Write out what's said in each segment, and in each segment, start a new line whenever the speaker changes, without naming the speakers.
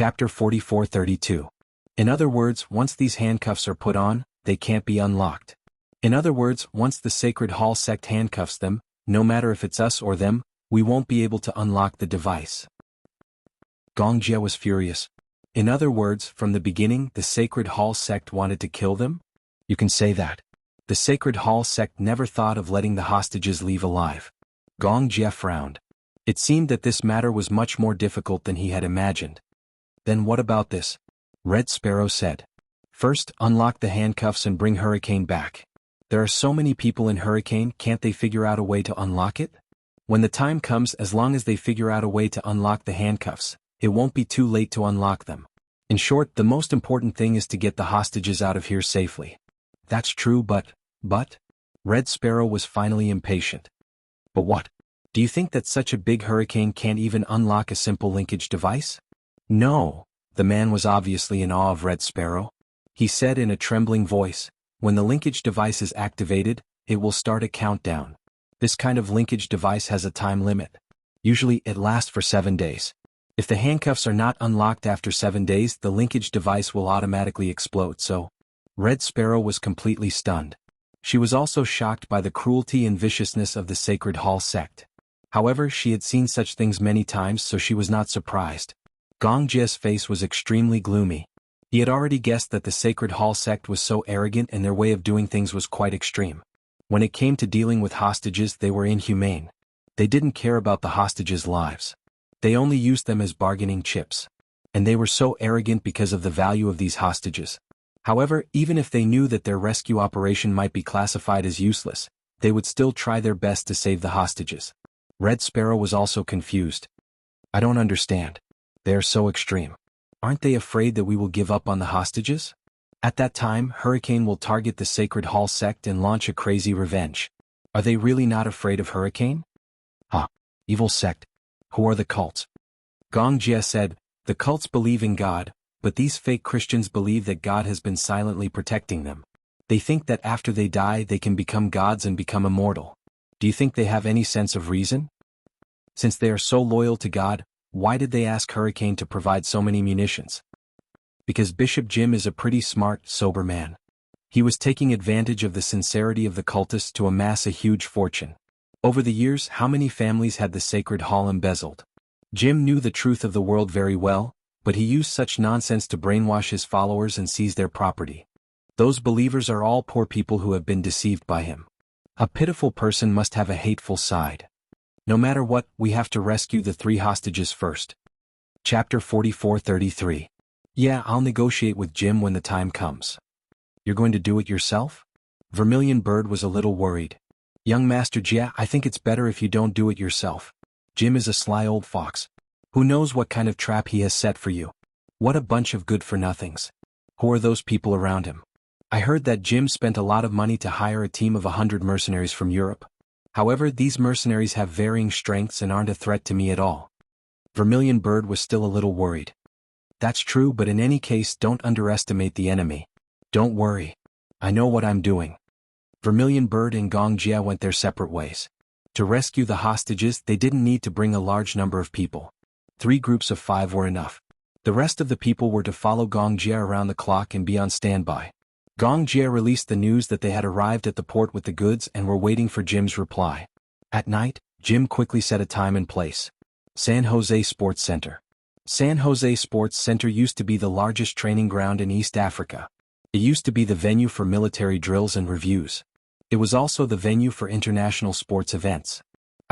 Chapter 44:32. In other words, once these handcuffs are put on, they can't be unlocked. In other words, once the Sacred Hall sect handcuffs them, no matter if it's us or them, we won't be able to unlock the device. Gong Jie was furious. In other words, from the beginning, the Sacred Hall sect wanted to kill them? You can say that. The Sacred Hall sect never thought of letting the hostages leave alive. Gong Jie frowned. It seemed that this matter was much more difficult than he had imagined. Then what about this? Red Sparrow said. First, unlock the handcuffs and bring Hurricane back. There are so many people in Hurricane, can't they figure out a way to unlock it? When the time comes, as long as they figure out a way to unlock the handcuffs, it won't be too late to unlock them. In short, the most important thing is to get the hostages out of here safely. That's true, but... Red Sparrow was finally impatient. But what? Do you think that such a big hurricane can't even unlock a simple linkage device? No. The man was obviously in awe of Red Sparrow. He said in a trembling voice, when the linkage device is activated, it will start a countdown. This kind of linkage device has a time limit. Usually it lasts for 7 days. If the handcuffs are not unlocked after 7 days, the linkage device will automatically explode, so... Red Sparrow was completely stunned. She was also shocked by the cruelty and viciousness of the Sacred Hall sect. However, she had seen such things many times, so she was not surprised. Gong Jie's face was extremely gloomy. He had already guessed that the Sacred Hall sect was so arrogant and their way of doing things was quite extreme. When it came to dealing with hostages, they were inhumane. They didn't care about the hostages' lives. They only used them as bargaining chips. And they were so arrogant because of the value of these hostages. However, even if they knew that their rescue operation might be classified as useless, they would still try their best to save the hostages. Red Sparrow was also confused. I don't understand. They are so extreme. Aren't they afraid that we will give up on the hostages? At that time, Hurricane will target the Sacred Hall sect and launch a crazy revenge. Are they really not afraid of Hurricane? Evil sect. Who are the cults? Gong Jie said, the cults believe in God, but these fake Christians believe that God has been silently protecting them. They think that after they die they can become gods and become immortal. Do you think they have any sense of reason? Since they are so loyal to God, why did they ask Hurricane to provide so many munitions? Because Bishop Jim is a pretty smart, sober man. He was taking advantage of the sincerity of the cultists to amass a huge fortune. Over the years, how many families had the Sacred Hall embezzled? Jim knew the truth of the world very well, but he used such nonsense to brainwash his followers and seize their property. Those believers are all poor people who have been deceived by him. A pitiful person must have a hateful side. No matter what, we have to rescue the 3 hostages first. Chapter 44:33. Yeah, I'll negotiate with Jim when the time comes. You're going to do it yourself? Vermilion Bird was a little worried. Young Master Jia, I think it's better if you don't do it yourself. Jim is a sly old fox. Who knows what kind of trap he has set for you? What a bunch of good-for-nothings. Who are those people around him? I heard that Jim spent a lot of money to hire a team of 100 mercenaries from Europe. However, these mercenaries have varying strengths and aren't a threat to me at all. Vermilion Bird was still a little worried. That's true, but in any case, don't underestimate the enemy. Don't worry. I know what I'm doing. Vermilion Bird and Gong Jie went their separate ways. To rescue the hostages, they didn't need to bring a large number of people. 3 groups of 5 were enough. The rest of the people were to follow Gong Jie around the clock and be on standby. Gong Jie released the news that they had arrived at the port with the goods and were waiting for Jim's reply. At night, Jim quickly set a time and place. San Jose Sports Center. San Jose Sports Center used to be the largest training ground in East Africa. It used to be the venue for military drills and reviews. It was also the venue for international sports events.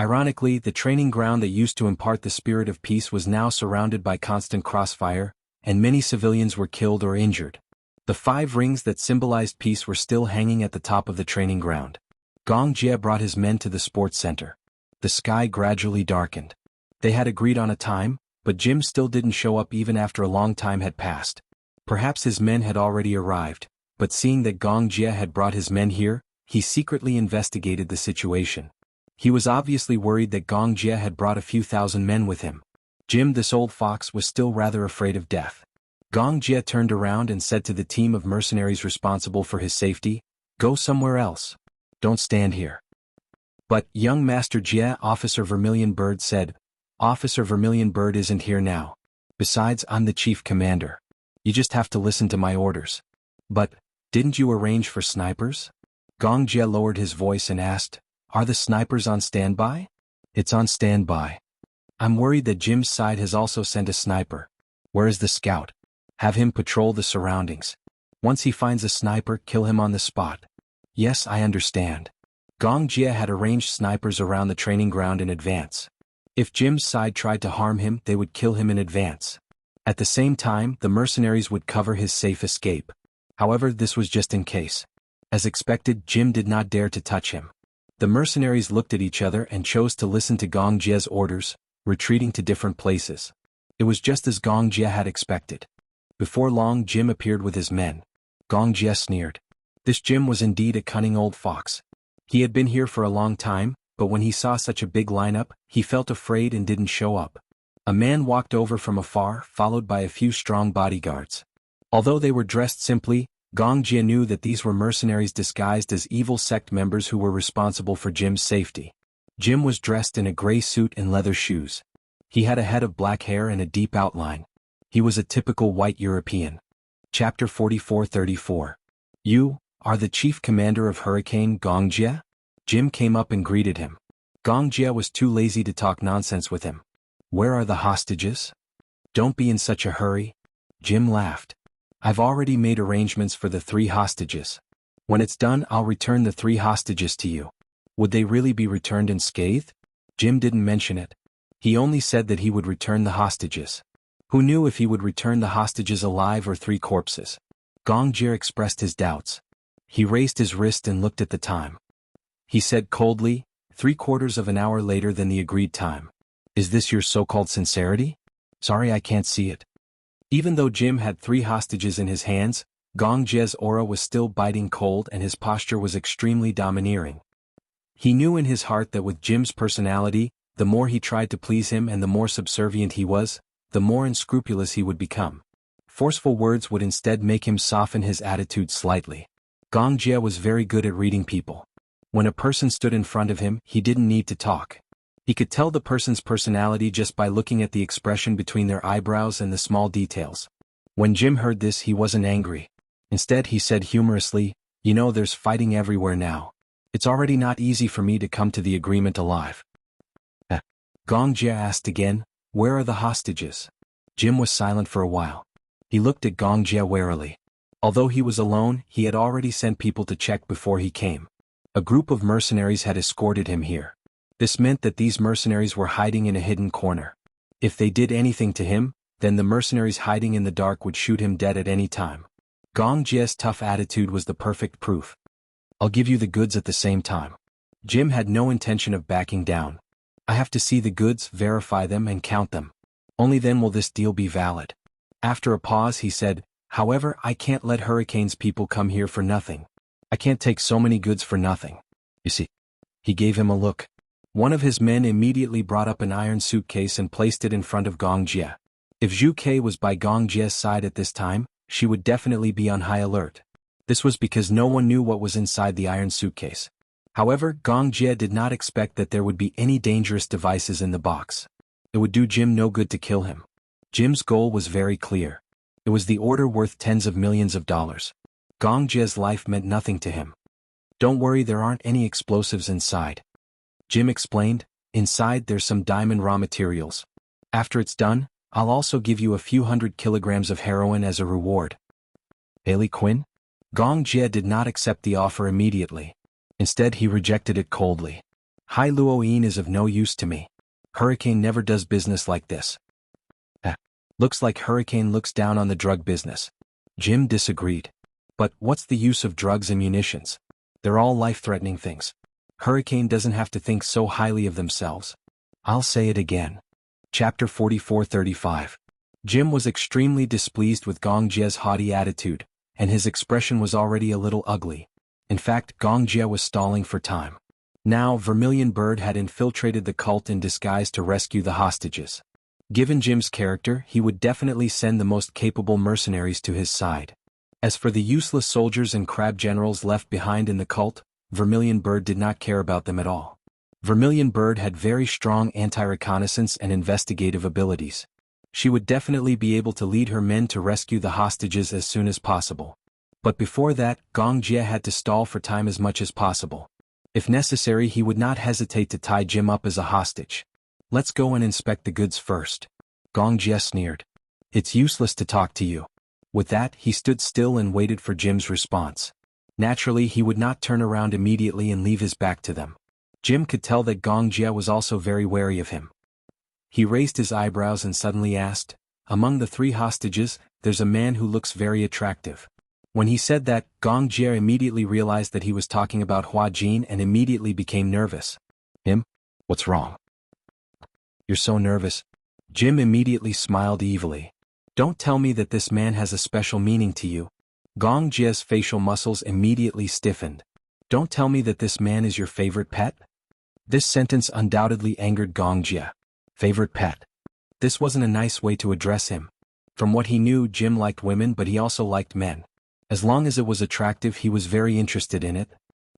Ironically, the training ground that used to impart the spirit of peace was now surrounded by constant crossfire, and many civilians were killed or injured. The 5 rings that symbolized peace were still hanging at the top of the training ground. Gong Jie brought his men to the sports center. The sky gradually darkened. They had agreed on a time, but Jim still didn't show up even after a long time had passed. Perhaps his men had already arrived, but seeing that Gong Jie had brought his men here, he secretly investigated the situation. He was obviously worried that Gong Jie had brought a few thousand men with him. Jim, this old fox, was still rather afraid of death. Gong Jie turned around and said to the team of mercenaries responsible for his safety, "Go somewhere else. Don't stand here." But, young Master Jie, Officer Vermilion Bird said, "Officer Vermilion Bird isn't here now. Besides, I'm the chief commander. You just have to listen to my orders. But, didn't you arrange for snipers? Gong Jie lowered his voice and asked, are the snipers on standby? It's on standby. I'm worried that Jim's side has also sent a sniper. Where is the scout? Have him patrol the surroundings. Once he finds a sniper, kill him on the spot. Yes, I understand. Gong Jie had arranged snipers around the training ground in advance. If Jim's side tried to harm him, they would kill him in advance. At the same time, the mercenaries would cover his safe escape. However, this was just in case. As expected, Jim did not dare to touch him. The mercenaries looked at each other and chose to listen to Gong Jie's orders, retreating to different places. It was just as Gong Jie had expected. Before long, Jim appeared with his men. Gong Jie sneered. This Jim was indeed a cunning old fox. He had been here for a long time, but when he saw such a big lineup, he felt afraid and didn't show up. A man walked over from afar, followed by a few strong bodyguards. Although they were dressed simply, Gong Jie knew that these were mercenaries disguised as evil sect members who were responsible for Jim's safety. Jim was dressed in a gray suit and leather shoes. He had a head of black hair and a deep outline. He was a typical white European. Chapter 44:34. You are the chief commander of Hurricane Gong Jie? Jim came up and greeted him. Gong Jie was too lazy to talk nonsense with him. Where are the hostages? Don't be in such a hurry. Jim laughed. I've already made arrangements for the 3 hostages. When it's done, I'll return the 3 hostages to you. Would they really be returned unscathed? Jim didn't mention it. He only said that he would return the hostages. Who knew if he would return the hostages alive or 3 corpses? Gong Jie expressed his doubts. He raised his wrist and looked at the time. He said coldly, 3/4 of an hour later than the agreed time. Is this your so-called sincerity? Sorry, I can't see it. Even though Jim had 3 hostages in his hands, Gong Jie's aura was still biting cold and his posture was extremely domineering. He knew in his heart that with Jim's personality, the more he tried to please him and the more subservient he was, the more unscrupulous he would become. Forceful words would instead make him soften his attitude slightly. Gong Jie was very good at reading people. When a person stood in front of him, he didn't need to talk. He could tell the person's personality just by looking at the expression between their eyebrows and the small details. When Jim heard this, he wasn't angry. Instead, he said humorously, you know, there's fighting everywhere now. It's already not easy for me to come to the agreement alive. Gong Jie asked again, where are the hostages? Jim was silent for a while. He looked at Gong Jie warily. Although he was alone, he had already sent people to check before he came. A group of mercenaries had escorted him here. This meant that these mercenaries were hiding in a hidden corner. If they did anything to him, then the mercenaries hiding in the dark would shoot him dead at any time. Gong Jie's tough attitude was the perfect proof. I'll give you the goods at the same time. Jim had no intention of backing down. I have to see the goods, verify them and count them. Only then will this deal be valid. After a pause he said, however, I can't let Hurricane's people come here for nothing. I can't take so many goods for nothing. You see. He gave him a look. One of his men immediately brought up an iron suitcase and placed it in front of Gong Jie. If Zhu Ke was by Gong Jie's side at this time, she would definitely be on high alert. This was because no one knew what was inside the iron suitcase. However, Gong Jie did not expect that there would be any dangerous devices in the box. It would do Jim no good to kill him. Jim's goal was very clear. It was the order worth tens of millions of dollars. Gong Jie's life meant nothing to him. Don't worry, there aren't any explosives inside. Jim explained, inside there's some diamond raw materials. After it's done, I'll also give you a few 100 kilograms of heroin as a reward. Haley Quinn? Gong Jie did not accept the offer immediately. Instead, he rejected it coldly. Hai Luoyin is of no use to me. Hurricane never does business like this. Looks like Hurricane looks down on the drug business. Jim disagreed. But what's the use of drugs and munitions? They're all life-threatening things. Hurricane doesn't have to think so highly of themselves. I'll say it again. Chapter 44:35. Jim was extremely displeased with Gong Jie's haughty attitude, and his expression was already a little ugly. In fact, Gong Jie was stalling for time. Now, Vermilion Bird had infiltrated the cult in disguise to rescue the hostages. Given Jim's character, he would definitely send the most capable mercenaries to his side. As for the useless soldiers and crab generals left behind in the cult, Vermilion Bird did not care about them at all. Vermilion Bird had very strong anti-reconnaissance and investigative abilities. She would definitely be able to lead her men to rescue the hostages as soon as possible. But before that, Gong Jia had to stall for time as much as possible. If necessary, he would not hesitate to tie Jim up as a hostage. Let's go and inspect the goods first. Gong Jia sneered. It's useless to talk to you. With that, he stood still and waited for Jim's response. Naturally, he would not turn around immediately and leave his back to them. Jim could tell that Gong Jia was also very wary of him. He raised his eyebrows and suddenly asked, "Among the 3 hostages, there's a man who looks very attractive." When he said that, Gong Jia immediately realized that he was talking about Hua Jin and immediately became nervous. "Him? What's wrong? You're so nervous." Jim immediately smiled evilly. "Don't tell me that this man has a special meaning to you." Gong Jia's facial muscles immediately stiffened. "Don't tell me that this man is your favorite pet?" This sentence undoubtedly angered Gong Jia. Favorite pet? This wasn't a nice way to address him. From what he knew, Jim liked women, but he also liked men. As long as it was attractive, he was very interested in it.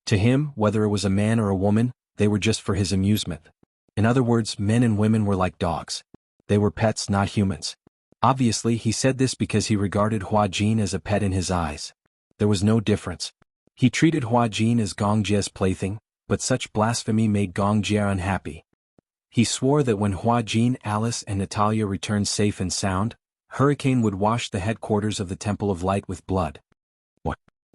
To him, whether it was a man or a woman, they were just for his amusement. In other words, men and women were like dogs. They were pets, not humans. Obviously, he said this because he regarded Hua Jin as a pet in his eyes. There was no difference. He treated Hua Jin as Gong Jia's plaything, but such blasphemy made Gong Jia unhappy. He swore that when Hua Jin, Alice and Natalia returned safe and sound, Hurricane would wash the headquarters of the Temple of Light with blood.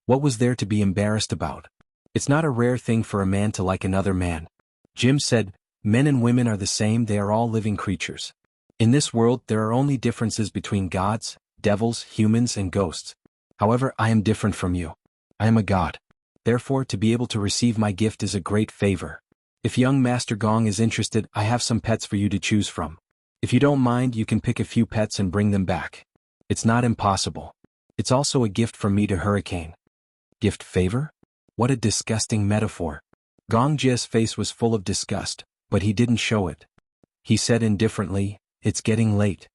What was there to be embarrassed about? It's not a rare thing for a man to like another man. Jim said, "Men and women are the same, they are all living creatures. In this world there are only differences between gods, devils, humans and ghosts. However, I am different from you. I am a god. Therefore, to be able to receive my gift is a great favor. If young Master Gong is interested, I have some pets for you to choose from. If you don't mind, you can pick a few pets and bring them back. It's not impossible. It's also a gift from me to Hurricane." Gift favor? What a disgusting metaphor. Gong Jia's face was full of disgust, but he didn't show it. He said indifferently, "It's getting late.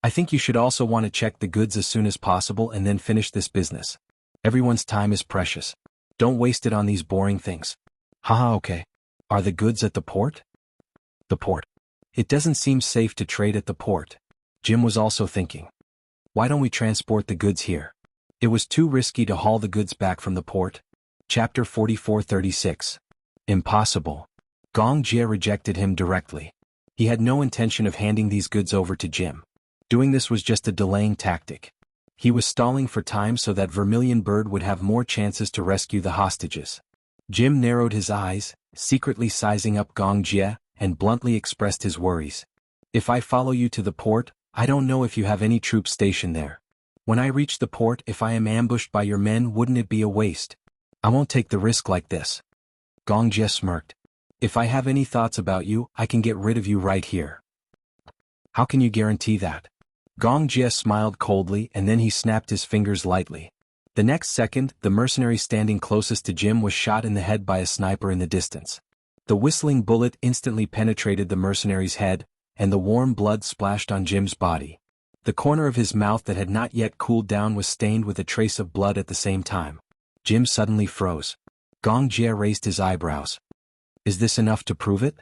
I think you should also want to check the goods as soon as possible and then finish this business. Everyone's time is precious. Don't waste it on these boring things." Haha, okay. Are the goods at the port? The port. It doesn't seem safe to trade at the port. Jim was also thinking. Why don't we transport the goods here? It was too risky to haul the goods back from the port. Chapter 44:36. Impossible. Gong Jia rejected him directly. He had no intention of handing these goods over to Jim. Doing this was just a delaying tactic. He was stalling for time so that Vermilion Bird would have more chances to rescue the hostages. Jim narrowed his eyes, secretly sizing up Gong Jia, and bluntly expressed his worries. "If I follow you to the port, I don't know if you have any troops stationed there. When I reach the port, if I am ambushed by your men, wouldn't it be a waste? I won't take the risk like this." Gong Jia smirked. "If I have any thoughts about you, I can get rid of you right here." "How can you guarantee that?" Gong Jia smiled coldly and then he snapped his fingers lightly. The next second, the mercenary standing closest to Jim was shot in the head by a sniper in the distance. The whistling bullet instantly penetrated the mercenary's head, and the warm blood splashed on Jim's body. The corner of his mouth that had not yet cooled down was stained with a trace of blood at the same time. Jim suddenly froze. Gong Jia raised his eyebrows. "Is this enough to prove it?"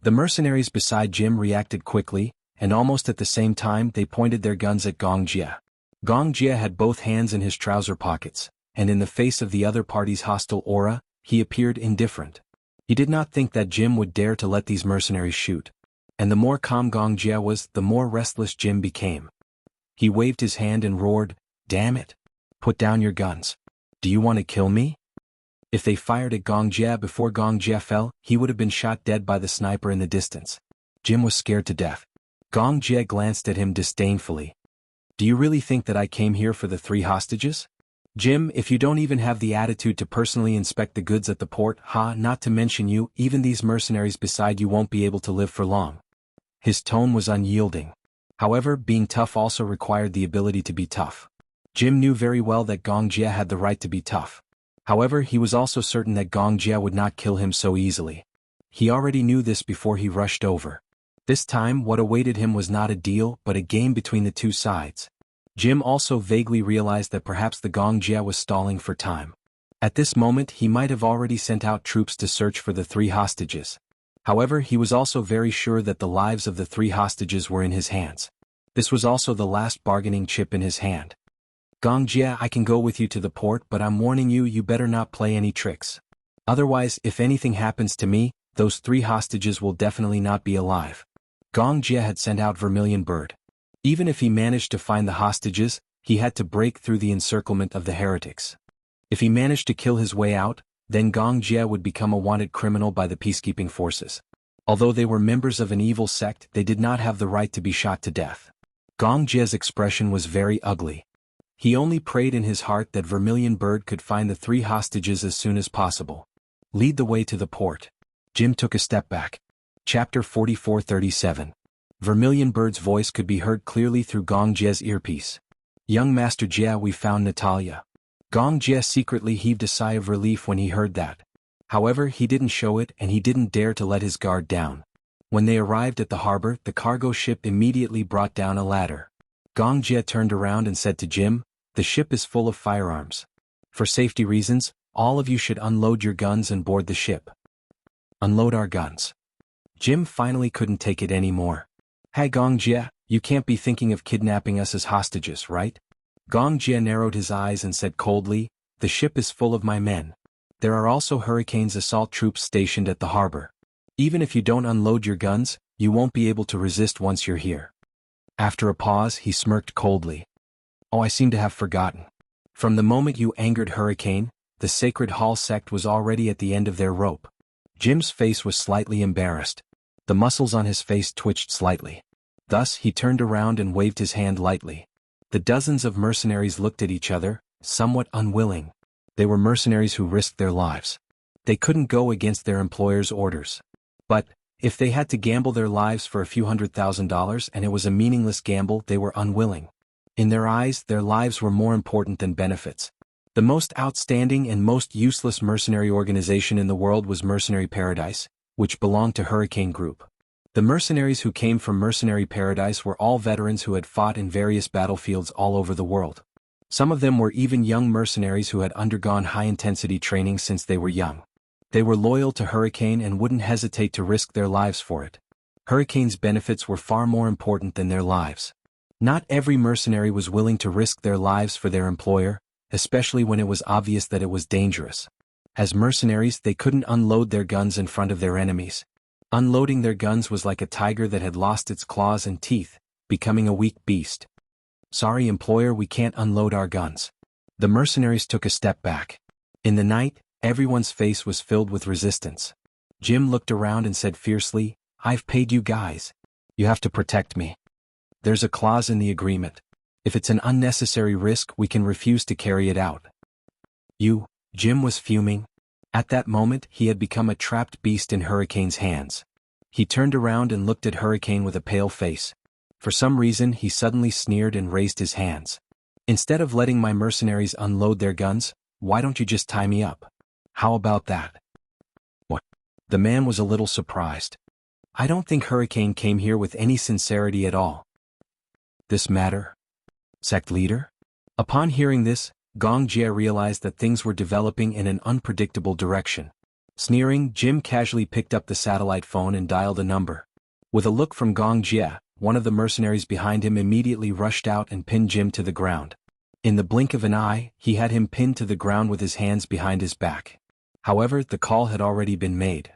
The mercenaries beside Jim reacted quickly, and almost at the same time they pointed their guns at Gong Jia. Gong Jia had both hands in his trouser pockets, and in the face of the other party's hostile aura, he appeared indifferent. He did not think that Jim would dare to let these mercenaries shoot. And the more calm Gong Jia was, the more restless Jim became. He waved his hand and roared, "Damn it! Put down your guns. Do you want to kill me?" If they fired at Gong Jia before Gong Jia fell, he would have been shot dead by the sniper in the distance. Jim was scared to death. Gong Jia glanced at him disdainfully. "Do you really think that I came here for the 3 hostages? Jim, if you don't even have the attitude to personally inspect the goods at the port, not to mention you, even these mercenaries beside you won't be able to live for long." His tone was unyielding. However, being tough also required the ability to be tough. Jim knew very well that Gong Jia had the right to be tough. However, he was also certain that Gong Jia would not kill him so easily. He already knew this before he rushed over. This time, what awaited him was not a deal, but a game between the two sides. Jim also vaguely realized that perhaps the Gong Jia was stalling for time. At this moment, he might have already sent out troops to search for the 3 hostages. However, he was also very sure that the lives of the 3 hostages were in his hands. This was also the last bargaining chip in his hand. Gong Jia, I can go with you to the port, but I'm warning you, you better not play any tricks. Otherwise, if anything happens to me, those 3 hostages will definitely not be alive. Gong Jia had sent out Vermilion Bird. Even if he managed to find the hostages, he had to break through the encirclement of the heretics. If he managed to kill his way out, then Gong Jia would become a wanted criminal by the peacekeeping forces. Although they were members of an evil sect, they did not have the right to be shot to death. Gong Jia's expression was very ugly. He only prayed in his heart that Vermilion Bird could find the 3 hostages as soon as possible. Lead the way to the port. Jim took a step back. Chapter 44:37. Vermilion Bird's voice could be heard clearly through Gong Jia's earpiece. Young Master Jia, we found Natalia. Gong Jia secretly heaved a sigh of relief when he heard that. However, he didn't show it and he didn't dare to let his guard down. When they arrived at the harbor, the cargo ship immediately brought down a ladder. Gong Jia turned around and said to Jim, the ship is full of firearms. For safety reasons, all of you should unload your guns and board the ship. Unload our guns. Jim finally couldn't take it anymore. Hey Gong Jia, you can't be thinking of kidnapping us as hostages, right? Gong Jia narrowed his eyes and said coldly, the ship is full of my men. There are also Hurricane's assault troops stationed at the harbor. Even if you don't unload your guns, you won't be able to resist once you're here. After a pause, he smirked coldly. Oh, I seem to have forgotten. From the moment you angered Hurricane, the Sacred Hall sect was already at the end of their rope. Jim's face was slightly embarrassed. The muscles on his face twitched slightly. Thus, he turned around and waved his hand lightly. The dozens of mercenaries looked at each other, somewhat unwilling. They were mercenaries who risked their lives. They couldn't go against their employer's orders. But, if they had to gamble their lives for a few $100,000 and it was a meaningless gamble, they were unwilling. In their eyes, their lives were more important than benefits. The most outstanding and most useless mercenary organization in the world was Mercenary Paradise, which belonged to Hurricane Group. The mercenaries who came from Mercenary Paradise were all veterans who had fought in various battlefields all over the world. Some of them were even young mercenaries who had undergone high-intensity training since they were young. They were loyal to Hurricane and wouldn't hesitate to risk their lives for it. Hurricane's benefits were far more important than their lives. Not every mercenary was willing to risk their lives for their employer, especially when it was obvious that it was dangerous. As mercenaries, they couldn't unload their guns in front of their enemies. Unloading their guns was like a tiger that had lost its claws and teeth, becoming a weak beast. Sorry, employer, we can't unload our guns. The mercenaries took a step back. In the night, everyone's face was filled with resistance. Jim looked around and said fiercely, I've paid you guys. You have to protect me. There's a clause in the agreement. If it's an unnecessary risk, we can refuse to carry it out. Jim was fuming. At that moment, he had become a trapped beast in Hurricane's hands. He turned around and looked at Hurricane with a pale face. For some reason, he suddenly sneered and raised his hands. Instead of letting my mercenaries unload their guns, why don't you just tie me up? How about that? What? The man was a little surprised. I don't think Hurricane came here with any sincerity at all. This matter? Sect leader? Upon hearing this, Gong Jia realized that things were developing in an unpredictable direction. Sneering, Jim casually picked up the satellite phone and dialed a number. With a look from Gong Jia, one of the mercenaries behind him immediately rushed out and pinned Jim to the ground. In the blink of an eye, he had him pinned to the ground with his hands behind his back. However, the call had already been made.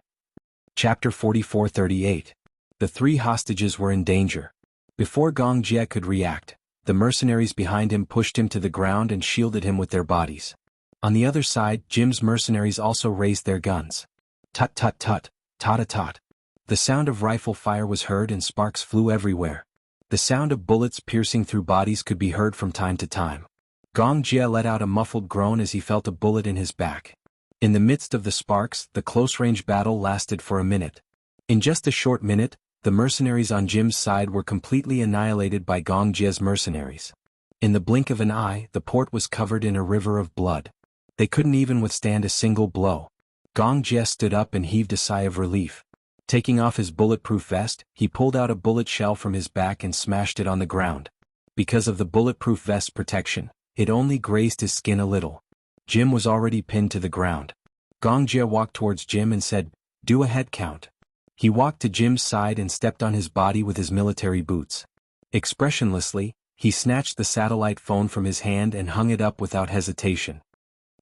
Chapter 44:38. The 3 hostages were in danger. Before Gong Jia could react, the mercenaries behind him pushed him to the ground and shielded him with their bodies. On the other side, Jim's mercenaries also raised their guns. Tut tut tut, tot-a-tot. The sound of rifle fire was heard and sparks flew everywhere. The sound of bullets piercing through bodies could be heard from time to time. Gong Jia let out a muffled groan as he felt a bullet in his back. In the midst of the sparks, the close-range battle lasted for a minute. In just a short minute, the mercenaries on Jim's side were completely annihilated by Gong Jia's mercenaries. In the blink of an eye, the port was covered in a river of blood. They couldn't even withstand a single blow. Gong Jia stood up and heaved a sigh of relief. Taking off his bulletproof vest, he pulled out a bullet shell from his back and smashed it on the ground. Because of the bulletproof vest's protection, it only grazed his skin a little. Jim was already pinned to the ground. Gong Jia walked towards Jim and said, "Do a head count." He walked to Jim's side and stepped on his body with his military boots. Expressionlessly, he snatched the satellite phone from his hand and hung it up without hesitation.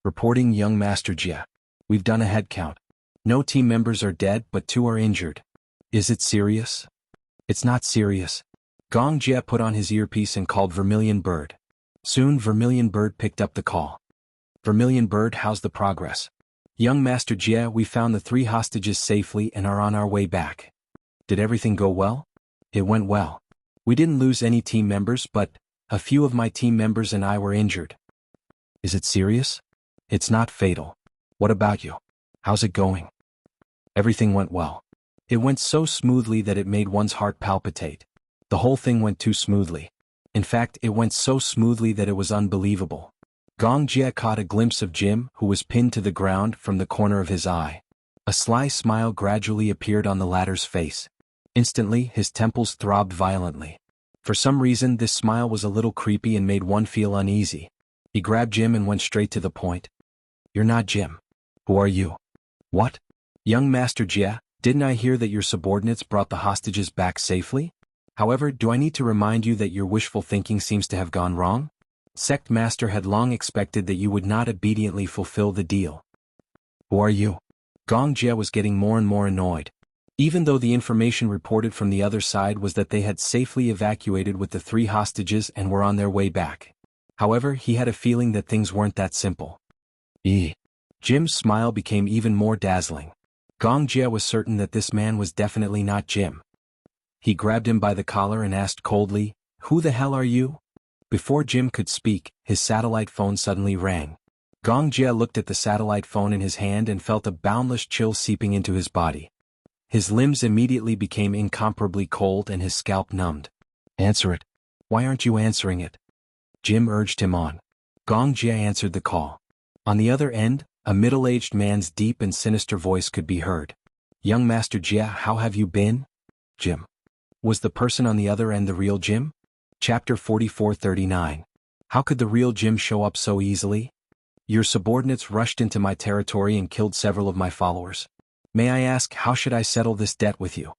Reporting young Master Jia. We've done a head count. No team members are dead but 2 are injured. Is it serious? It's not serious. Gong Jia put on his earpiece and called Vermilion Bird. Soon Vermilion Bird picked up the call. Vermilion Bird, how's the progress? Young Master Jia, we found the 3 hostages safely and are on our way back. Did everything go well? It went well. We didn't lose any team members, but a few of my team members and I were injured. Is it serious? It's not fatal. What about you? How's it going? Everything went well. It went so smoothly that it made one's heart palpitate. The whole thing went too smoothly. In fact, it went so smoothly that it was unbelievable. Gong Jia caught a glimpse of Jim, who was pinned to the ground, from the corner of his eye. A sly smile gradually appeared on the latter's face. Instantly, his temples throbbed violently. For some reason, this smile was a little creepy and made one feel uneasy. He grabbed Jim and went straight to the point. You're not Jim. Who are you? What? Young Master Jia, didn't I hear that your subordinates brought the hostages back safely? However, do I need to remind you that your wishful thinking seems to have gone wrong? Sect Master had long expected that you would not obediently fulfill the deal. Who are you? Gong Jia was getting more and more annoyed. Even though the information reported from the other side was that they had safely evacuated with the 3 hostages and were on their way back. However, he had a feeling that things weren't that simple. Jim's smile became even more dazzling. Gong Jia was certain that this man was definitely not Jim. He grabbed him by the collar and asked coldly, "Who the hell are you?" Before Jim could speak, his satellite phone suddenly rang. Gong Jia looked at the satellite phone in his hand and felt a boundless chill seeping into his body. His limbs immediately became incomparably cold and his scalp numbed. Answer it. Why aren't you answering it? Jim urged him on. Gong Jia answered the call. On the other end, a middle-aged man's deep and sinister voice could be heard. Young Master Jia, how have you been? Jim. Was the person on the other end the real Jim? Chapter 44:39. How could the real Jim show up so easily? Your subordinates rushed into my territory and killed several of my followers. May I ask, how should I settle this debt with you?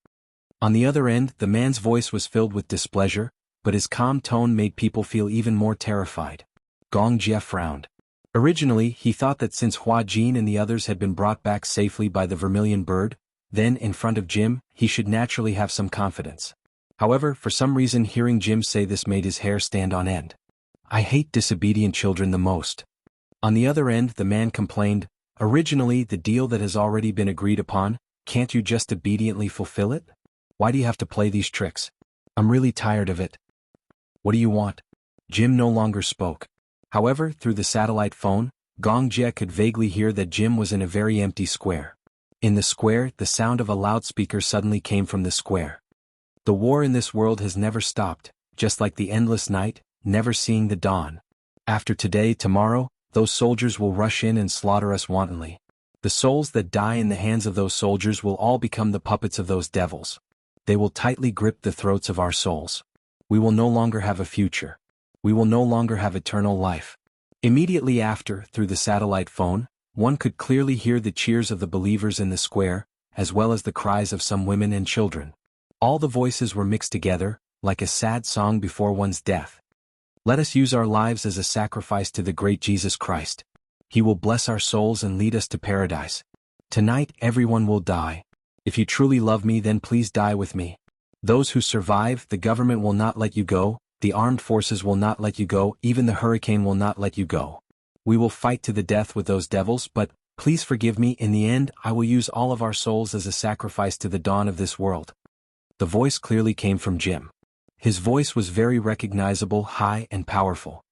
On the other end, the man's voice was filled with displeasure, but his calm tone made people feel even more terrified. Gong Jia frowned. Originally, he thought that since Hua Jin and the others had been brought back safely by the Vermilion Bird, then, in front of Jim, he should naturally have some confidence. However, for some reason hearing Jim say this made his hair stand on end. I hate disobedient children the most. On the other end, the man complained, originally the deal that has already been agreed upon, can't you just obediently fulfill it? Why do you have to play these tricks? I'm really tired of it. What do you want? Jim no longer spoke. However, through the satellite phone, Gong Jia could vaguely hear that Jim was in a very empty square. In the square, the sound of a loudspeaker suddenly came from the square. The war in this world has never stopped, just like the endless night, never seeing the dawn. After today, tomorrow, those soldiers will rush in and slaughter us wantonly. The souls that die in the hands of those soldiers will all become the puppets of those devils. They will tightly grip the throats of our souls. We will no longer have a future. We will no longer have eternal life. Immediately after, through the satellite phone, one could clearly hear the cheers of the believers in the square, as well as the cries of some women and children. All the voices were mixed together, like a sad song before one's death. Let us use our lives as a sacrifice to the great Jesus Christ. He will bless our souls and lead us to paradise. Tonight everyone will die. If you truly love me, then please die with me. Those who survive, the government will not let you go, the armed forces will not let you go, even the hurricane will not let you go. We will fight to the death with those devils, but please forgive me. In the end, I will use all of our souls as a sacrifice to the dawn of this world. The voice clearly came from Jim. His voice was very recognizable, high and powerful.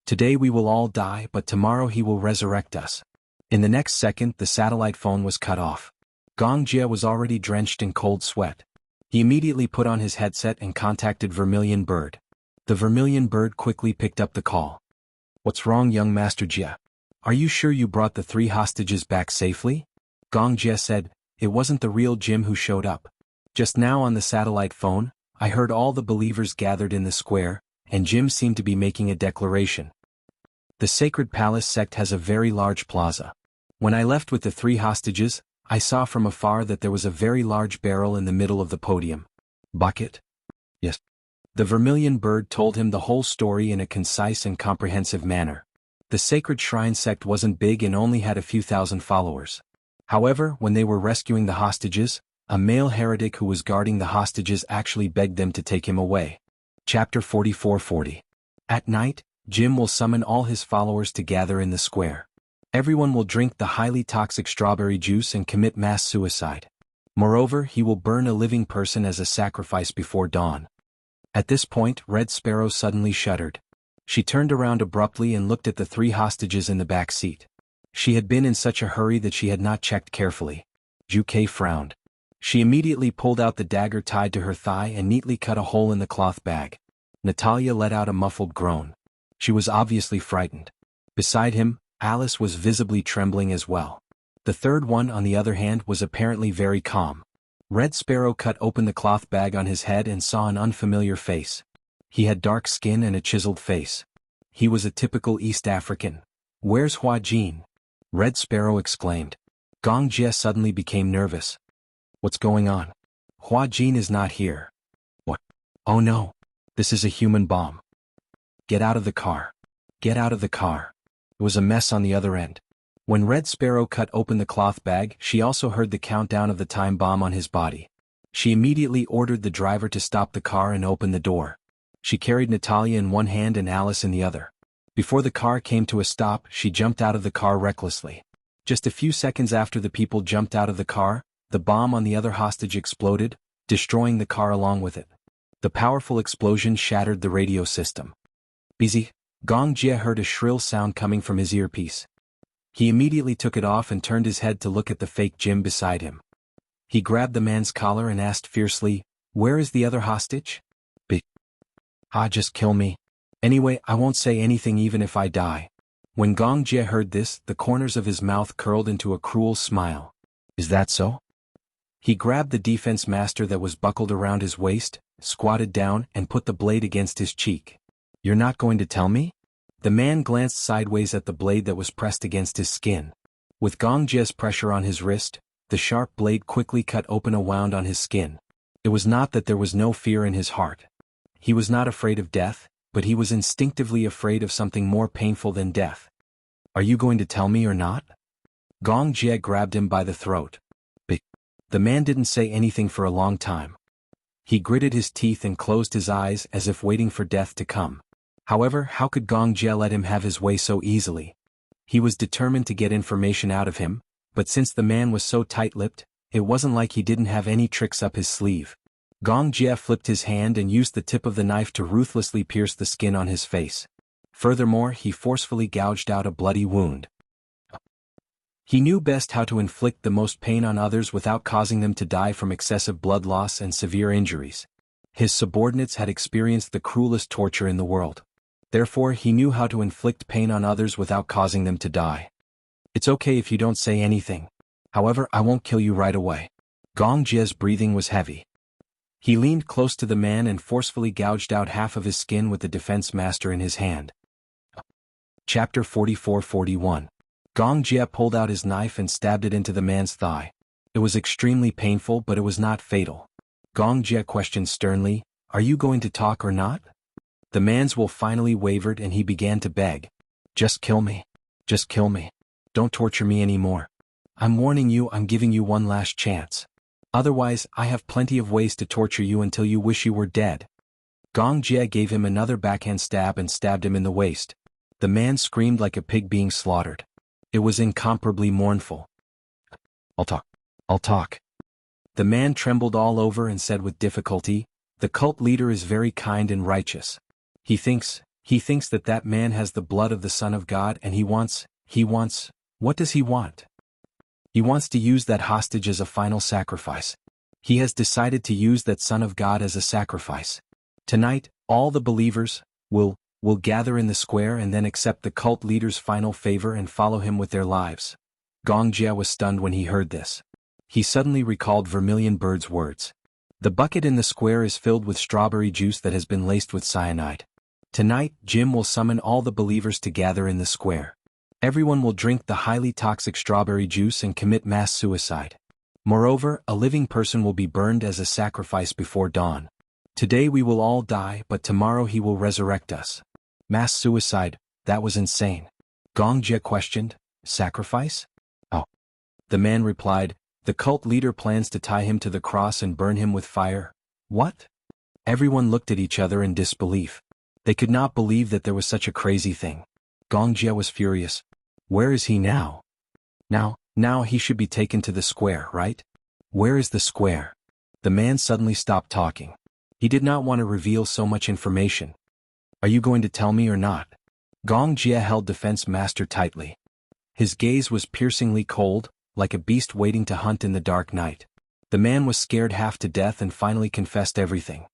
Today we will all die, but tomorrow he will resurrect us. In the next second, the satellite phone was cut off. Gong Jia was already drenched in cold sweat. He immediately put on his headset and contacted Vermilion Bird. The Vermilion Bird quickly picked up the call. What's wrong, young Master Jia? Are you sure you brought the 3 hostages back safely? Gong Jia said, it wasn't the real Jim who showed up. Just now on the satellite phone, I heard all the believers gathered in the square, and Jim seemed to be making a declaration. The Sacred Palace sect has a very large plaza. When I left with the 3 hostages, I saw from afar that there was a very large barrel in the middle of the podium. Bucket? Yes. The vermilion bird told him the whole story in a concise and comprehensive manner. The sacred shrine sect wasn't big and only had a few thousand followers. However, when they were rescuing the hostages, a male heretic who was guarding the hostages actually begged them to take him away. Chapter 44:40. At night, Jim will summon all his followers to gather in the square. Everyone will drink the highly toxic strawberry juice and commit mass suicide. Moreover, he will burn a living person as a sacrifice before dawn. At this point, Red Sparrow suddenly shuddered. She turned around abruptly and looked at the 3 hostages in the back seat. She had been in such a hurry that she had not checked carefully. Jianghu frowned. She immediately pulled out the dagger tied to her thigh and neatly cut a hole in the cloth bag. Natalia let out a muffled groan. She was obviously frightened. Beside him, Alice was visibly trembling as well. The third one, on the other hand, was apparently very calm. Red Sparrow cut open the cloth bag on his head and saw an unfamiliar face. He had dark skin and a chiseled face. He was a typical East African. "Where's Hua Jin?" Red Sparrow exclaimed. Gong Jie suddenly became nervous. "What's going on? Hua Jin is not here." "What? Oh no. This is a human bomb. Get out of the car. Get out of the car." It was a mess on the other end. When Red Sparrow cut open the cloth bag, she also heard the countdown of the time bomb on his body. She immediately ordered the driver to stop the car and open the door. She carried Natalia in one hand and Alice in the other. Before the car came to a stop, she jumped out of the car recklessly. Just a few seconds after the people jumped out of the car, the bomb on the other hostage exploded, destroying the car along with it. The powerful explosion shattered the radio system. "Busy." Gong Jie heard a shrill sound coming from his earpiece. He immediately took it off and turned his head to look at the fake Jim beside him. He grabbed the man's collar and asked fiercely, "Where is the other hostage?" Just kill me. Anyway, I won't say anything even if I die." When Gong Jie heard this, the corners of his mouth curled into a cruel smile. "Is that so?" He grabbed the defense master that was buckled around his waist, squatted down, and put the blade against his cheek. "You're not going to tell me?" The man glanced sideways at the blade that was pressed against his skin. With Gong Jie's pressure on his wrist, the sharp blade quickly cut open a wound on his skin. It was not that there was no fear in his heart. He was not afraid of death, but he was instinctively afraid of something more painful than death. "Are you going to tell me or not?" Gong Jie grabbed him by the throat. The man didn't say anything for a long time. He gritted his teeth and closed his eyes as if waiting for death to come. However, how could Gong Jie let him have his way so easily? He was determined to get information out of him, but since the man was so tight-lipped, it wasn't like he didn't have any tricks up his sleeve. Gong Jie flipped his hand and used the tip of the knife to ruthlessly pierce the skin on his face. Furthermore, he forcefully gouged out a bloody wound. He knew best how to inflict the most pain on others without causing them to die from excessive blood loss and severe injuries. His subordinates had experienced the cruelest torture in the world. Therefore, he knew how to inflict pain on others without causing them to die. "It's okay if you don't say anything. However, I won't kill you right away." Gong Jie's breathing was heavy. He leaned close to the man and forcefully gouged out half of his skin with the defense master in his hand. Chapter 44:41. Gong Jie pulled out his knife and stabbed it into the man's thigh. It was extremely painful, but it was not fatal. Gong Jie questioned sternly, "Are you going to talk or not?" The man's will finally wavered and he began to beg. "Just kill me. Just kill me. Don't torture me anymore. I'm warning you, I'm giving you one last chance. Otherwise, I have plenty of ways to torture you until you wish you were dead." Gong Jie gave him another backhand stab and stabbed him in the waist. The man screamed like a pig being slaughtered. It was incomparably mournful. I'll talk. The man trembled all over and said with difficulty, "The cult leader is very kind and righteous. He thinks that man has the blood of the Son of God and he wants, what does he want? He wants to use that hostage as a final sacrifice. He has decided to use that Son of God as a sacrifice. Tonight, all the believers will gather in the square and then accept the cult leader's final favor and follow him with their lives." Gong Jie was stunned when he heard this. He suddenly recalled Vermilion Bird's words. The bucket in the square is filled with strawberry juice that has been laced with cyanide. Tonight, Jim will summon all the believers to gather in the square. Everyone will drink the highly toxic strawberry juice and commit mass suicide. Moreover, a living person will be burned as a sacrifice before dawn. Today we will all die, but tomorrow he will resurrect us. Mass suicide, that was insane. Gong Jie questioned, sacrifice? Oh. The man replied, the cult leader plans to tie him to the cross and burn him with fire. What? Everyone looked at each other in disbelief. They could not believe that there was such a crazy thing. Gong Jie was furious. Where is he now? Now he should be taken to the square, right? Where is the square? The man suddenly stopped talking. He did not want to reveal so much information. Are you going to tell me or not? Gong Jie held Defense Master tightly. His gaze was piercingly cold, like a beast waiting to hunt in the dark night. The man was scared half to death and finally confessed everything.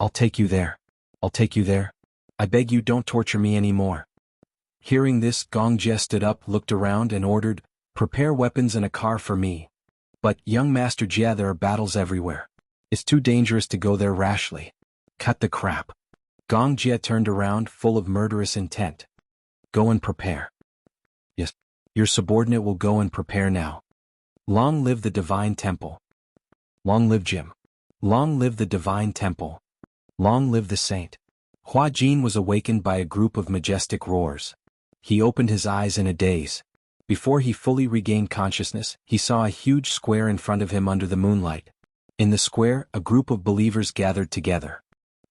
I'll take you there. I'll take you there. I beg you, don't torture me anymore. Hearing this, Gong Jie stood up, looked around and ordered, prepare weapons and a car for me. But, young Master Jie, there are battles everywhere. It's too dangerous to go there rashly. Cut the crap. Gong Jie turned around, full of murderous intent. Go and prepare. Yes, your subordinate will go and prepare now. Long live the Divine Temple. Long live Jim. Long live the Divine Temple. Long live the Saint. Hua Jin was awakened by a group of majestic roars. He opened his eyes in a daze. Before he fully regained consciousness, he saw a huge square in front of him under the moonlight. In the square, a group of believers gathered together.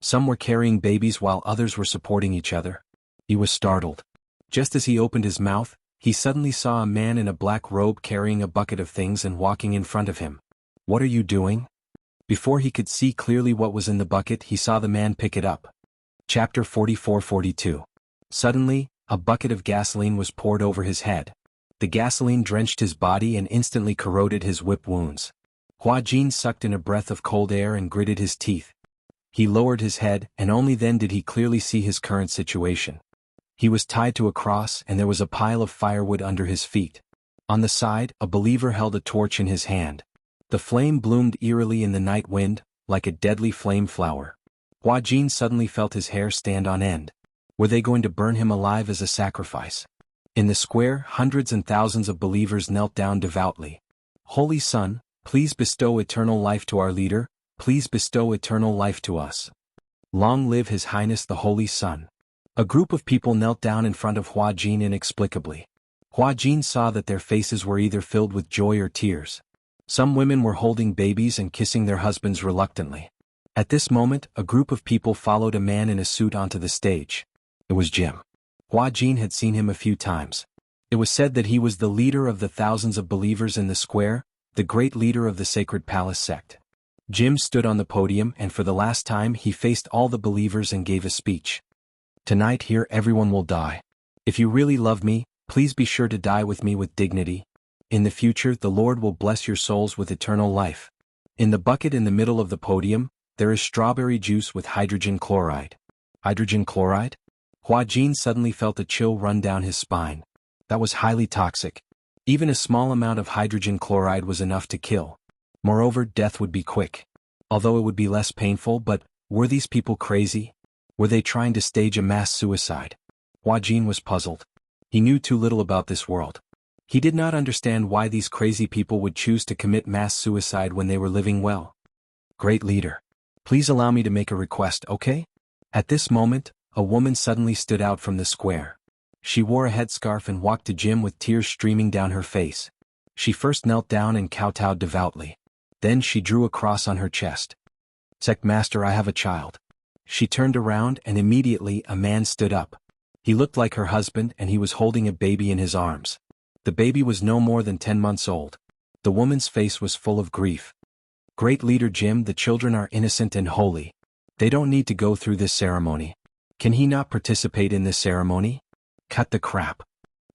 Some were carrying babies while others were supporting each other. He was startled. Just as he opened his mouth, he suddenly saw a man in a black robe carrying a bucket of things and walking in front of him. What are you doing? Before he could see clearly what was in the bucket, he saw the man pick it up. Chapter 44-42. Suddenly, a bucket of gasoline was poured over his head. The gasoline drenched his body and instantly corroded his whip wounds. Hua Jin sucked in a breath of cold air and gritted his teeth. He lowered his head, and only then did he clearly see his current situation. He was tied to a cross, and there was a pile of firewood under his feet. On the side, a believer held a torch in his hand. The flame bloomed eerily in the night wind, like a deadly flame flower. Hua Jin suddenly felt his hair stand on end. Were they going to burn him alive as a sacrifice? In the square, hundreds and thousands of believers knelt down devoutly. Holy Son, please bestow eternal life to our leader, please bestow eternal life to us. Long live His Highness the Holy Son. A group of people knelt down in front of Hua Jin inexplicably. Hua Jin saw that their faces were either filled with joy or tears. Some women were holding babies and kissing their husbands reluctantly. At this moment, a group of people followed a man in a suit onto the stage. It was Jim. Hua Jin had seen him a few times. It was said that he was the leader of the thousands of believers in the square, the great leader of the Sacred Palace sect. Jim stood on the podium, and for the last time he faced all the believers and gave a speech. Tonight here everyone will die. If you really love me, please be sure to die with me with dignity. In the future the Lord will bless your souls with eternal life. In the bucket in the middle of the podium, there is strawberry juice with hydrogen chloride. Hydrogen chloride? Hua Jin suddenly felt a chill run down his spine. That was highly toxic. Even a small amount of hydrogen chloride was enough to kill. Moreover, death would be quick. Although it would be less painful, but were these people crazy? Were they trying to stage a mass suicide? Hua Jin was puzzled. He knew too little about this world. He did not understand why these crazy people would choose to commit mass suicide when they were living well. Great leader. Please allow me to make a request, okay? At this moment, a woman suddenly stood out from the square. She wore a headscarf and walked to Jim with tears streaming down her face. She first knelt down and kowtowed devoutly. Then she drew a cross on her chest. Sect Master, I have a child. She turned around and immediately a man stood up. He looked like her husband and he was holding a baby in his arms. The baby was no more than 10 months old. The woman's face was full of grief. Great leader Jim, the children are innocent and holy. They don't need to go through this ceremony. Can he not participate in this ceremony? Cut the crap.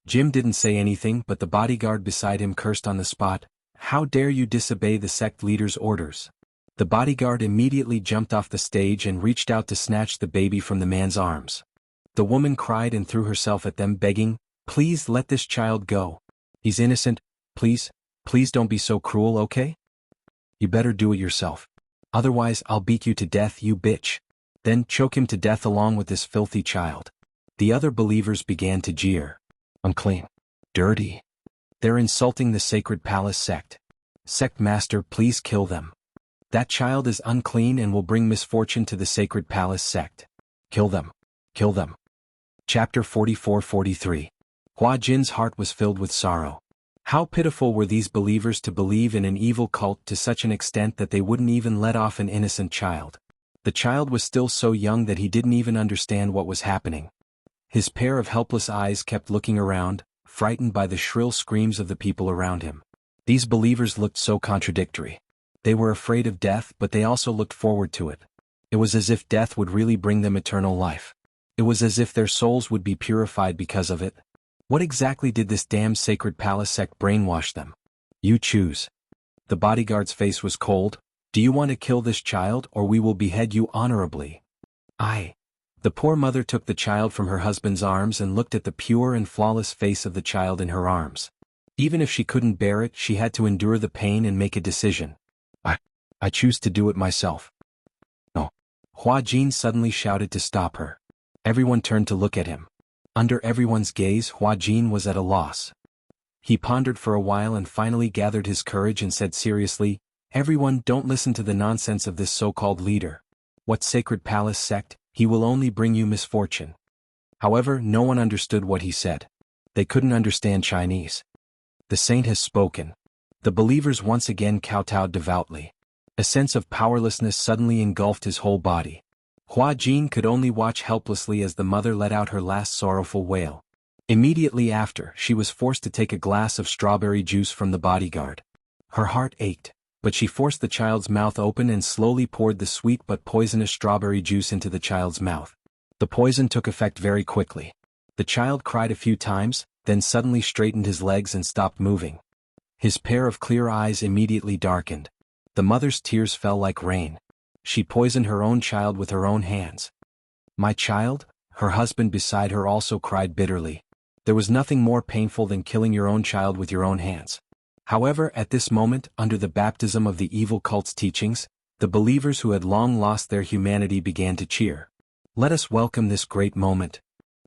Jim didn't say anything, but the bodyguard beside him cursed on the spot. How dare you disobey the sect leader's orders? The bodyguard immediately jumped off the stage and reached out to snatch the baby from the man's arms. The woman cried and threw herself at them, begging, "Please let this child go. He's innocent. Please, please don't be so cruel, okay? You better do it yourself. Otherwise I'll beat you to death, you bitch. Then choke him to death along with this filthy child." The other believers began to jeer. Unclean. Dirty. They're insulting the Sacred Palace sect. Sect Master, please kill them. That child is unclean and will bring misfortune to the sacred palace sect. Kill them. Kill them. Chapter 44-43. Hua Jin's heart was filled with sorrow. How pitiful were these believers to believe in an evil cult to such an extent that they wouldn't even let off an innocent child. The child was still so young that he didn't even understand what was happening. His pair of helpless eyes kept looking around, frightened by the shrill screams of the people around him. These believers looked so contradictory. They were afraid of death, but they also looked forward to it. It was as if death would really bring them eternal life. It was as if their souls would be purified because of it. What exactly did this damn sacred palace sect brainwash them? You choose. The bodyguard's face was cold. Do you want to kill this child, or we will behead you honorably? The poor mother took the child from her husband's arms and looked at the pure and flawless face of the child in her arms. Even if she couldn't bear it, she had to endure the pain and make a decision. I choose to do it myself. No. Hua Jin suddenly shouted to stop her. Everyone turned to look at him. Under everyone's gaze, Hua Jin was at a loss. He pondered for a while and finally gathered his courage and said seriously, "Everyone, don't listen to the nonsense of this so-called leader. What sacred palace sect? He will only bring you misfortune." However, no one understood what he said. They couldn't understand Chinese. The saint has spoken. The believers once again kowtowed devoutly. A sense of powerlessness suddenly engulfed his whole body. Hua Jin could only watch helplessly as the mother let out her last sorrowful wail. Immediately after, she was forced to take a glass of strawberry juice from the bodyguard. Her heart ached, but she forced the child's mouth open and slowly poured the sweet but poisonous strawberry juice into the child's mouth. The poison took effect very quickly. The child cried a few times, then suddenly straightened his legs and stopped moving. His pair of clear eyes immediately darkened. The mother's tears fell like rain. She poisoned her own child with her own hands. My child? Her husband beside her also cried bitterly. There was nothing more painful than killing your own child with your own hands. However, at this moment, under the baptism of the evil cult's teachings, the believers who had long lost their humanity began to cheer. Let us welcome this great moment.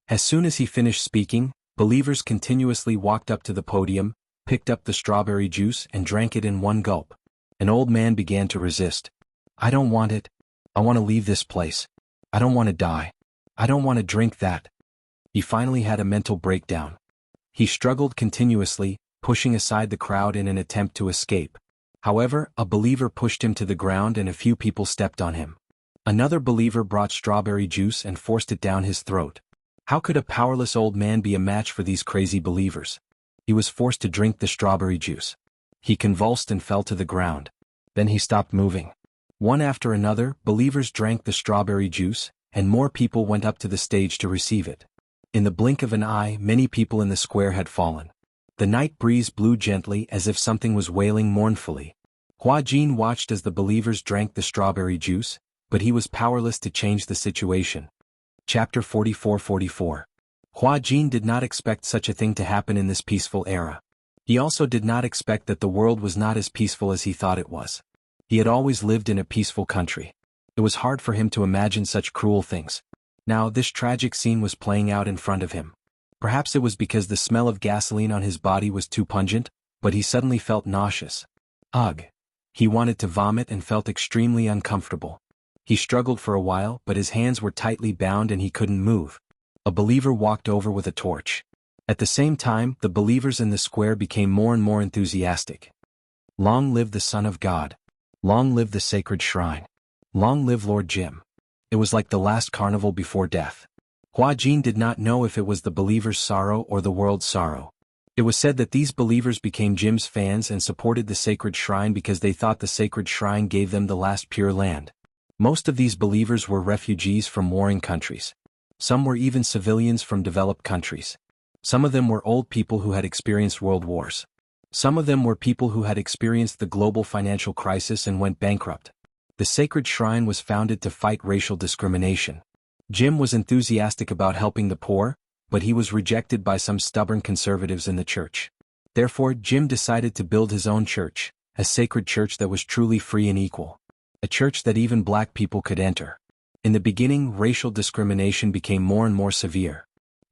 As soon as he finished speaking, believers continuously walked up to the podium, picked up the strawberry juice and drank it in one gulp. An old man began to resist. I don't want it. I want to leave this place. I don't want to die. I don't want to drink that. He finally had a mental breakdown. He struggled continuously, pushing aside the crowd in an attempt to escape. However, a believer pushed him to the ground and a few people stepped on him. Another believer brought strawberry juice and forced it down his throat. How could a powerless old man be a match for these crazy believers? He was forced to drink the strawberry juice. He convulsed and fell to the ground. Then he stopped moving. One after another, believers drank the strawberry juice, and more people went up to the stage to receive it. In the blink of an eye, many people in the square had fallen. The night breeze blew gently as if something was wailing mournfully. Hua Jin watched as the believers drank the strawberry juice, but he was powerless to change the situation. Chapter 44-44. Hua Jin did not expect such a thing to happen in this peaceful era. He also did not expect that the world was not as peaceful as he thought it was. He had always lived in a peaceful country. It was hard for him to imagine such cruel things. Now this tragic scene was playing out in front of him. Perhaps it was because the smell of gasoline on his body was too pungent, but he suddenly felt nauseous. Ugh! He wanted to vomit and felt extremely uncomfortable. He struggled for a while, but his hands were tightly bound and he couldn't move. A believer walked over with a torch. At the same time, the believers in the square became more and more enthusiastic. Long live the Son of God. Long live the sacred shrine. Long live Lord Jim. It was like the last carnival before death. Hua Jin did not know if it was the believers' sorrow or the world's sorrow. It was said that these believers became Jim's fans and supported the sacred shrine because they thought the sacred shrine gave them the last pure land. Most of these believers were refugees from warring countries. Some were even civilians from developed countries. Some of them were old people who had experienced world wars. Some of them were people who had experienced the global financial crisis and went bankrupt. The sacred shrine was founded to fight racial discrimination. Jim was enthusiastic about helping the poor, but he was rejected by some stubborn conservatives in the church. Therefore, Jim decided to build his own church, a sacred church that was truly free and equal. A church that even black people could enter. In the beginning, racial discrimination became more and more severe.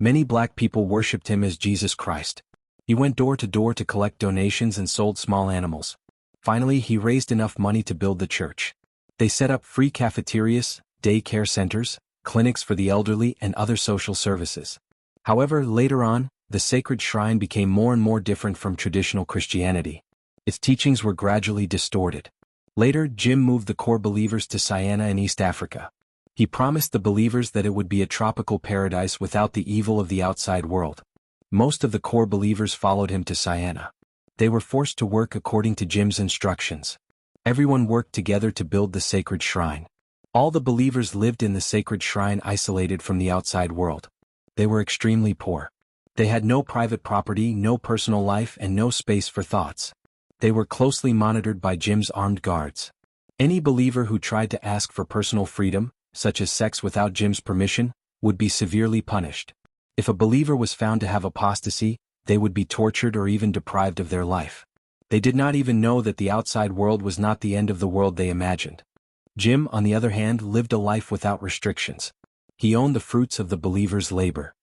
Many black people worshipped him as Jesus Christ. He went door to collect donations and sold small animals. Finally, he raised enough money to build the church. They set up free cafeterias, day care centers, clinics for the elderly and other social services. However, later on, the sacred shrine became more and more different from traditional Christianity. Its teachings were gradually distorted. Later, Jim moved the core believers to Siena in East Africa. He promised the believers that it would be a tropical paradise without the evil of the outside world. Most of the core believers followed him to Siena. They were forced to work according to Jim's instructions. Everyone worked together to build the sacred shrine. All the believers lived in the sacred shrine isolated from the outside world. They were extremely poor. They had no private property, no personal life, and no space for thoughts. They were closely monitored by Jim's armed guards. Any believer who tried to ask for personal freedom, such as sex without Jim's permission, would be severely punished. If a believer was found to have apostasy, they would be tortured or even deprived of their life. They did not even know that the outside world was not the end of the world they imagined. Jim, on the other hand, lived a life without restrictions. He owned the fruits of the believer's labor.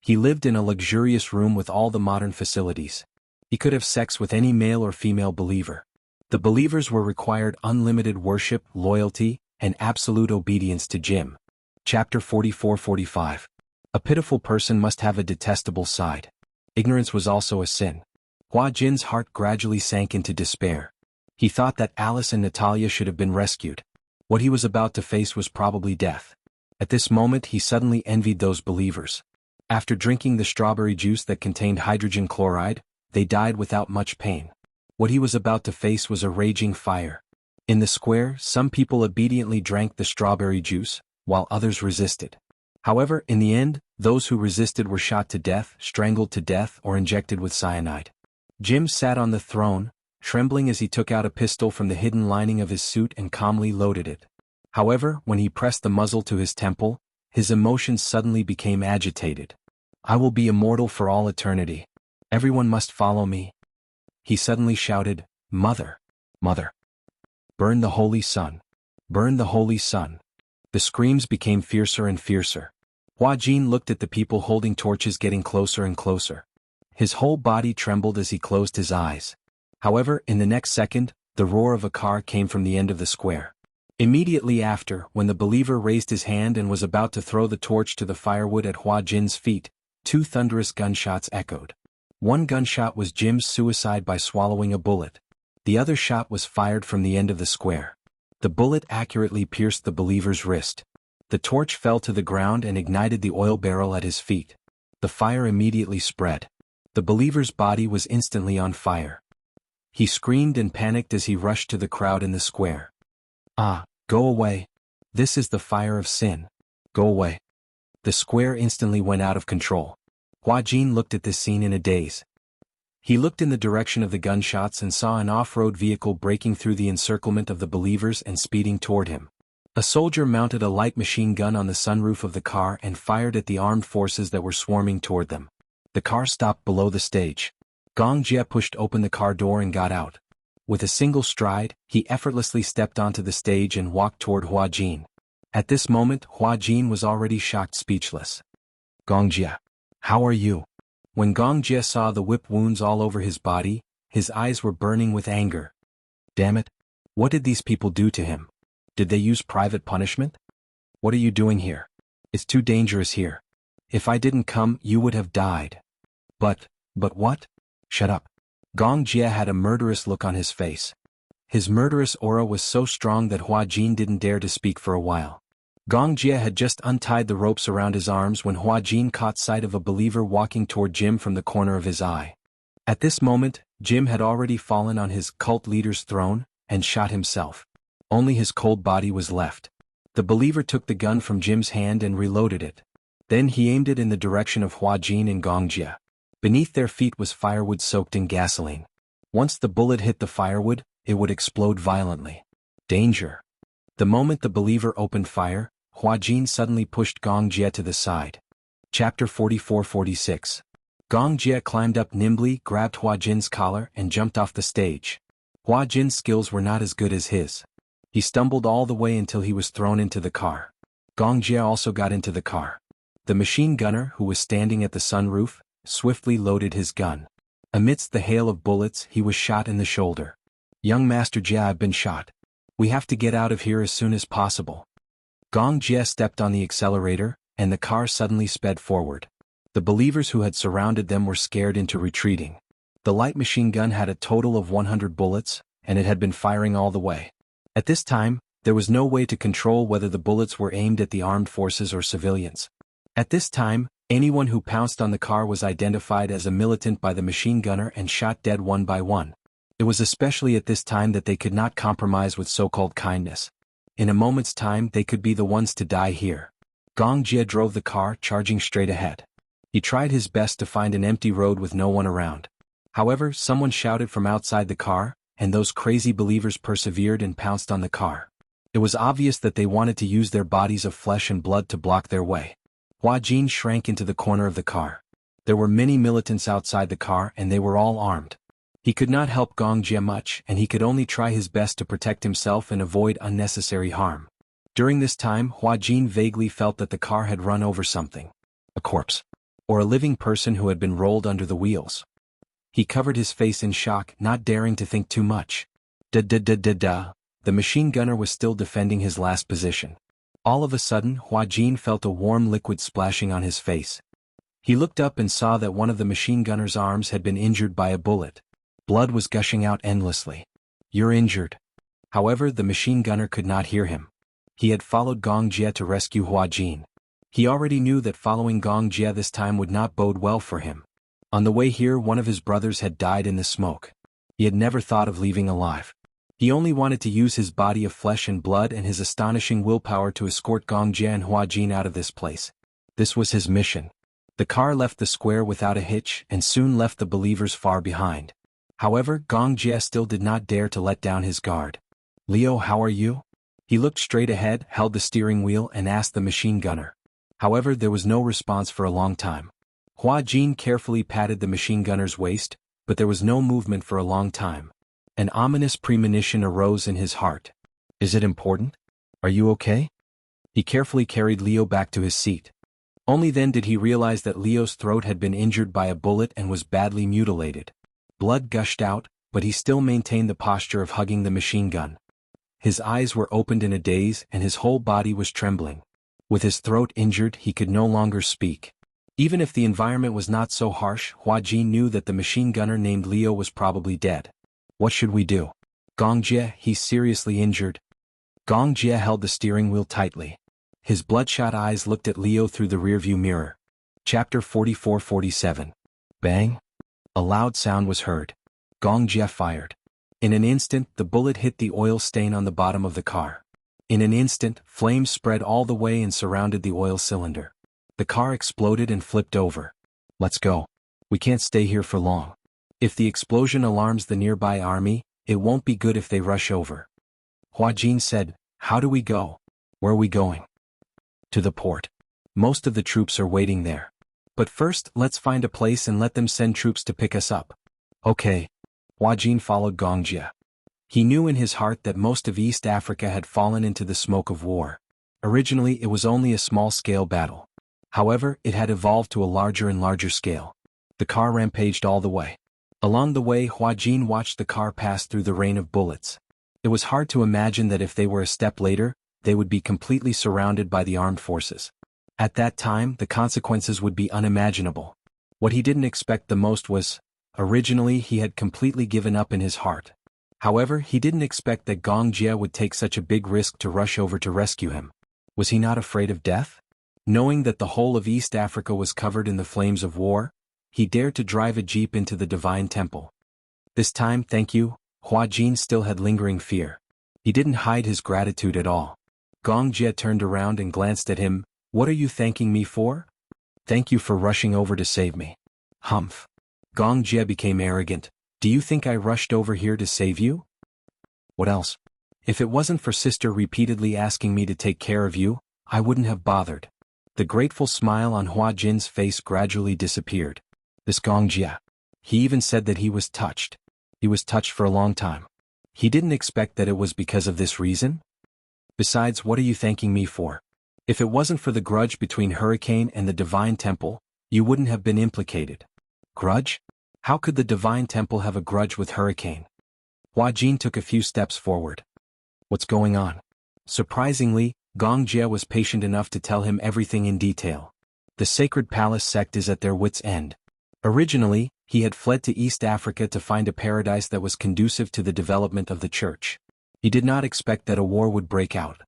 He lived in a luxurious room with all the modern facilities. He could have sex with any male or female believer. The believers were required unlimited worship, loyalty, and absolute obedience to Jim. Chapter 44-45. A pitiful person must have a detestable side. Ignorance was also a sin. Hua Jin's heart gradually sank into despair. He thought that Alice and Natalia should have been rescued. What he was about to face was probably death. At this moment he suddenly envied those believers. After drinking the strawberry juice that contained hydrogen chloride, they died without much pain. What he was about to face was a raging fire. In the square, some people obediently drank the strawberry juice, while others resisted. However, in the end, those who resisted were shot to death, strangled to death, or injected with cyanide. Jim sat on the throne, trembling as he took out a pistol from the hidden lining of his suit and calmly loaded it. However, when he pressed the muzzle to his temple, his emotions suddenly became agitated. "I will be immortal for all eternity. Everyone must follow me." He suddenly shouted, "Mother! Mother! Burn the Holy Sun! Burn the Holy Sun!" The screams became fiercer and fiercer. Hua Jin looked at the people holding torches getting closer and closer. His whole body trembled as he closed his eyes. However, in the next second, the roar of a car came from the end of the square. Immediately after, when the believer raised his hand and was about to throw the torch to the firewood at Hua Jin's feet, two thunderous gunshots echoed. One gunshot was Jim's suicide by swallowing a bullet. The other shot was fired from the end of the square. The bullet accurately pierced the believer's wrist. The torch fell to the ground and ignited the oil barrel at his feet. The fire immediately spread. The believer's body was instantly on fire. He screamed and panicked as he rushed to the crowd in the square. "Ah, go away. This is the fire of sin. Go away." The square instantly went out of control. Hua Jin looked at this scene in a daze. He looked in the direction of the gunshots and saw an off-road vehicle breaking through the encirclement of the believers and speeding toward him. A soldier mounted a light machine gun on the sunroof of the car and fired at the armed forces that were swarming toward them. The car stopped below the stage. Gong Jie pushed open the car door and got out. With a single stride, he effortlessly stepped onto the stage and walked toward Hua Jin. At this moment, Hua Jin was already shocked speechless. "Gong Jie, how are you?" When Gong Jie saw the whip wounds all over his body, his eyes were burning with anger. "Damn it! What did these people do to him? Did they use private punishment? What are you doing here? It's too dangerous here. If I didn't come, you would have died." But what? Shut up." Gong Jie had a murderous look on his face. His murderous aura was so strong that Hua Jin didn't dare to speak for a while. Gong Jie had just untied the ropes around his arms when Hua Jin caught sight of a believer walking toward Jim from the corner of his eye. At this moment, Jim had already fallen on his cult leader's throne and shot himself. Only his cold body was left. The believer took the gun from Jim's hand and reloaded it. Then he aimed it in the direction of Hua Jin and Gong Jie. Beneath their feet was firewood soaked in gasoline. Once the bullet hit the firewood, it would explode violently. Danger. The moment the believer opened fire, Hua Jin suddenly pushed Gong Jie to the side. Chapter 44-46. Gong Jie climbed up nimbly, grabbed Hua Jin's collar and jumped off the stage. Hua Jin's skills were not as good as his. He stumbled all the way until he was thrown into the car. Gong Jie also got into the car. The machine gunner, who was standing at the sunroof, swiftly loaded his gun. Amidst the hail of bullets, he was shot in the shoulder. Young Master Jia, I've been shot. We have to get out of here as soon as possible. Gong Jia stepped on the accelerator, and the car suddenly sped forward. The believers who had surrounded them were scared into retreating. The light machine gun had a total of 100 bullets, and it had been firing all the way. At this time, there was no way to control whether the bullets were aimed at the armed forces or civilians. At this time, anyone who pounced on the car was identified as a militant by the machine gunner and shot dead one by one. It was especially at this time that they could not compromise with so-called kindness. In a moment's time they could be the ones to die here. Gong Jia drove the car, charging straight ahead. He tried his best to find an empty road with no one around. However, someone shouted from outside the car, and those crazy believers persevered and pounced on the car. It was obvious that they wanted to use their bodies of flesh and blood to block their way. Hua Jin shrank into the corner of the car. There were many militants outside the car and they were all armed. He could not help Gong Jia much and he could only try his best to protect himself and avoid unnecessary harm. During this time, Hua Jin vaguely felt that the car had run over something. A corpse. Or a living person who had been rolled under the wheels. He covered his face in shock, not daring to think too much. Da-da-da-da-da. The machine gunner was still defending his last position. All of a sudden, Hua Jin felt a warm liquid splashing on his face. He looked up and saw that one of the machine gunner's arms had been injured by a bullet. Blood was gushing out endlessly. "You're injured." However, the machine gunner could not hear him. He had followed Gong Jia to rescue Hua Jin. He already knew that following Gong Jia this time would not bode well for him. On the way here, one of his brothers had died in the smoke. He had never thought of leaving alive. He only wanted to use his body of flesh and blood and his astonishing willpower to escort Gong Jia and Hua Jin out of this place. This was his mission. The car left the square without a hitch and soon left the believers far behind. However, Gong Jia still did not dare to let down his guard. "Leo, how are you?" He looked straight ahead, held the steering wheel and asked the machine gunner. However, there was no response for a long time. Hua Jin carefully patted the machine gunner's waist, but there was no movement for a long time. An ominous premonition arose in his heart. "Is it important? Are you okay?" He carefully carried Leo back to his seat. Only then did he realize that Leo's throat had been injured by a bullet and was badly mutilated. Blood gushed out, but he still maintained the posture of hugging the machine gun. His eyes were opened in a daze and his whole body was trembling. With his throat injured, he could no longer speak. Even if the environment was not so harsh, Hua Jin knew that the machine gunner named Leo was probably dead. "What should we do?" "Gong Jia, he's seriously injured." Gong Jia held the steering wheel tightly. His bloodshot eyes looked at Leo through the rearview mirror. Chapter 44-47. Bang! A loud sound was heard. Gong Jia fired. In an instant, the bullet hit the oil stain on the bottom of the car. In an instant, flames spread all the way and surrounded the oil cylinder. The car exploded and flipped over. "Let's go. We can't stay here for long. If the explosion alarms the nearby army, it won't be good if they rush over." Hua Jin said, "How do we go?" "Where are we going?" "To the port. Most of the troops are waiting there. But first, let's find a place and let them send troops to pick us up." "Okay." Hua Jin followed Gong Jia. He knew in his heart that most of East Africa had fallen into the smoke of war. Originally, it was only a small-scale battle. However, it had evolved to a larger and larger scale. The car rampaged all the way. Along the way, Hua Jin watched the car pass through the rain of bullets. It was hard to imagine that if they were a step later, they would be completely surrounded by the armed forces. At that time, the consequences would be unimaginable. What he didn't expect the most was, originally he had completely given up in his heart. However, he didn't expect that Gong Jia would take such a big risk to rush over to rescue him. Was he not afraid of death? Knowing that the whole of East Africa was covered in the flames of war, he dared to drive a jeep into the divine temple. This time, thank you, Hua Jin still had lingering fear. He didn't hide his gratitude at all. Gong Jia turned around and glanced at him. "What are you thanking me for?" "Thank you for rushing over to save me." "Humph." Gong Jia became arrogant. "Do you think I rushed over here to save you?" "What else? If it wasn't for sister repeatedly asking me to take care of you, I wouldn't have bothered." The grateful smile on Hua Jin's face gradually disappeared. This Gong Jia. He even said that he was touched. He was touched for a long time. He didn't expect that it was because of this reason. Besides, what are you thanking me for? If it wasn't for the grudge between Hurricane and the Divine Temple, you wouldn't have been implicated. Grudge? How could the Divine Temple have a grudge with Hurricane? Hua Jin took a few steps forward. What's going on? Surprisingly, Gong Jie was patient enough to tell him everything in detail. The Sacred Palace sect is at their wits' end. Originally, he had fled to East Africa to find a paradise that was conducive to the development of the church. He did not expect that a war would break out.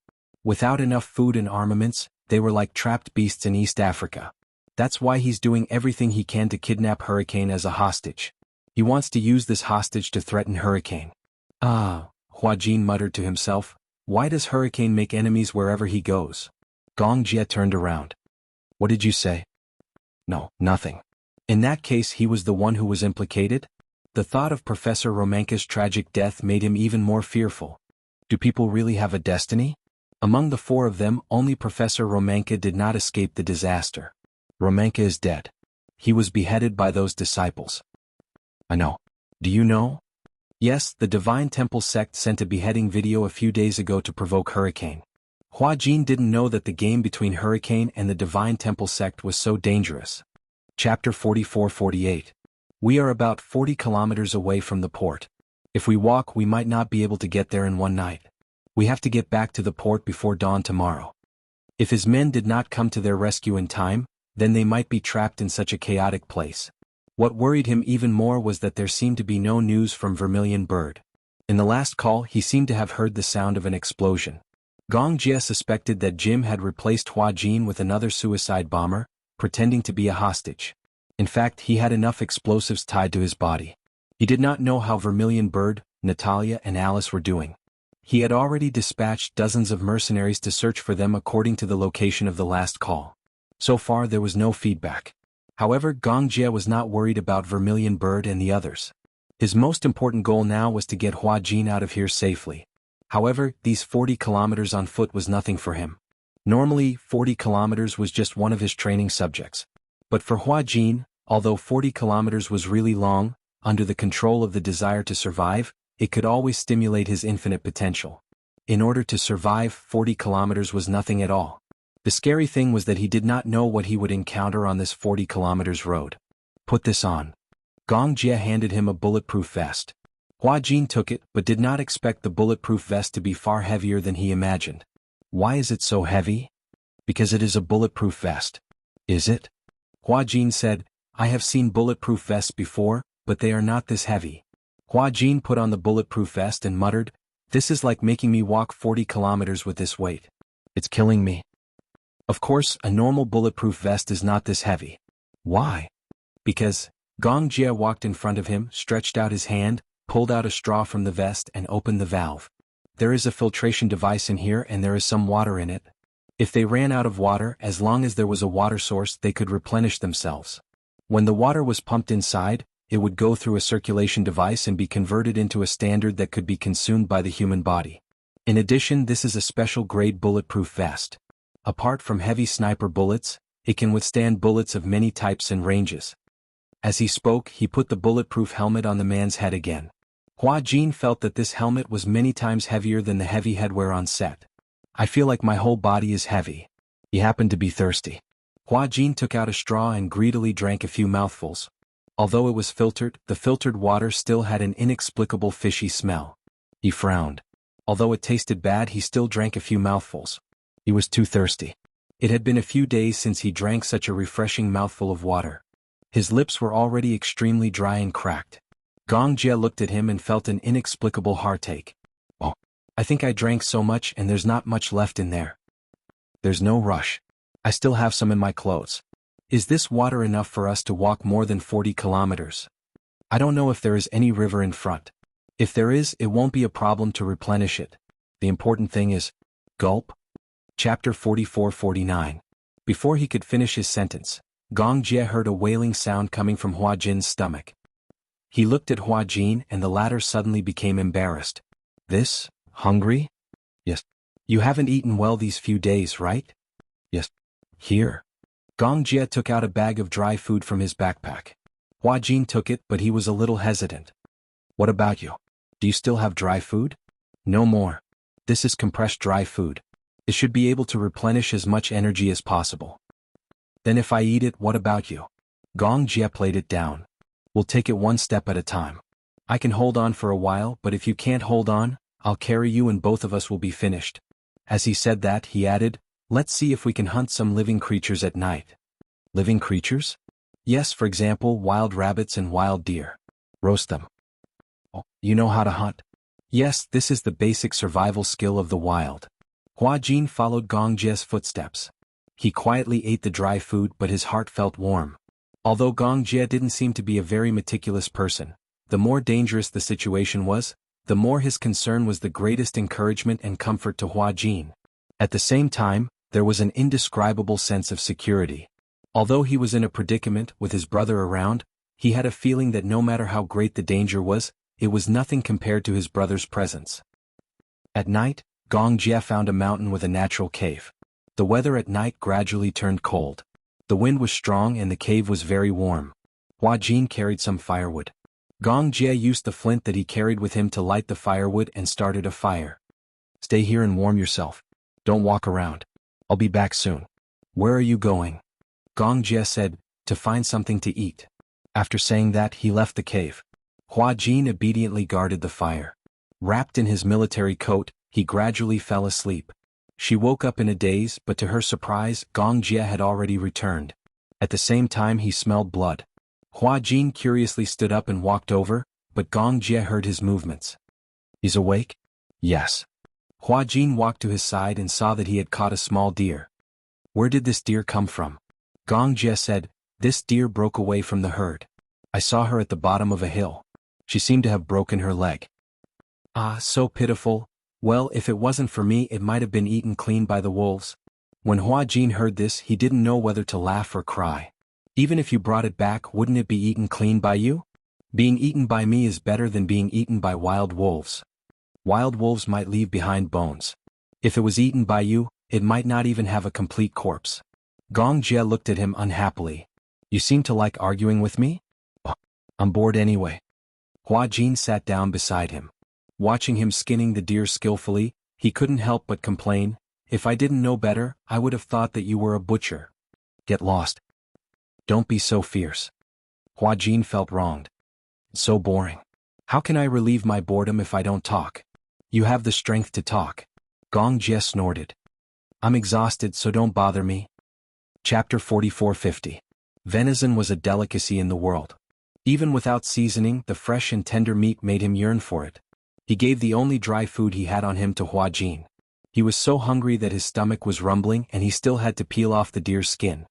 Without enough food and armaments, they were like trapped beasts in East Africa. That's why he's doing everything he can to kidnap Hurricane as a hostage. He wants to use this hostage to threaten Hurricane. Ah, Hua Jin muttered to himself, why does Hurricane make enemies wherever he goes? Gong Jie turned around. What did you say? No, nothing. In that case he was the one who was implicated? The thought of Professor Romanka's tragic death made him even more fearful. Do people really have a destiny? Among the four of them, only Professor Romanka did not escape the disaster. Romanka is dead. He was beheaded by those disciples. I know. Do you know? Yes, the Divine Temple sect sent a beheading video a few days ago to provoke Hurricane. Hua Jin didn't know that the game between Hurricane and the Divine Temple sect was so dangerous. Chapter 44-48. We are about 40 kilometers away from the port. If we walk, we might not be able to get there in one night. We have to get back to the port before dawn tomorrow. If his men did not come to their rescue in time, then they might be trapped in such a chaotic place. What worried him even more was that there seemed to be no news from Vermilion Bird. In the last call, he seemed to have heard the sound of an explosion. Gong Jie suspected that Jim had replaced Hua Jin with another suicide bomber, pretending to be a hostage. In fact, he had enough explosives tied to his body. He did not know how Vermilion Bird, Natalia and Alice were doing. He had already dispatched dozens of mercenaries to search for them according to the location of the last call. So far there was no feedback. However, Gong Jie was not worried about Vermilion Bird and the others. His most important goal now was to get Hua Jin out of here safely. However, these 40 kilometers on foot was nothing for him. Normally, 40 kilometers was just one of his training subjects. But for Hua Jin, although 40 kilometers was really long, under the control of the desire to survive, it could always stimulate his infinite potential. In order to survive, 40 kilometers was nothing at all. The scary thing was that he did not know what he would encounter on this 40 kilometers road. Put this on. Gong Jie handed him a bulletproof vest. Hua Jin took it but did not expect the bulletproof vest to be far heavier than he imagined. Why is it so heavy? Because it is a bulletproof vest. Is it? Hua Jin said, I have seen bulletproof vests before, but they are not this heavy. Hua Jin put on the bulletproof vest and muttered, this is like making me walk 40 kilometers with this weight. It's killing me. Of course, a normal bulletproof vest is not this heavy. Why? Because Gong Jie walked in front of him, stretched out his hand, pulled out a straw from the vest and opened the valve. There is a filtration device in here and there is some water in it. If they ran out of water, as long as there was a water source, they could replenish themselves. When the water was pumped inside, it would go through a circulation device and be converted into a standard that could be consumed by the human body. In addition, this is a special grade bulletproof vest. Apart from heavy sniper bullets, it can withstand bullets of many types and ranges. As he spoke, he put the bulletproof helmet on the man's head again. Hua Jin felt that this helmet was many times heavier than the heavy headwear on set. I feel like my whole body is heavy. He happened to be thirsty. Hua Jin took out a straw and greedily drank a few mouthfuls. Although it was filtered, the filtered water still had an inexplicable fishy smell. He frowned. Although it tasted bad, he still drank a few mouthfuls. He was too thirsty. It had been a few days since he drank such a refreshing mouthful of water. His lips were already extremely dry and cracked. Gong Jie looked at him and felt an inexplicable heartache. Oh, I think I drank so much and there's not much left in there. There's no rush. I still have some in my clothes. Is this water enough for us to walk more than 40 kilometers? I don't know if there is any river in front. If there is, it won't be a problem to replenish it. The important thing is, gulp. Chapter 44-49. Before he could finish his sentence, Gong Jie heard a wailing sound coming from Hua Jin's stomach. He looked at Hua Jin and the latter suddenly became embarrassed. This? Hungry? Yes. You haven't eaten well these few days, right? Yes. Here. Gong Jie took out a bag of dry food from his backpack. Hua Jin took it, but he was a little hesitant. What about you? Do you still have dry food? No more. This is compressed dry food. It should be able to replenish as much energy as possible. Then if I eat it, what about you? Gong Jie played it down. We'll take it one step at a time. I can hold on for a while, but if you can't hold on, I'll carry you and both of us will be finished. As he said that, he added, let's see if we can hunt some living creatures at night. Living creatures? Yes, for example, wild rabbits and wild deer. Roast them. Oh, you know how to hunt? Yes, this is the basic survival skill of the wild. Hua Jin followed Gong Jie's footsteps. He quietly ate the dry food, but his heart felt warm. Although Gong Jie didn't seem to be a very meticulous person, the more dangerous the situation was, the more his concern was the greatest encouragement and comfort to Hua Jin. At the same time, there was an indescribable sense of security. Although he was in a predicament with his brother around, he had a feeling that no matter how great the danger was, it was nothing compared to his brother's presence. At night, Gong Jie found a mountain with a natural cave. The weather at night gradually turned cold. The wind was strong and the cave was very warm. Hua Jin carried some firewood. Gong Jie used the flint that he carried with him to light the firewood and started a fire. Stay here and warm yourself. Don't walk around. I'll be back soon. Where are you going? Gong Jie said, to find something to eat. After saying that, he left the cave. Hua Jin obediently guarded the fire. Wrapped in his military coat, he gradually fell asleep. She woke up in a daze, but to her surprise, Gong Jie had already returned. At the same time, he smelled blood. Hua Jin curiously stood up and walked over, but Gong Jie heard his movements. He's awake? Yes. Hua Jin walked to his side and saw that he had caught a small deer. Where did this deer come from? Gong Jie said, this deer broke away from the herd. I saw her at the bottom of a hill. She seemed to have broken her leg. Ah, so pitiful. Well, if it wasn't for me, it might have been eaten clean by the wolves. When Hua Jin heard this, he didn't know whether to laugh or cry. Even if you brought it back, wouldn't it be eaten clean by you? Being eaten by me is better than being eaten by wild wolves. Wild wolves might leave behind bones. If it was eaten by you, it might not even have a complete corpse. Gong Jie looked at him unhappily. You seem to like arguing with me? Oh, I'm bored anyway. Hua Jin sat down beside him. Watching him skinning the deer skillfully, he couldn't help but complain, if I didn't know better, I would have thought that you were a butcher. Get lost. Don't be so fierce. Hua Jin felt wronged. It's so boring. How can I relieve my boredom if I don't talk? You have the strength to talk. Gong Jie snorted. I'm exhausted, so don't bother me. Chapter 4450. Venison was a delicacy in the world. Even without seasoning, the fresh and tender meat made him yearn for it. He gave the only dry food he had on him to Hua Jin. He was so hungry that his stomach was rumbling and he still had to peel off the deer's skin.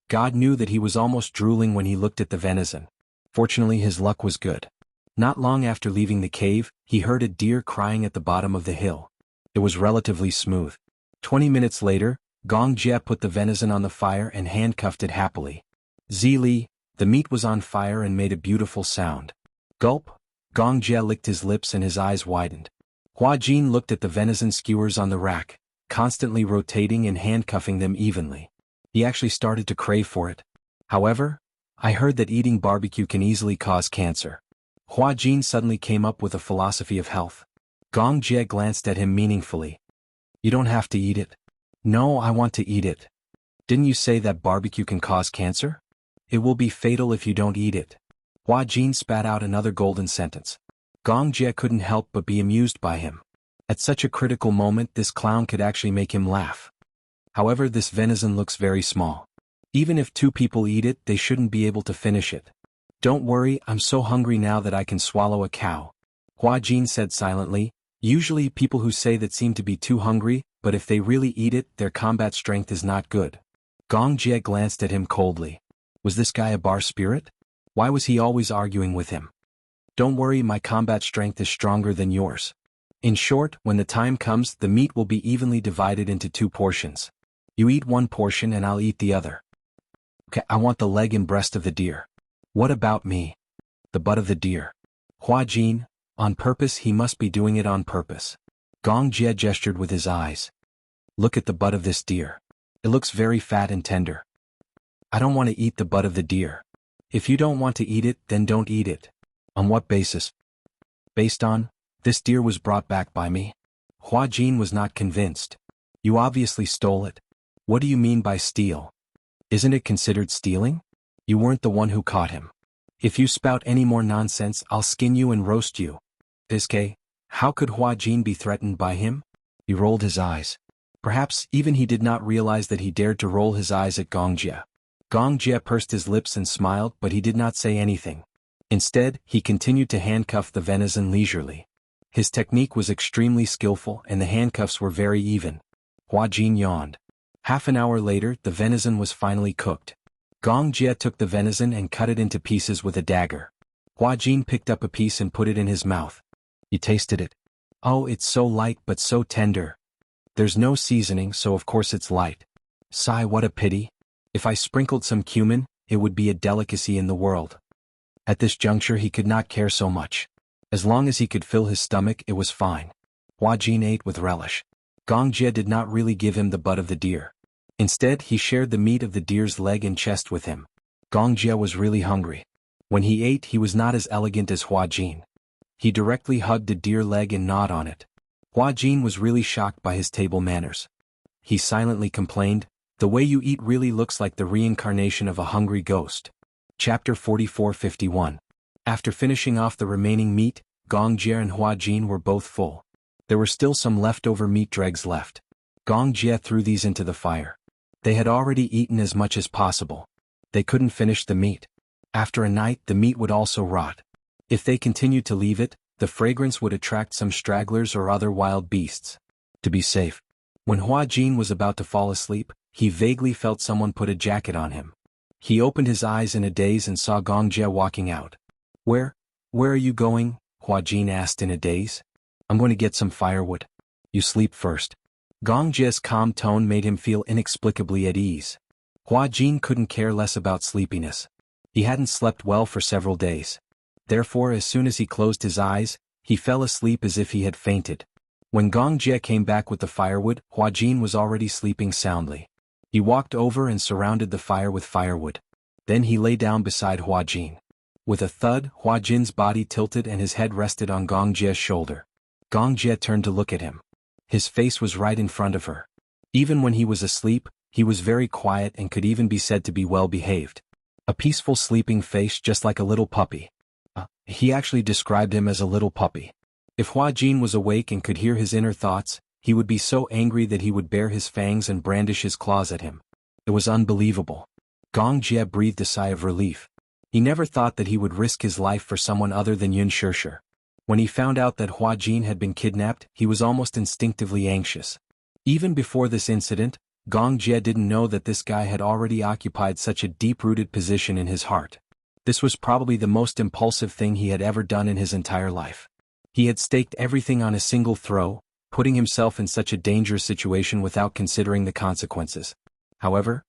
God knew that he was almost drooling when he looked at the venison. Fortunately, his luck was good. Not long after leaving the cave, he heard a deer crying at the bottom of the hill. It was relatively smooth. 20 minutes later, Gong Jie put the venison on the fire and handcuffed it happily. Zili, the meat was on fire and made a beautiful sound. Gulp! Gong Jie licked his lips and his eyes widened. Hua Jin looked at the venison skewers on the rack, constantly rotating and handcuffing them evenly. He actually started to crave for it. However, I heard that eating barbecue can easily cause cancer. Hua Jin suddenly came up with a philosophy of health. Gong Jie glanced at him meaningfully. You don't have to eat it. No, I want to eat it. Didn't you say that barbecue can cause cancer? It will be fatal if you don't eat it. Hua Jin spat out another golden sentence. Gong Jie couldn't help but be amused by him. At such a critical moment, this clown could actually make him laugh. However, this venison looks very small. Even if 2 people eat it, they shouldn't be able to finish it. Don't worry, I'm so hungry now that I can swallow a cow. Hua Jin said silently. Usually people who say that seem to be too hungry, but if they really eat it, their combat strength is not good. Gong Jie glanced at him coldly. Was this guy a bar spirit? Why was he always arguing with him? Don't worry, my combat strength is stronger than yours. In short, when the time comes, the meat will be evenly divided into 2 portions. You eat 1 portion and I'll eat the other. Okay, I want the leg and breast of the deer. What about me? The butt of the deer. Hua Jin, on purpose, he must be doing it on purpose. Gong Jie gestured with his eyes. Look at the butt of this deer. It looks very fat and tender. I don't want to eat the butt of the deer. If you don't want to eat it, then don't eat it. On what basis? Based on, this deer was brought back by me. Hua Jin was not convinced. You obviously stole it. What do you mean by steal? Isn't it considered stealing? You weren't the one who caught him. If you spout any more nonsense, I'll skin you and roast you. Iske, how could Hua Jin be threatened by him? He rolled his eyes. Perhaps even he did not realize that he dared to roll his eyes at Gong Jie. Gong Jie pursed his lips and smiled, but he did not say anything. Instead, he continued to handcuff the venison leisurely. His technique was extremely skillful and the handcuffs were very even. Hua Jin yawned. Half an hour later, the venison was finally cooked. Gong Jie took the venison and cut it into pieces with a dagger. Hua Jin picked up a piece and put it in his mouth. He tasted it. Oh, it's so light but so tender. There's no seasoning, so of course it's light. Sigh, what a pity. If I sprinkled some cumin, it would be a delicacy in the world. At this juncture he could not care so much. As long as he could fill his stomach, it was fine. Hua Jin ate with relish. Gong Jie did not really give him the butt of the deer. Instead, he shared the meat of the deer's leg and chest with him. Gong Jie was really hungry. When he ate, he was not as elegant as Hua Jin. He directly hugged a deer leg and gnawed on it. Hua Jin was really shocked by his table manners. He silently complained, "The way you eat really looks like the reincarnation of a hungry ghost." Chapter 44:51. After finishing off the remaining meat, Gong Jie and Hua Jin were both full. There were still some leftover meat dregs left. Gong Jie threw these into the fire. They had already eaten as much as possible. They couldn't finish the meat. After a night, the meat would also rot. If they continued to leave it, the fragrance would attract some stragglers or other wild beasts. To be safe. When Hua Jin was about to fall asleep, he vaguely felt someone put a jacket on him. He opened his eyes in a daze and saw Gong Jie walking out. Where are you going?" Hua Jin asked in a daze. "I'm going to get some firewood. You sleep first." Gong Jie's calm tone made him feel inexplicably at ease. Hua Jin couldn't care less about sleepiness. He hadn't slept well for several days. Therefore, as soon as he closed his eyes, he fell asleep as if he had fainted. When Gong Jie came back with the firewood, Hua Jin was already sleeping soundly. He walked over and surrounded the fire with firewood. Then he lay down beside Hua Jin. With a thud, Hua Jin's body tilted and his head rested on Gong Jie's shoulder. Gong Jie turned to look at him. His face was right in front of her. Even when he was asleep, he was very quiet and could even be said to be well behaved. A peaceful sleeping face just like a little puppy. He actually described him as a little puppy. If Hua Jin was awake and could hear his inner thoughts, he would be so angry that he would bare his fangs and brandish his claws at him. It was unbelievable. Gong Jie breathed a sigh of relief. He never thought that he would risk his life for someone other than Yun Shirshir. When he found out that Hua Jin had been kidnapped, he was almost instinctively anxious. Even before this incident, Gong Jie didn't know that this guy had already occupied such a deep-rooted position in his heart. This was probably the most impulsive thing he had ever done in his entire life. He had staked everything on a single throw, putting himself in such a dangerous situation without considering the consequences. However,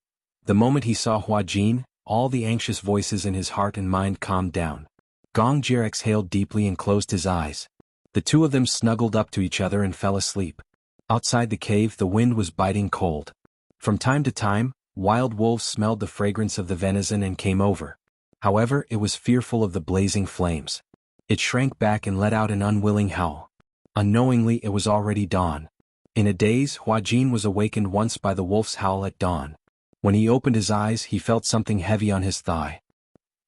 the moment he saw Hua Jin, all the anxious voices in his heart and mind calmed down. Gong Jie exhaled deeply and closed his eyes. The two of them snuggled up to each other and fell asleep. Outside the cave, the wind was biting cold. From time to time, wild wolves smelled the fragrance of the venison and came over. However, it was fearful of the blazing flames. It shrank back and let out an unwilling howl. Unknowingly, it was already dawn. In a daze, Hua Jin was awakened once by the wolf's howl at dawn. When he opened his eyes, he felt something heavy on his thigh.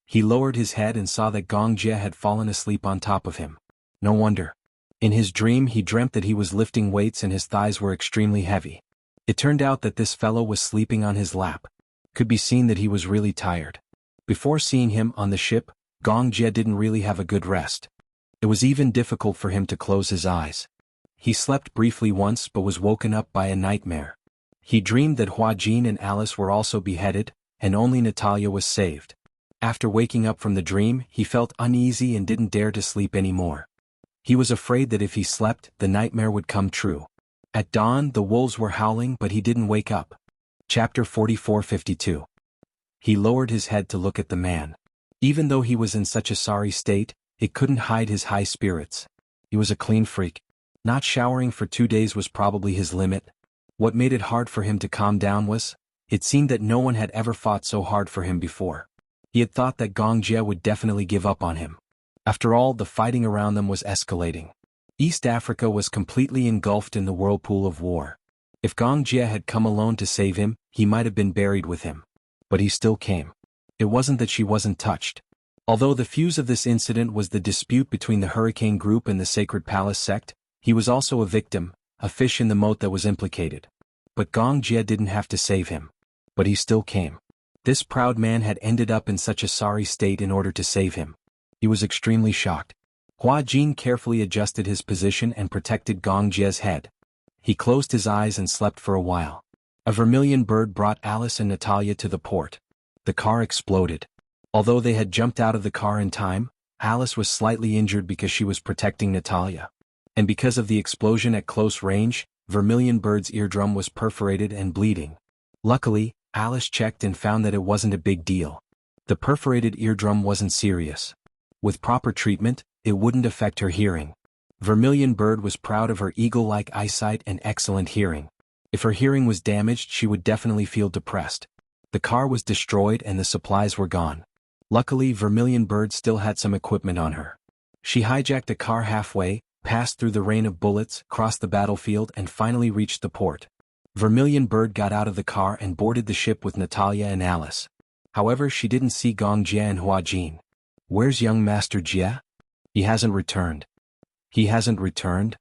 He lowered his head and saw that Gong Jie had fallen asleep on top of him. No wonder. In his dream, he dreamt that he was lifting weights and his thighs were extremely heavy. It turned out that this fellow was sleeping on his lap. Could be seen that he was really tired. Before seeing him on the ship, Gong Jie didn't really have a good rest. It was even difficult for him to close his eyes. He slept briefly once but was woken up by a nightmare. He dreamed that Hua Jin and Alice were also beheaded, and only Natalia was saved. After waking up from the dream, he felt uneasy and didn't dare to sleep anymore. He was afraid that if he slept, the nightmare would come true. At dawn, the wolves were howling but he didn't wake up. Chapter 44:52. He lowered his head to look at the man. Even though he was in such a sorry state, it couldn't hide his high spirits. He was a clean freak. Not showering for 2 days was probably his limit. What made it hard for him to calm down was, it seemed that no one had ever fought so hard for him before. He had thought that Gong Jie would definitely give up on him. After all, the fighting around them was escalating. East Africa was completely engulfed in the whirlpool of war. If Gong Jie had come alone to save him, he might have been buried with him. But he still came. It wasn't that she wasn't touched. Although the fuse of this incident was the dispute between the Hurricane Group and the Sacred Palace sect, he was also a victim, a fish in the moat that was implicated. But Gong Jie didn't have to save him. But he still came. This proud man had ended up in such a sorry state in order to save him. He was extremely shocked. Hua Jin carefully adjusted his position and protected Gong Jie's head. He closed his eyes and slept for a while. A vermilion bird brought Alice and Natalia to the port. The car exploded. Although they had jumped out of the car in time, Alice was slightly injured because she was protecting Natalia. And because of the explosion at close range, Vermilion Bird's eardrum was perforated and bleeding. Luckily, Alice checked and found that it wasn't a big deal. The perforated eardrum wasn't serious. With proper treatment, it wouldn't affect her hearing. Vermilion Bird was proud of her eagle-like eyesight and excellent hearing. If her hearing was damaged, she would definitely feel depressed. The car was destroyed and the supplies were gone. Luckily, Vermilion Bird still had some equipment on her. She hijacked a car halfway, passed through the rain of bullets, crossed the battlefield and finally reached the port. Vermilion Bird got out of the car and boarded the ship with Natalia and Alice. However, she didn't see Gong Jie and Hua Jin. Where's young Master Jie? He hasn't returned. He hasn't returned?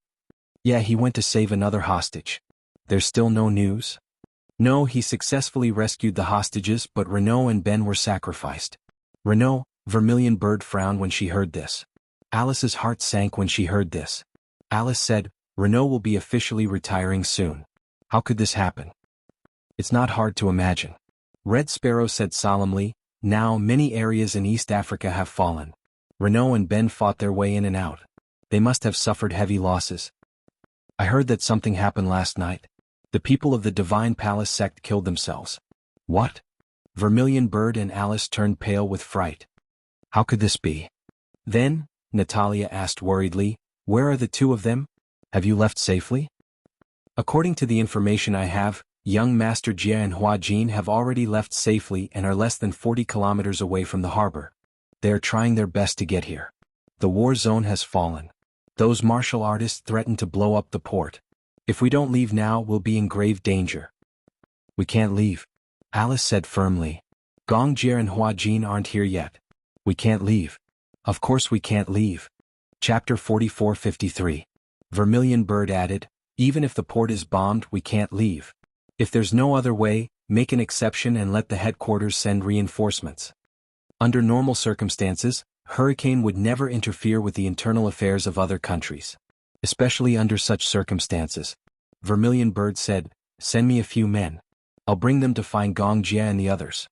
Yeah, he went to save another hostage. There's still no news? No, he successfully rescued the hostages, but Renault and Ben were sacrificed. Renault, Vermilion Bird frowned when she heard this. Alice's heart sank when she heard this. Alice said, Renault will be officially retiring soon. How could this happen? It's not hard to imagine. Red Sparrow said solemnly, now many areas in East Africa have fallen. Renault and Ben fought their way in and out. They must have suffered heavy losses. I heard that something happened last night. The people of the Divine Palace sect killed themselves. What? Vermilion Bird and Alice turned pale with fright. How could this be? Then, Natalia asked worriedly, where are the two of them? Have you left safely? According to the information I have, young Master Jie and Hua Jin have already left safely and are less than 40 kilometers away from the harbor. They are trying their best to get here. The war zone has fallen. Those martial artists threaten to blow up the port. If we don't leave now, we'll be in grave danger. We can't leave, Alice said firmly. Gong Jie and Hua Jin aren't here yet. We can't leave. Of course we can't leave. Chapter 44:53. Vermilion Bird added, even if the port is bombed, we can't leave. If there's no other way, make an exception and let the headquarters send reinforcements. Under normal circumstances, Hurricane would never interfere with the internal affairs of other countries. Especially under such circumstances. Vermilion Bird said, send me a few men. I'll bring them to find Gong Jie and the others.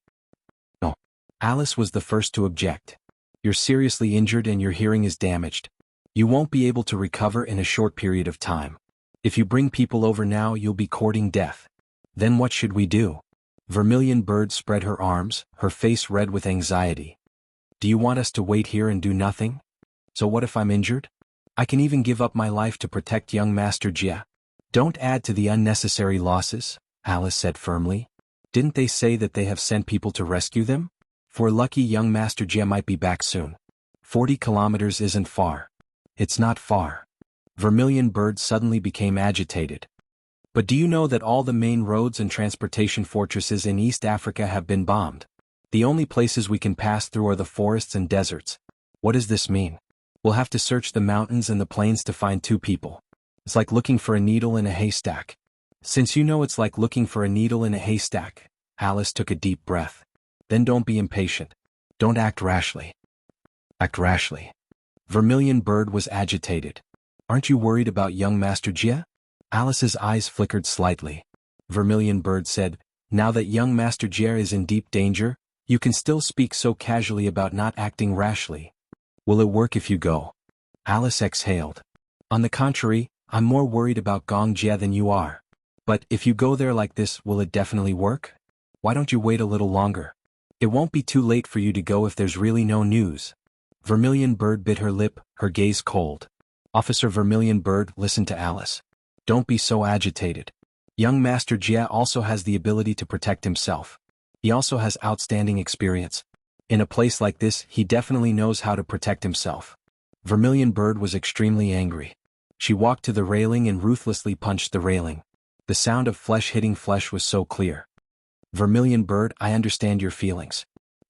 No. Alice was the first to object. You're seriously injured and your hearing is damaged. You won't be able to recover in a short period of time. If you bring people over now, you'll be courting death. Then what should we do? Vermilion Bird spread her arms, her face red with anxiety. Do you want us to wait here and do nothing? So what if I'm injured? I can even give up my life to protect young Master Jie. Don't add to the unnecessary losses, Alice said firmly. Didn't they say that they have sent people to rescue them? For lucky young Master Jie might be back soon. 40 kilometers isn't far. It's not far. Vermilion Bird suddenly became agitated. But do you know that all the main roads and transportation fortresses in East Africa have been bombed? The only places we can pass through are the forests and deserts. What does this mean? We'll have to search the mountains and the plains to find two people. It's like looking for a needle in a haystack. Since you know it's like looking for a needle in a haystack, Alice took a deep breath. Then don't be impatient. Don't act rashly. Act rashly. Vermilion Bird was agitated. Aren't you worried about young Master Jie? Alice's eyes flickered slightly. Vermilion Bird said, now that young Master Jie is in deep danger, you can still speak so casually about not acting rashly. Will it work if you go? Alice exhaled. On the contrary, I'm more worried about Gong Jie than you are. But if you go there like this, will it definitely work? Why don't you wait a little longer? It won't be too late for you to go if there's really no news. Vermilion Bird bit her lip, her gaze cold. Officer Vermilion Bird listened to Alice. Don't be so agitated. Young Master Jie also has the ability to protect himself. He also has outstanding experience. In a place like this, he definitely knows how to protect himself. Vermilion Bird was extremely angry. She walked to the railing and ruthlessly punched the railing. The sound of flesh hitting flesh was so clear. Vermilion Bird, I understand your feelings.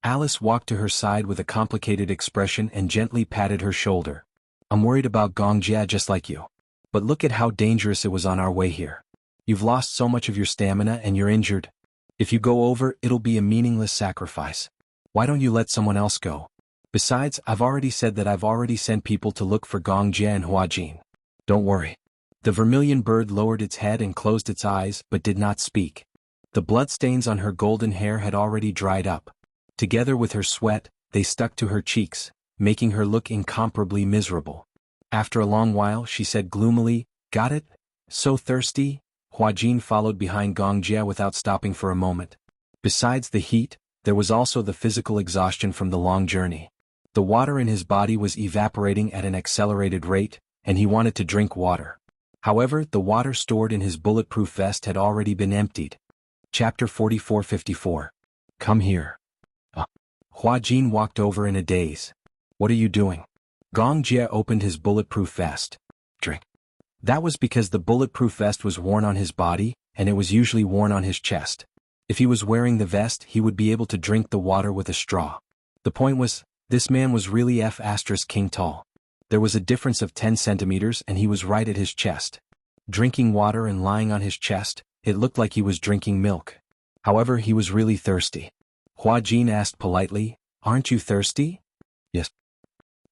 Alice walked to her side with a complicated expression and gently patted her shoulder. I'm worried about Gongjia just like you. But look at how dangerous it was on our way here. You've lost so much of your stamina and you're injured. If you go over, it'll be a meaningless sacrifice. Why don't you let someone else go? Besides, I've already said that I've already sent people to look for Gongjia and Huajin. Don't worry. The vermilion bird lowered its head and closed its eyes but did not speak. The bloodstains on her golden hair had already dried up. Together with her sweat, they stuck to her cheeks, making her look incomparably miserable. After a long while she said gloomily, "Got it? So thirsty?" Huajin followed behind Gongjia without stopping for a moment. Besides the heat, there was also the physical exhaustion from the long journey. The water in his body was evaporating at an accelerated rate, and he wanted to drink water. However, the water stored in his bulletproof vest had already been emptied. Chapter 44-54. Come here. Huajin walked over in a daze. What are you doing? Gongjia opened his bulletproof vest. Drink. That was because the bulletproof vest was worn on his body, and it was usually worn on his chest. If he was wearing the vest, he would be able to drink the water with a straw. The point was, this man was really King tall. There was a difference of 10 centimeters and he was right at his chest. Drinking water and lying on his chest, it looked like he was drinking milk. However, he was really thirsty. Huajin asked politely, "Aren't you thirsty?" "Yes."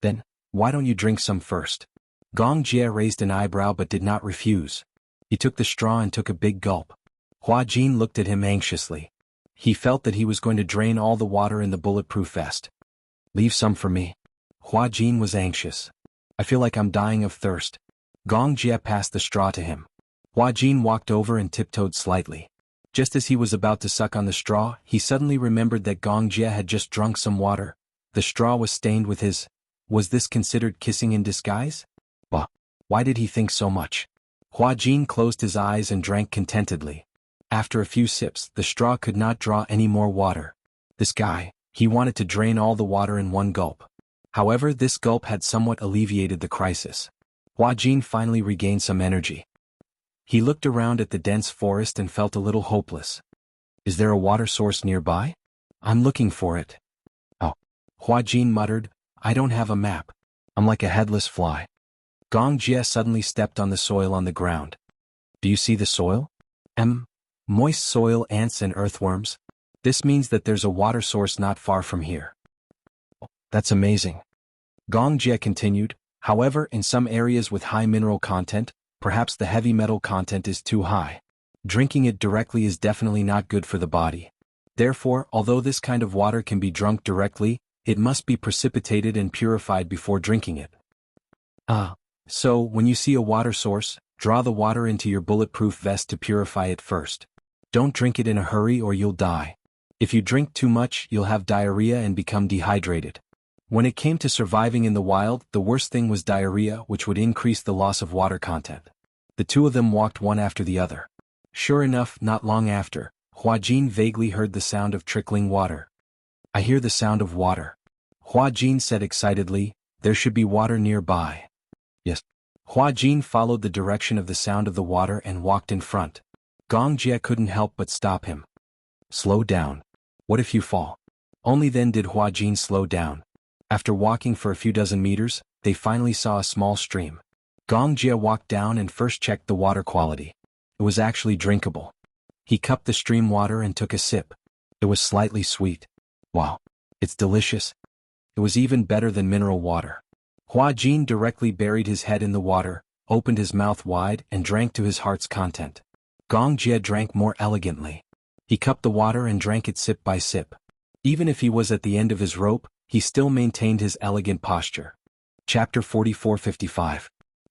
"Then, why don't you drink some first?" Gongjia raised an eyebrow but did not refuse. He took the straw and took a big gulp. Huajin looked at him anxiously. He felt that he was going to drain all the water in the bulletproof vest. "Leave some for me." Huajin was anxious. "I feel like I'm dying of thirst." Gongjia passed the straw to him. Huajin walked over and tiptoed slightly. Just as he was about to suck on the straw, he suddenly remembered that Gongjia had just drunk some water. The straw was stained with his. Was this considered kissing in disguise? Bah! Why did he think so much? Huajin closed his eyes and drank contentedly. After a few sips, the straw could not draw any more water. This guy, he wanted to drain all the water in one gulp. However, this gulp had somewhat alleviated the crisis. Huajin finally regained some energy. He looked around at the dense forest and felt a little hopeless. Is there a water source nearby? I'm looking for it. Oh. Huajin muttered, I don't have a map. I'm like a headless fly. Gongjia suddenly stepped on the soil on the ground. Do you see the soil? Moist soil, ants and earthworms. This means that there's a water source not far from here. Oh, that's amazing. Gongjia continued, however, in some areas with high mineral content, perhaps the heavy metal content is too high. Drinking it directly is definitely not good for the body. Therefore, although this kind of water can be drunk directly, it must be precipitated and purified before drinking it. So, when you see a water source, draw the water into your bulletproof vest to purify it first. Don't drink it in a hurry or you'll die. If you drink too much, you'll have diarrhea and become dehydrated. When it came to surviving in the wild, the worst thing was diarrhea, which would increase the loss of water content. The two of them walked one after the other. Sure enough, not long after, Huajin vaguely heard the sound of trickling water. I hear the sound of water. Huajin said excitedly, there should be water nearby. Yes. Huajin followed the direction of the sound of the water and walked in front. Gongjia couldn't help but stop him. Slow down. What if you fall? Only then did Huajin slow down. After walking for a few dozen meters, they finally saw a small stream. Gongjia walked down and first checked the water quality. It was actually drinkable. He cupped the stream water and took a sip. It was slightly sweet. Wow. It's delicious. It was even better than mineral water. Huajin directly buried his head in the water, opened his mouth wide and drank to his heart's content. Gongjia drank more elegantly. He cupped the water and drank it sip by sip. Even if he was at the end of his rope, he still maintained his elegant posture. Chapter 44-55.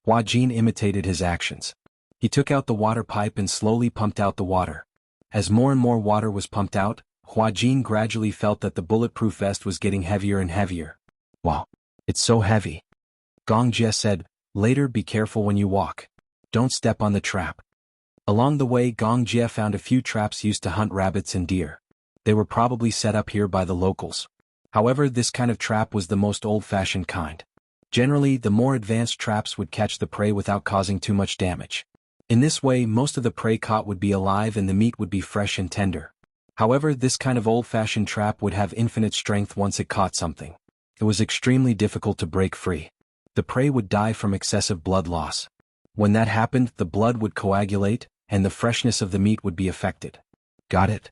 Huajin imitated his actions. He took out the water pipe and slowly pumped out the water. As more and more water was pumped out, Huajin gradually felt that the bulletproof vest was getting heavier and heavier. Wow, it's so heavy. Gongjia said, later be careful when you walk. Don't step on the trap. Along the way, Gongjia found a few traps used to hunt rabbits and deer. They were probably set up here by the locals. However, this kind of trap was the most old-fashioned kind. Generally, the more advanced traps would catch the prey without causing too much damage. In this way, most of the prey caught would be alive and the meat would be fresh and tender. However, this kind of old-fashioned trap would have infinite strength once it caught something. It was extremely difficult to break free. The prey would die from excessive blood loss. When that happened, the blood would coagulate, and the freshness of the meat would be affected. Got it?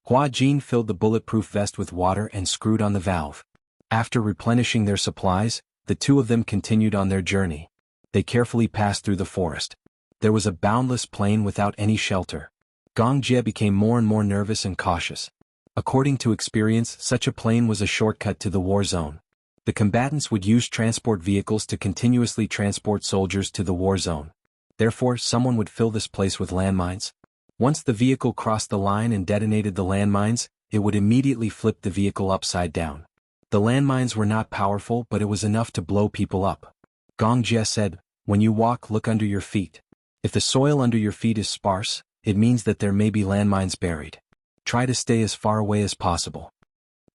Hua Jin filled the bulletproof vest with water and screwed on the valve. After replenishing their supplies, the two of them continued on their journey. They carefully passed through the forest. There was a boundless plain without any shelter. Gong Jie became more and more nervous and cautious. According to experience, such a plain was a shortcut to the war zone. The combatants would use transport vehicles to continuously transport soldiers to the war zone. Therefore, someone would fill this place with landmines. Once the vehicle crossed the line and detonated the landmines, it would immediately flip the vehicle upside down. The landmines were not powerful, but it was enough to blow people up. Gong Jie said, "When you walk, look under your feet. If the soil under your feet is sparse, it means that there may be landmines buried. Try to stay as far away as possible."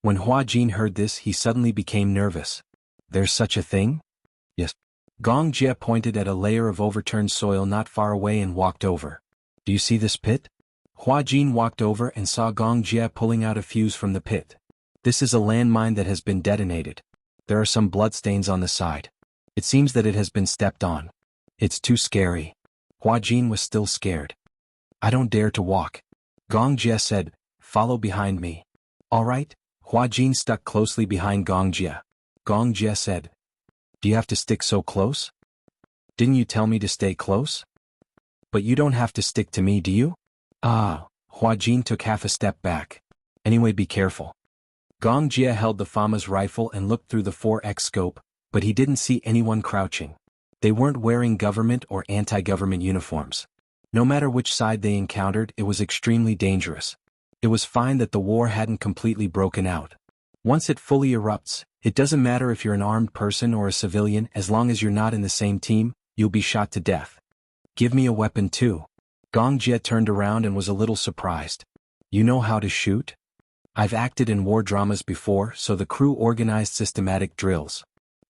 When Hua Jin heard this, he suddenly became nervous. "There's such a thing?" "Yes." Gong Jie pointed at a layer of overturned soil not far away and walked over. "Do you see this pit?" Hua Jin walked over and saw Gong Jie pulling out a fuse from the pit. "This is a landmine that has been detonated. There are some bloodstains on the side. It seems that it has been stepped on. It's too scary." Hua Jin was still scared. "I don't dare to walk." Gong Jie said, "Follow behind me." "All right." Hua Jin stuck closely behind Gong Jie. Gong Jie said, "Do you have to stick so close? Didn't you tell me to stay close? But you don't have to stick to me, do you?" "Ah." Hua Jin took half a step back. "Anyway, be careful." Gong Jie held the Fama's rifle and looked through the 4x scope, but he didn't see anyone crouching. They weren't wearing government or anti-government uniforms. No matter which side they encountered, it was extremely dangerous. It was fine that the war hadn't completely broken out. Once it fully erupts, it doesn't matter if you're an armed person or a civilian, as long as you're not in the same team, you'll be shot to death. "Give me a weapon too." Gong Jie turned around and was a little surprised. "You know how to shoot?" "I've acted in war dramas before, so the crew organized systematic drills."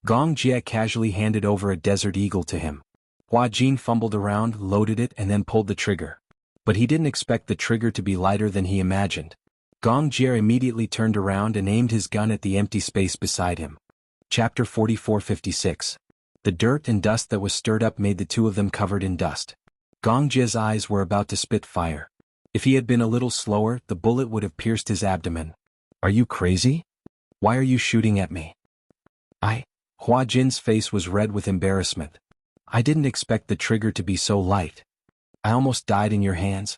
Gong Jie casually handed over a Desert Eagle to him. Hua Jin fumbled around, loaded it, and then pulled the trigger. But he didn't expect the trigger to be lighter than he imagined. Gong Jie immediately turned around and aimed his gun at the empty space beside him. Chapter 44:56. The dirt and dust that was stirred up made the two of them covered in dust. Gong Jie's eyes were about to spit fire. If he had been a little slower, the bullet would have pierced his abdomen. "Are you crazy? Why are you shooting at me?" Hua Jin's face was red with embarrassment. "I didn't expect the trigger to be so light. I almost died in your hands."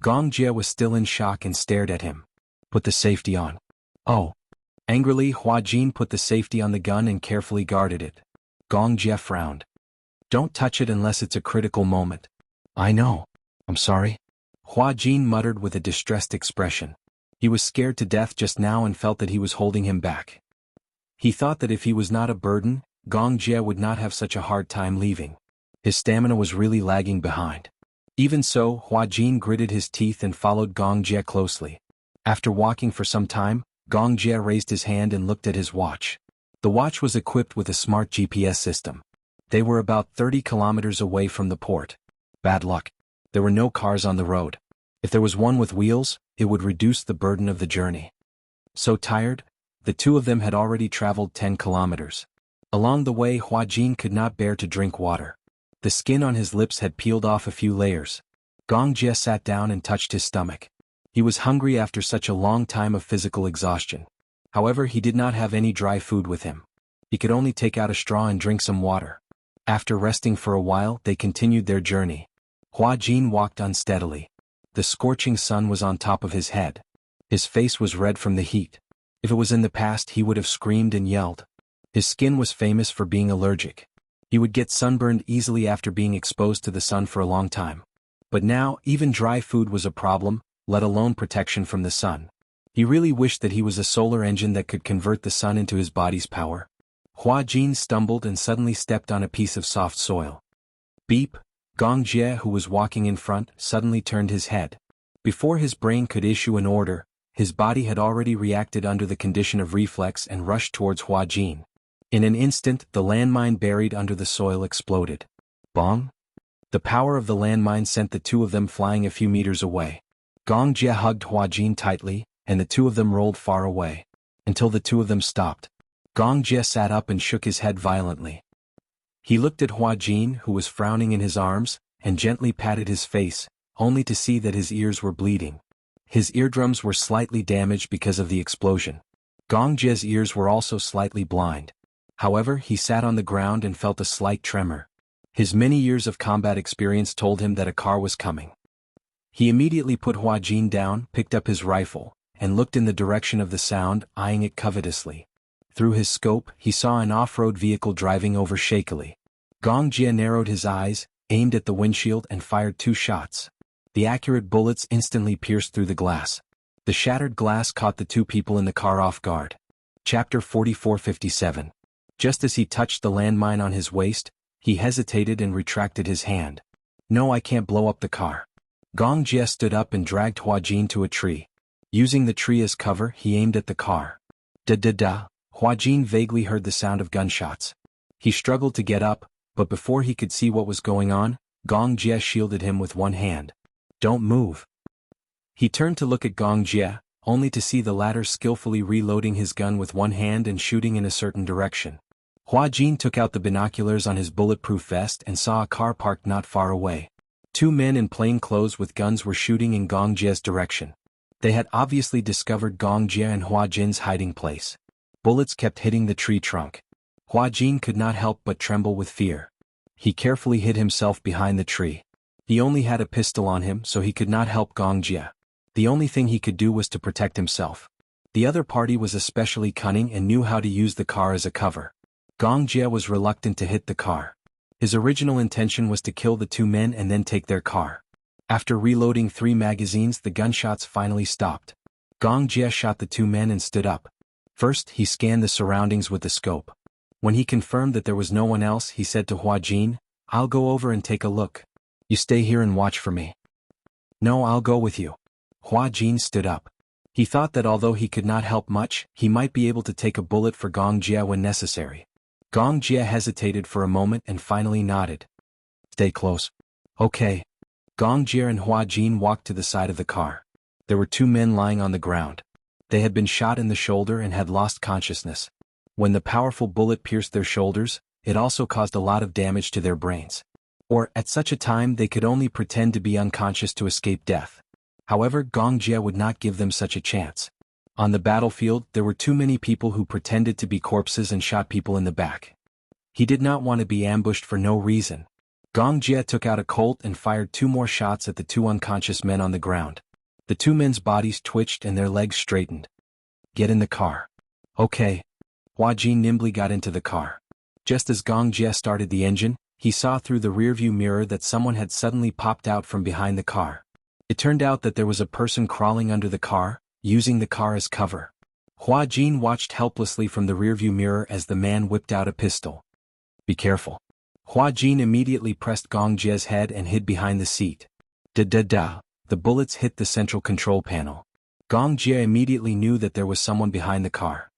Gong Jie was still in shock and stared at him. "Put the safety on." "Oh." Angrily, Hua Jin put the safety on the gun and carefully guarded it. Gong Jie frowned. "Don't touch it unless it's a critical moment." "I know. I'm sorry." Hua Jin muttered with a distressed expression. He was scared to death just now and felt that he was holding him back. He thought that if he was not a burden, Gong Jie would not have such a hard time leaving. His stamina was really lagging behind. Even so, Hua Jin gritted his teeth and followed Gong Jie closely. After walking for some time, Gong Jie raised his hand and looked at his watch. The watch was equipped with a smart GPS system. They were about 30 kilometers away from the port. Bad luck. There were no cars on the road. If there was one with wheels, it would reduce the burden of the journey. So tired, the two of them had already traveled 10 kilometers. Along the way, Hua Jin could not bear to drink water. The skin on his lips had peeled off a few layers. Gong Jie sat down and touched his stomach. He was hungry after such a long time of physical exhaustion. However, he did not have any dry food with him. He could only take out a straw and drink some water. After resting for a while, they continued their journey. Hua Jin walked unsteadily. The scorching sun was on top of his head. His face was red from the heat. If it was in the past, he would have screamed and yelled. His skin was famous for being allergic. He would get sunburned easily after being exposed to the sun for a long time. But now, even dry food was a problem, let alone protection from the sun. He really wished that he was a solar engine that could convert the sun into his body's power. Hua Jin stumbled and suddenly stepped on a piece of soft soil. Beep! Gong Jie, who was walking in front, suddenly turned his head. Before his brain could issue an order, his body had already reacted under the condition of reflex and rushed towards Hua Jin. In an instant, the landmine buried under the soil exploded. Bong! The power of the landmine sent the two of them flying a few meters away. Gong Jie hugged Hua Jin tightly, and the two of them rolled far away. Until the two of them stopped. Gong Jie sat up and shook his head violently. He looked at Hua Jin, who was frowning in his arms, and gently patted his face, only to see that his ears were bleeding. His eardrums were slightly damaged because of the explosion. Gong Jie's ears were also slightly blind. However, he sat on the ground and felt a slight tremor. His many years of combat experience told him that a car was coming. He immediately put Hua Jin down, picked up his rifle, and looked in the direction of the sound, eyeing it covetously. Through his scope, he saw an off-road vehicle driving over shakily. Gong Jie narrowed his eyes, aimed at the windshield and fired 2 shots. The accurate bullets instantly pierced through the glass. The shattered glass caught the 2 people in the car off guard. Chapter 44:57. Just as he touched the landmine on his waist, he hesitated and retracted his hand. No, I can't blow up the car. Gong Jie stood up and dragged Hua Jin to a tree. Using the tree as cover, he aimed at the car. Da-da-da, Hua Jin vaguely heard the sound of gunshots. He struggled to get up, but before he could see what was going on, Gong Jie shielded him with one hand. Don't move. He turned to look at Gong Jie, only to see the latter skillfully reloading his gun with one hand and shooting in a certain direction. Hua Jin took out the binoculars on his bulletproof vest and saw a car parked not far away. 2 men in plain clothes with guns were shooting in Gong Jie's direction. They had obviously discovered Gong Jie and Hua Jin's hiding place. Bullets kept hitting the tree trunk. Hua Jin could not help but tremble with fear. He carefully hid himself behind the tree. He only had a pistol on him, so he could not help Gong Jie. The only thing he could do was to protect himself. The other party was especially cunning and knew how to use the car as a cover. Gong Jie was reluctant to hit the car. His original intention was to kill the 2 men and then take their car. After reloading 3 magazines, the gunshots finally stopped. Gong Jie shot the 2 men and stood up. First, he scanned the surroundings with the scope. When he confirmed that there was no one else, he said to Hua Jin, I'll go over and take a look. You stay here and watch for me. No, I'll go with you. Hua Jin stood up. He thought that although he could not help much, he might be able to take a bullet for Gong Jie when necessary. Gong Jie hesitated for a moment and finally nodded. Stay close. Okay. Gong Jie and Hua Jin walked to the side of the car. There were 2 men lying on the ground. They had been shot in the shoulder and had lost consciousness. When the powerful bullet pierced their shoulders, it also caused a lot of damage to their brains. Or, at such a time, they could only pretend to be unconscious to escape death. However, Gong Jie would not give them such a chance. On the battlefield, there were too many people who pretended to be corpses and shot people in the back. He did not want to be ambushed for no reason. Gong Jie took out a Colt and fired 2 more shots at the 2 unconscious men on the ground. The 2 men's bodies twitched and their legs straightened. Get in the car. Okay. Hua Jin nimbly got into the car. Just as Gong Jie started the engine, he saw through the rearview mirror that someone had suddenly popped out from behind the car. It turned out that there was a person crawling under the car, using the car as cover. Hua Jin watched helplessly from the rearview mirror as the man whipped out a pistol. Be careful. Hua Jin immediately pressed Gong Jie's head and hid behind the seat. Da-da-da, the bullets hit the central control panel. Gong Jie immediately knew that there was someone behind the car.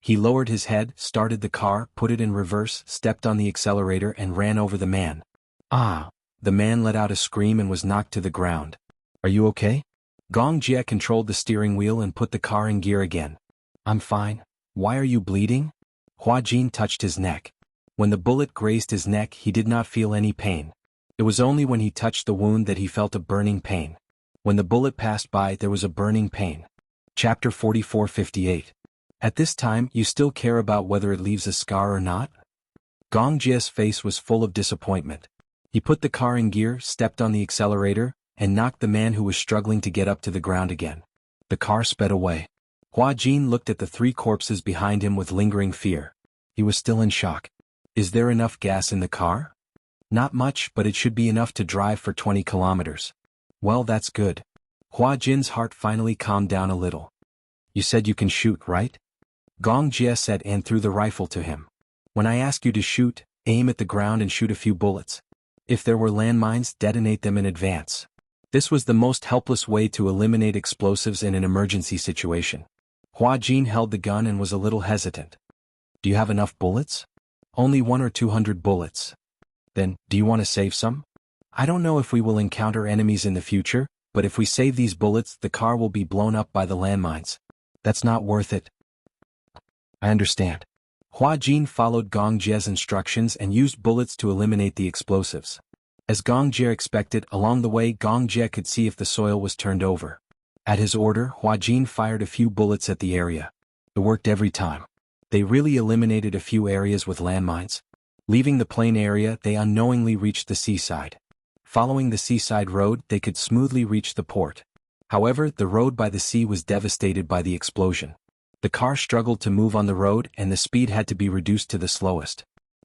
He lowered his head, started the car, put it in reverse, stepped on the accelerator and ran over the man. Ah! The man let out a scream and was knocked to the ground. Are you okay? Gong Jie controlled the steering wheel and put the car in gear again. I'm fine. Why are you bleeding? Hua Jin touched his neck. When the bullet grazed his neck, he did not feel any pain. It was only when he touched the wound that he felt a burning pain. When the bullet passed by, there was a burning pain. Chapter 44:58. At this time, you still care about whether it leaves a scar or not? Gong Jie's face was full of disappointment. He put the car in gear, stepped on the accelerator, and knocked the man who was struggling to get up to the ground again. The car sped away. Hua Jin looked at the 3 corpses behind him with lingering fear. He was still in shock. Is there enough gas in the car? Not much, but it should be enough to drive for 20 kilometers. Well, that's good. Hua Jin's heart finally calmed down a little. You said you can shoot, right? Gong Jie said and threw the rifle to him. When I ask you to shoot, aim at the ground and shoot a few bullets. If there were landmines, detonate them in advance. This was the most helpless way to eliminate explosives in an emergency situation. Hua Jin held the gun and was a little hesitant. Do you have enough bullets? Only 100 or 200 bullets. Then, do you want to save some? I don't know if we will encounter enemies in the future, but if we save these bullets the car will be blown up by the landmines. That's not worth it. I understand. Hua Jin followed Gong Jie's instructions and used bullets to eliminate the explosives. As Gong Jie expected, along the way Gong Jie could see if the soil was turned over. At his order, Hua Jin fired a few bullets at the area. It worked every time. They really eliminated a few areas with landmines. Leaving the plain area, they unknowingly reached the seaside. Following the seaside road, they could smoothly reach the port. However, the road by the sea was devastated by the explosion. The car struggled to move on the road and the speed had to be reduced to the slowest.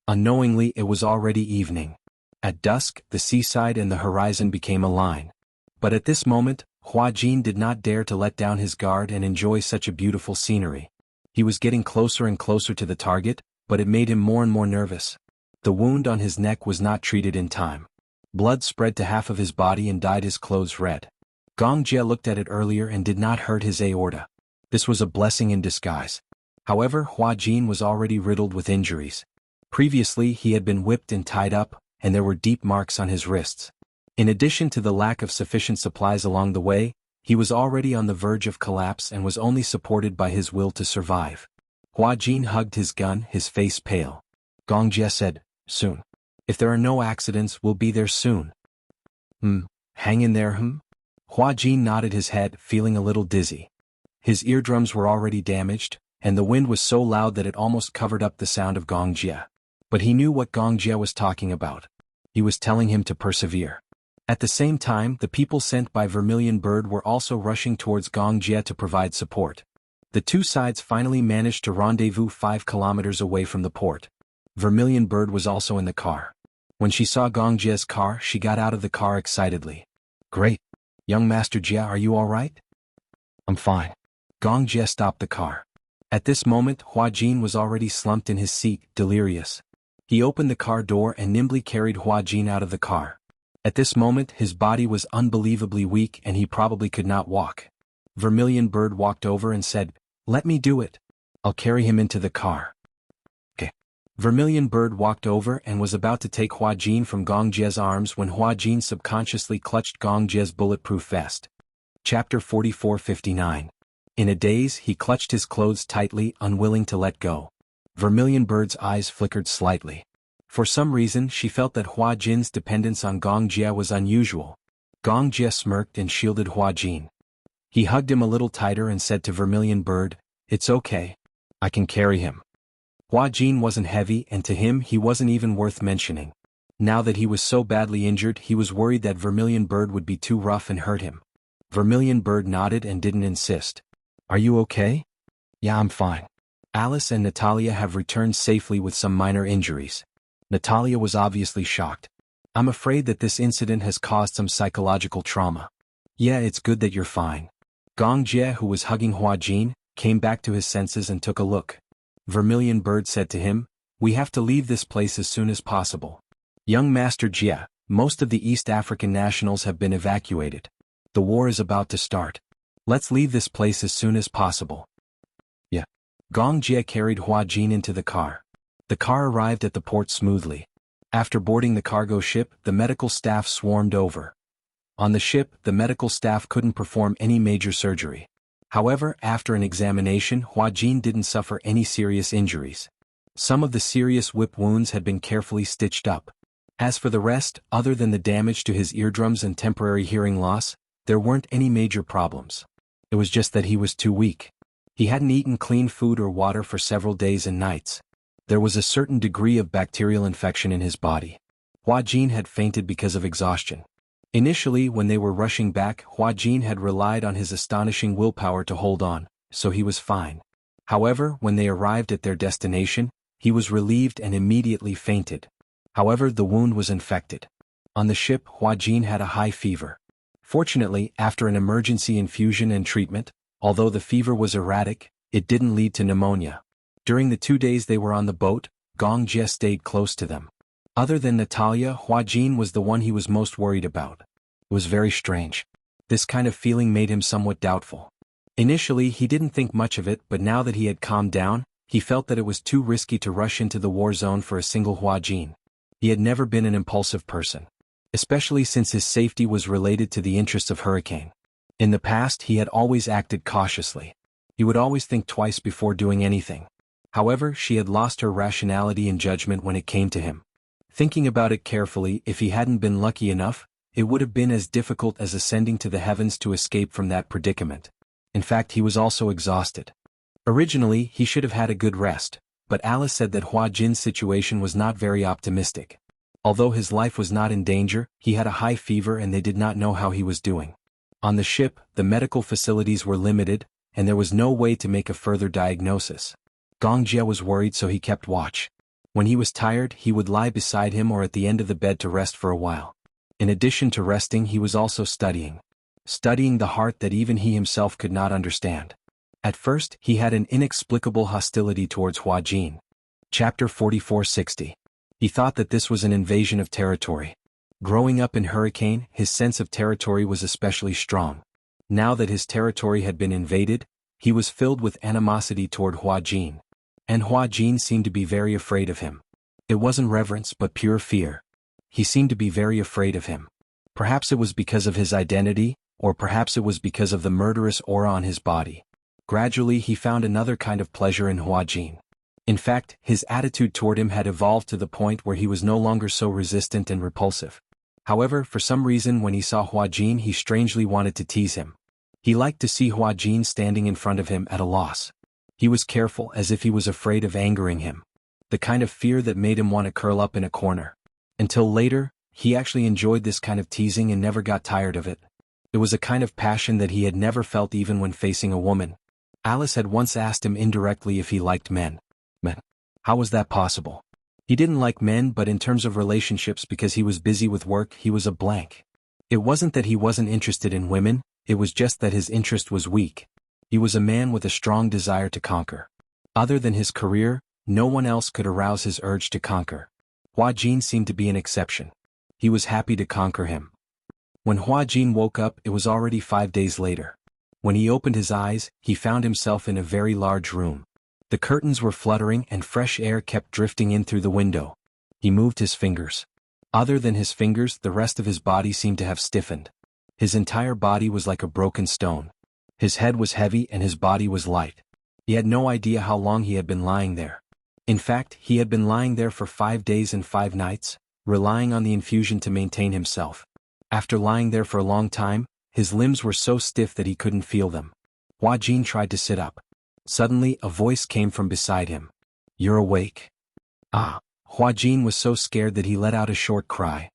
Unknowingly, it was already evening. At dusk, the seaside and the horizon became a line. But at this moment, Hua Jin did not dare to let down his guard and enjoy such a beautiful scenery. He was getting closer and closer to the target, but it made him more and more nervous. The wound on his neck was not treated in time. Blood spread to half of his body and dyed his clothes red. Gong Jie looked at it earlier and did not hurt his aorta. This was a blessing in disguise. However, Hua Jin was already riddled with injuries. Previously he had been whipped and tied up, and there were deep marks on his wrists. In addition to the lack of sufficient supplies along the way, he was already on the verge of collapse and was only supported by his will to survive. Hua Jin hugged his gun, his face pale. Gong Jie said, "Soon. If there are no accidents, we'll be there soon." Hang in there, Hua Jin nodded his head, feeling a little dizzy. His eardrums were already damaged, and the wind was so loud that it almost covered up the sound of Gong Jie. But he knew what Gong Jie was talking about. He was telling him to persevere. At the same time, the people sent by Vermilion Bird were also rushing towards Gong Jie to provide support. The two sides finally managed to rendezvous 5 kilometers away from the port. Vermilion Bird was also in the car. When she saw Gong Jie's car, she got out of the car excitedly. "Great. Young Master Jie, are you all right?" "I'm fine." Gong Jie stopped the car. At this moment, Hua Jin was already slumped in his seat, delirious. He opened the car door and nimbly carried Hua Jin out of the car. At this moment, his body was unbelievably weak and he probably could not walk. Vermilion Bird walked over and said, "Let me do it. I'll carry him into the car." "Okay." Vermilion Bird walked over and was about to take Hua Jin from Gong Jie's arms when Hua Jin subconsciously clutched Gong Jie's bulletproof vest. Chapter 44:59. In a daze, he clutched his clothes tightly, unwilling to let go. Vermilion Bird's eyes flickered slightly. For some reason, she felt that Hua Jin's dependence on Gong Jie was unusual. Gong Jie smirked and shielded Hua Jin. He hugged him a little tighter and said to Vermilion Bird, "It's okay. I can carry him." Hua Jin wasn't heavy and to him he wasn't even worth mentioning. Now that he was so badly injured, he was worried that Vermilion Bird would be too rough and hurt him. Vermilion Bird nodded and didn't insist. "Are you okay?" "Yeah, I'm fine." Alice and Natalia have returned safely with some minor injuries. Natalia was obviously shocked. "I'm afraid that this incident has caused some psychological trauma." "Yeah, it's good that you're fine." Gong Jie, who was hugging Hua Jin, came back to his senses and took a look. Vermilion Bird said to him, "We have to leave this place as soon as possible." "Young Master Jie, most of the East African nationals have been evacuated. The war is about to start. Let's leave this place as soon as possible." "Yeah." Gong Jie carried Hua Jin into the car. The car arrived at the port smoothly. After boarding the cargo ship, the medical staff swarmed over. On the ship, the medical staff couldn't perform any major surgery. However, after an examination, Hua Jin didn't suffer any serious injuries. Some of the serious whip wounds had been carefully stitched up. As for the rest, other than the damage to his eardrums and temporary hearing loss, there weren't any major problems. It was just that he was too weak. He hadn't eaten clean food or water for several days and nights. There was a certain degree of bacterial infection in his body. Hua Jin had fainted because of exhaustion. Initially, when they were rushing back, Hua Jin had relied on his astonishing willpower to hold on, so he was fine. However, when they arrived at their destination, he was relieved and immediately fainted. However, the wound was infected. On the ship, Hua Jin had a high fever. Fortunately, after an emergency infusion and treatment, although the fever was erratic, it didn't lead to pneumonia. During the 2 days they were on the boat, Gong Jie stayed close to them. Other than Natalia, Hua Jin was the one he was most worried about. It was very strange. This kind of feeling made him somewhat doubtful. Initially, he didn't think much of it, but now that he had calmed down, he felt that it was too risky to rush into the war zone for a single Hua Jin. He had never been an impulsive person. especially since his safety was related to the interests of Hurricane. In the past he had always acted cautiously. He would always think twice before doing anything. However, she had lost her rationality and judgment when it came to him. Thinking about it carefully, if he hadn't been lucky enough, it would have been as difficult as ascending to the heavens to escape from that predicament. In fact, he was also exhausted. Originally, he should have had a good rest, but Alice said that Hua Jin's situation was not very optimistic. Although his life was not in danger, he had a high fever and they did not know how he was doing. On the ship, the medical facilities were limited, and there was no way to make a further diagnosis. Gong Jia was worried, so he kept watch. When he was tired, he would lie beside him or at the end of the bed to rest for a while. In addition to resting, he was also studying. Studying the heart that even he himself could not understand. At first, he had an inexplicable hostility towards Hua Jin. Chapter 4460. He thought that this was an invasion of territory. Growing up in Hurricane, his sense of territory was especially strong. Now that his territory had been invaded, he was filled with animosity toward Hua Jin. And Hua Jin seemed to be very afraid of him. It wasn't reverence but pure fear. He seemed to be very afraid of him. Perhaps it was because of his identity, or perhaps it was because of the murderous aura on his body. Gradually he found another kind of pleasure in Hua Jin. In fact, his attitude toward him had evolved to the point where he was no longer so resistant and repulsive. However, for some reason when he saw Hua Jin he strangely wanted to tease him. He liked to see Hua Jin standing in front of him at a loss. He was careful, as if he was afraid of angering him. The kind of fear that made him want to curl up in a corner. Until later, he actually enjoyed this kind of teasing and never got tired of it. It was a kind of passion that he had never felt even when facing a woman. Alice had once asked him indirectly if he liked men. Men. How was that possible? He didn't like men, but in terms of relationships, because he was busy with work, he was a blank. It wasn't that he wasn't interested in women, it was just that his interest was weak. He was a man with a strong desire to conquer. Other than his career, no one else could arouse his urge to conquer. Hua Jin seemed to be an exception. He was happy to conquer him. When Hua Jin woke up, it was already 5 days later. When he opened his eyes, he found himself in a very large room. The curtains were fluttering and fresh air kept drifting in through the window. He moved his fingers. Other than his fingers, the rest of his body seemed to have stiffened. His entire body was like a broken stone. His head was heavy and his body was light. He had no idea how long he had been lying there. In fact, he had been lying there for 5 days and 5 nights, relying on the infusion to maintain himself. After lying there for a long time, his limbs were so stiff that he couldn't feel them. Hua Jin tried to sit up. Suddenly, a voice came from beside him. "You're awake?" Ah! Hua Jin was so scared that he let out a short cry.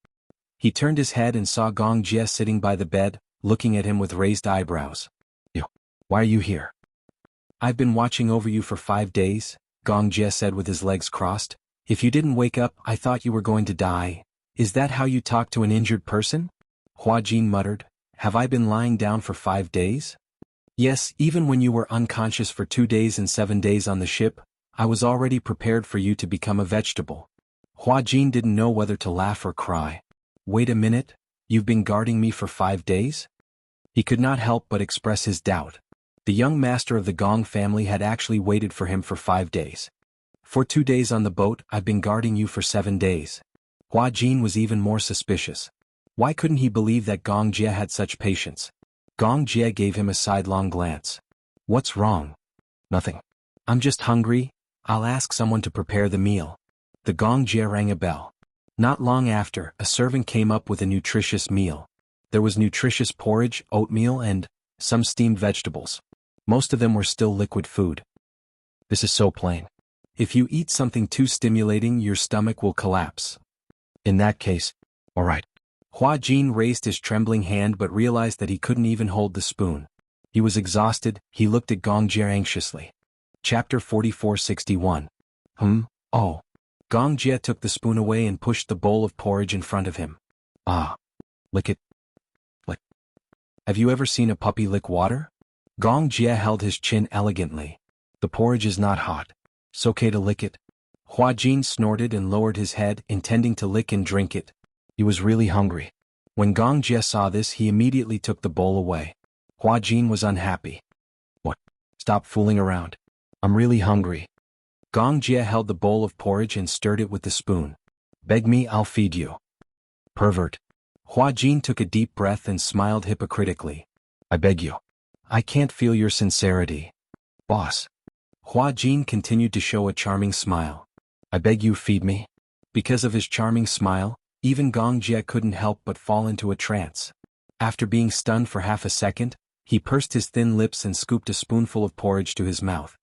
He turned his head and saw Gong Jie sitting by the bed, looking at him with raised eyebrows. "You, why are you here?" "I've been watching over you for 5 days," Gong Jie said with his legs crossed. "If you didn't wake up, I thought you were going to die. Is that how you talk to an injured person?" Hua Jin muttered. "Have I been lying down for 5 days? Yes, even when you were unconscious for 2 days and 7 days on the ship, I was already prepared for you to become a vegetable." Hua Jin didn't know whether to laugh or cry. "Wait a minute, you've been guarding me for 5 days? He could not help but express his doubt. The young master of the Gong family had actually waited for him for 5 days. "For 2 days on the boat, I've been guarding you for 7 days. Hua Jin was even more suspicious. Why couldn't he believe that Gong Jie had such patience? Gong Jie gave him a sidelong glance. "What's wrong?" "Nothing. I'm just hungry. I'll ask someone to prepare the meal." The Gong Jie rang a bell. Not long after, a servant came up with a nutritious meal. There was nutritious porridge, oatmeal, and some steamed vegetables. Most of them were still liquid food. "This is so plain. If you eat something too stimulating, your stomach will collapse." "In that case, all right." Hua Jin raised his trembling hand but realized that he couldn't even hold the spoon. He was exhausted. He looked at Gong Jie anxiously. Chapter 4461. Oh. Gong Jie took the spoon away and pushed the bowl of porridge in front of him. "Ah. Lick it. Lick. Have you ever seen a puppy lick water?" Gong Jie held his chin elegantly. "The porridge is not hot. It's okay to lick it." Hua Jin snorted and lowered his head, intending to lick and drink it. He was really hungry. When Gong Jie saw this, he immediately took the bowl away. Hua Jin was unhappy. "What? Stop fooling around. I'm really hungry." Gong Jie held the bowl of porridge and stirred it with the spoon. "Beg me, I'll feed you." "Pervert. Hua Jin took a deep breath and smiled hypocritically. I beg you. I can't feel your sincerity. Boss. Hua Jin continued to show a charming smile. I beg you feed me. Because of his charming smile, even Gong Jie couldn't help but fall into a trance. After being stunned for half a second, he pursed his thin lips and scooped a spoonful of porridge to his mouth.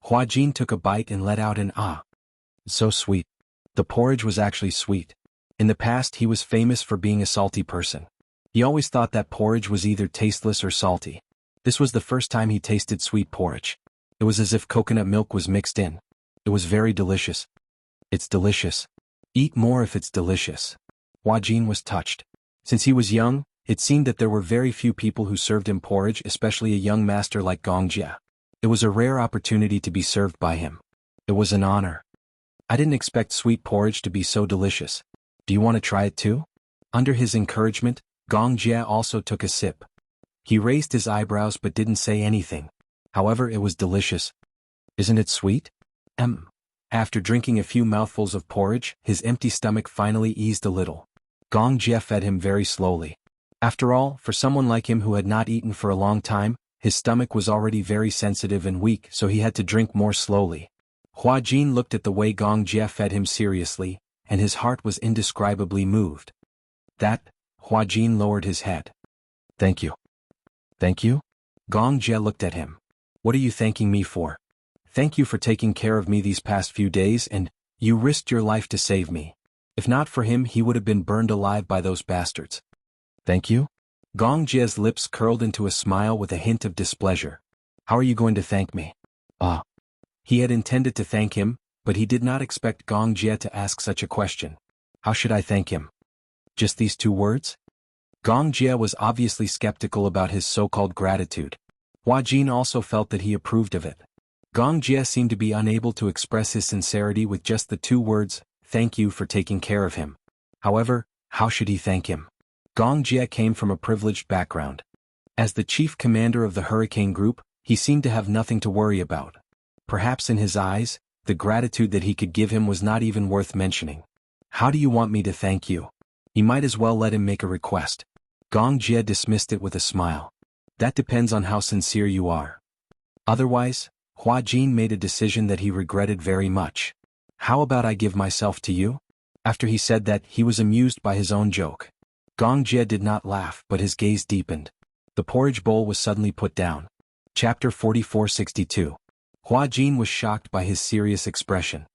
Hua Jin took a bite and let out an ah. So sweet. The porridge was actually sweet. In the past he was famous for being a salty person. He always thought that porridge was either tasteless or salty. This was the first time he tasted sweet porridge. It was as if coconut milk was mixed in. It was very delicious. It's delicious. Eat more if it's delicious. Hua Jin was touched. Since he was young, it seemed that there were very few people who served him porridge, especially a young master like Gong Jie. It was a rare opportunity to be served by him. It was an honor. I didn't expect sweet porridge to be so delicious. Do you want to try it too? Under his encouragement, Gong Jie also took a sip. He raised his eyebrows but didn't say anything. However, it was delicious. Isn't it sweet? After drinking a few mouthfuls of porridge, his empty stomach finally eased a little. Gong Jie fed him very slowly. After all, for someone like him who had not eaten for a long time, his stomach was already very sensitive and weak, so he had to drink more slowly. Hua Jin looked at the way Gong Jie fed him seriously, and his heart was indescribably moved. Hua Jin lowered his head. Thank you. Thank you? Gong Jie looked at him. What are you thanking me for? Thank you for taking care of me these past few days, and you risked your life to save me. If not for him, he would have been burned alive by those bastards. Thank you? Gong Jie's lips curled into a smile with a hint of displeasure. How are you going to thank me? He had intended to thank him, but he did not expect Gong Jie to ask such a question. How should I thank him? Just these 2 words? Gong Jie was obviously skeptical about his so-called gratitude. Hua Jin also felt that he approved of it. Gong Jie seemed to be unable to express his sincerity with just the 2 words, thank you for taking care of him. However, how should he thank him? Gong Jie came from a privileged background. As the chief commander of the Hurricane Group, he seemed to have nothing to worry about. Perhaps in his eyes, the gratitude that he could give him was not even worth mentioning. How do you want me to thank you? He might as well let him make a request. Gong Jie dismissed it with a smile. That depends on how sincere you are. Otherwise, Hua Jin made a decision that he regretted very much. How about I give myself to you? After he said that, he was amused by his own joke. Gong Jie did not laugh, but his gaze deepened. The porridge bowl was suddenly put down. Chapter 4462. Hua Jin was shocked by his serious expression.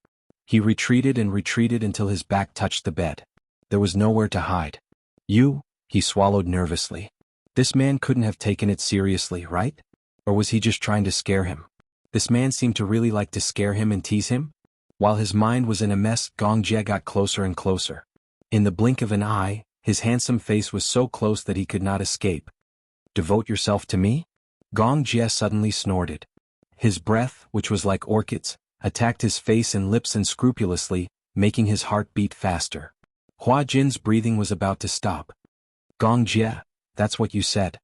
He retreated and retreated until his back touched the bed. There was nowhere to hide. He swallowed nervously. This man couldn't have taken it seriously, right? Or was he just trying to scare him? This man seemed to really like to scare him and tease him. While his mind was in a mess, Gong Jie got closer and closer. In the blink of an eye, his handsome face was so close that he could not escape. Devote yourself to me? Gong Jie suddenly snorted. His breath, which was like orchids, attacked his face and lips unscrupulously, making his heart beat faster. Hua Jin's breathing was about to stop. Gong Jie, that's what you said.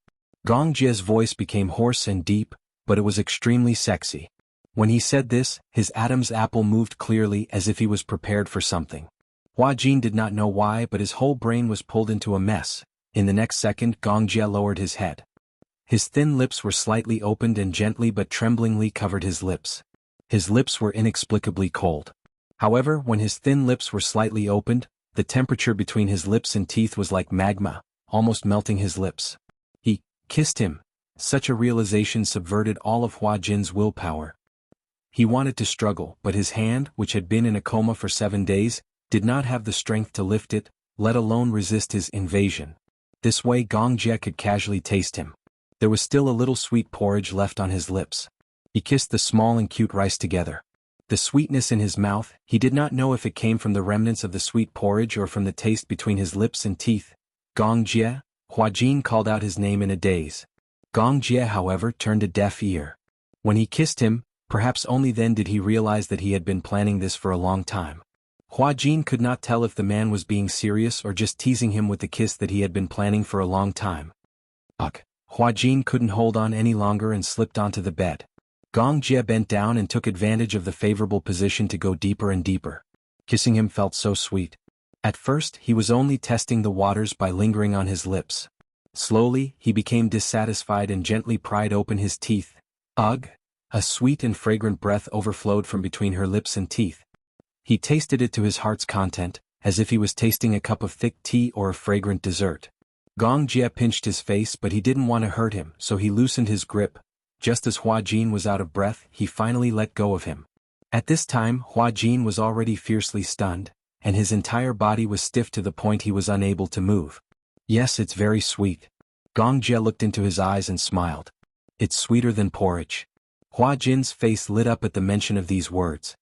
Gong Jie's voice became hoarse and deep, but it was extremely sexy. When he said this, his Adam's apple moved clearly as if he was prepared for something. Hua Jin did not know why, but his whole brain was pulled into a mess. In the next second, Gong Jie lowered his head. His thin lips were slightly opened and gently but tremblingly covered his lips. His lips were inexplicably cold. However, when his thin lips were slightly opened, the temperature between his lips and teeth was like magma, almost melting his lips. He kissed him. Such a realization subverted all of Hua Jin's willpower. He wanted to struggle, but his hand, which had been in a coma for 7 days, did not have the strength to lift it, let alone resist his invasion. This way Gong Jie could casually taste him. There was still a little sweet porridge left on his lips. He kissed the small and cute rice together. The sweetness in his mouth, he did not know if it came from the remnants of the sweet porridge or from the taste between his lips and teeth. Gong Jie, Hua Jin called out his name in a daze. Gong Jie, however, turned a deaf ear. When he kissed him, perhaps only then did he realize that he had been planning this for a long time. Hua Jin could not tell if the man was being serious or just teasing him with the kiss that he had been planning for a long time. Hua Jin couldn't hold on any longer and slipped onto the bed. Gong Jie bent down and took advantage of the favorable position to go deeper and deeper. Kissing him felt so sweet. At first he was only testing the waters by lingering on his lips. Slowly, he became dissatisfied and gently pried open his teeth. Ugh! A sweet and fragrant breath overflowed from between her lips and teeth. He tasted it to his heart's content, as if he was tasting a cup of thick tea or a fragrant dessert. Gong Jie pinched his face, but he didn't want to hurt him, so he loosened his grip. Just as Hua Jin was out of breath, he finally let go of him. At this time, Hua Jin was already fiercely stunned, and his entire body was stiff to the point he was unable to move. Yes, it's very sweet. Gong Jie looked into his eyes and smiled. It's sweeter than porridge. Hua Jin's face lit up at the mention of these words.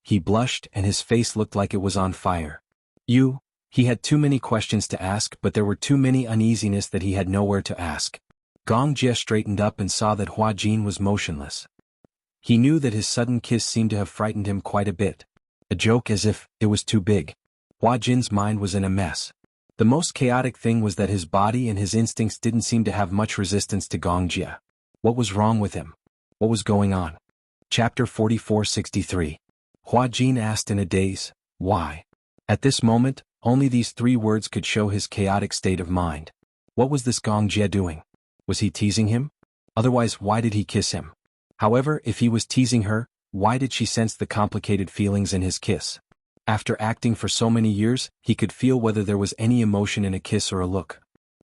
He blushed and his face looked like it was on fire. He had too many questions to ask, but there were too many uneasiness that he had nowhere to ask. Gong Jie straightened up and saw that Hua Jin was motionless. He knew that his sudden kiss seemed to have frightened him quite a bit. A joke as if it was too big. Hua Jin's mind was in a mess. The most chaotic thing was that his body and his instincts didn't seem to have much resistance to Gong Jie. What was wrong with him? What was going on? Chapter 4463. Hua Jin asked in a daze, why? At this moment, only these 3 words could show his chaotic state of mind. What was this Gong Jie doing? Was he teasing him? Otherwise, why did he kiss him? However, if he was teasing her, why did she sense the complicated feelings in his kiss? After acting for so many years, he could feel whether there was any emotion in a kiss or a look.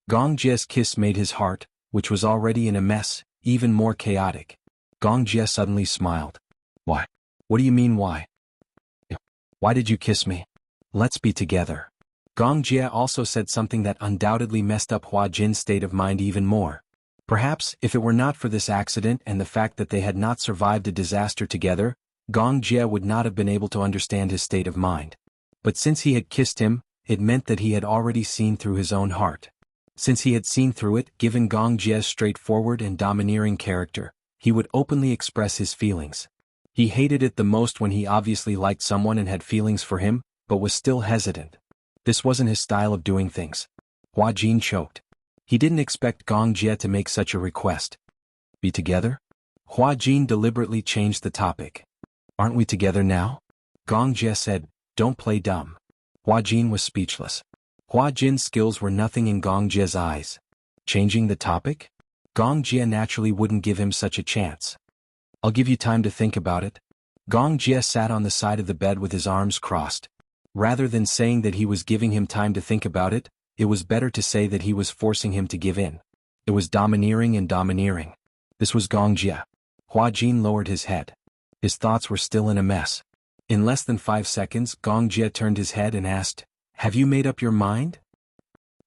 Gong Jie's kiss made his heart, which was already in a mess, even more chaotic. Gong Jie suddenly smiled. Why? What do you mean why? Why did you kiss me? Let's be together. Gong Jie also said something that undoubtedly messed up Hua Jin's state of mind even more. Perhaps, if it were not for this accident and the fact that they had not survived a disaster together, Gong Jie would not have been able to understand his state of mind. But since he had kissed him, it meant that he had already seen through his own heart. Since he had seen through it, given Gong Jie's straightforward and domineering character, he would openly express his feelings. He hated it the most when he obviously liked someone and had feelings for him, but was still hesitant. This wasn't his style of doing things. Hua Jin choked. He didn't expect Gong Jie to make such a request. Be together? Hua Jin deliberately changed the topic. Aren't we together now? Gong Jie said, don't play dumb. Hua Jin was speechless. Hua Jin's skills were nothing in Gong Jie's eyes. Changing the topic? Gong Jie naturally wouldn't give him such a chance. I'll give you time to think about it. Gong Jie sat on the side of the bed with his arms crossed. Rather than saying that he was giving him time to think about it, it was better to say that he was forcing him to give in. It was domineering and domineering. This was Gong Jie. Hua Jin lowered his head. His thoughts were still in a mess. In less than 5 seconds, Gong Jie turned his head and asked, have you made up your mind?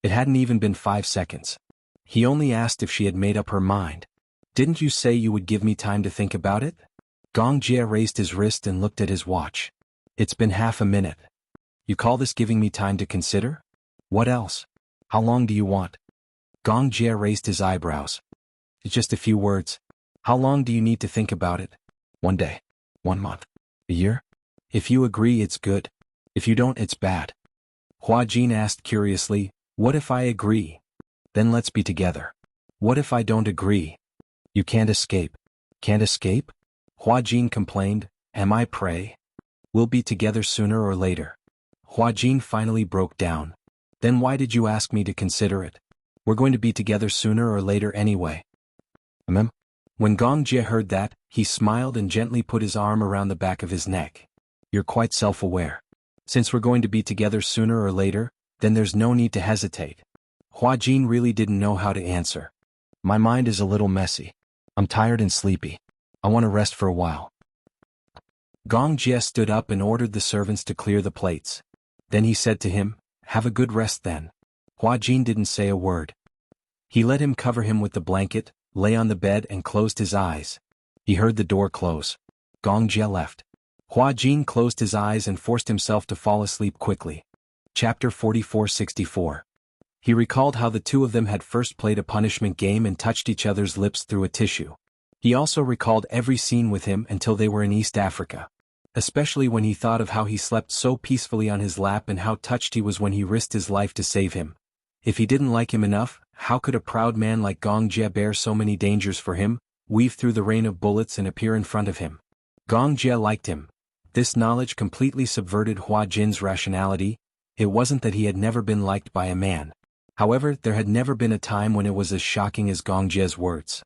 It hadn't even been 5 seconds. He only asked if she had made up her mind. Didn't you say you would give me time to think about it? Gong Jie raised his wrist and looked at his watch. It's been half a minute. You call this giving me time to consider? What else? How long do you want? Gong Jie raised his eyebrows. It's just a few words. How long do you need to think about it? 1 day. 1 month. A year? If you agree, it's good. If you don't, it's bad. Hua Jin asked curiously, what if I agree? Then let's be together. What if I don't agree? You can't escape. Can't escape? Hua Jin complained, am I prey? We'll be together sooner or later. Hua Jin finally broke down. Then why did you ask me to consider it? We're going to be together sooner or later anyway. When Gong Jie heard that, he smiled and gently put his arm around the back of his neck. You're quite self-aware. Since we're going to be together sooner or later, then there's no need to hesitate. Hua Jin really didn't know how to answer. My mind is a little messy. I'm tired and sleepy. I want to rest for a while. Gong Jie stood up and ordered the servants to clear the plates. Then he said to him, have a good rest then. Hua Jin didn't say a word. He let him cover him with the blanket, lay on the bed and closed his eyes. He heard the door close. Gong Jie left. Hua Jin closed his eyes and forced himself to fall asleep quickly. Chapter 4464. He recalled how the two of them had first played a punishment game and touched each other's lips through a tissue. He also recalled every scene with him until they were in East Africa. Especially when he thought of how he slept so peacefully on his lap and how touched he was when he risked his life to save him. If he didn't like him enough, how could a proud man like Gong Jie bear so many dangers for him, weave through the rain of bullets and appear in front of him? Gong Jie liked him. This knowledge completely subverted Hua Jin's rationality. It wasn't that he had never been liked by a man. However, there had never been a time when it was as shocking as Gong Jie's words.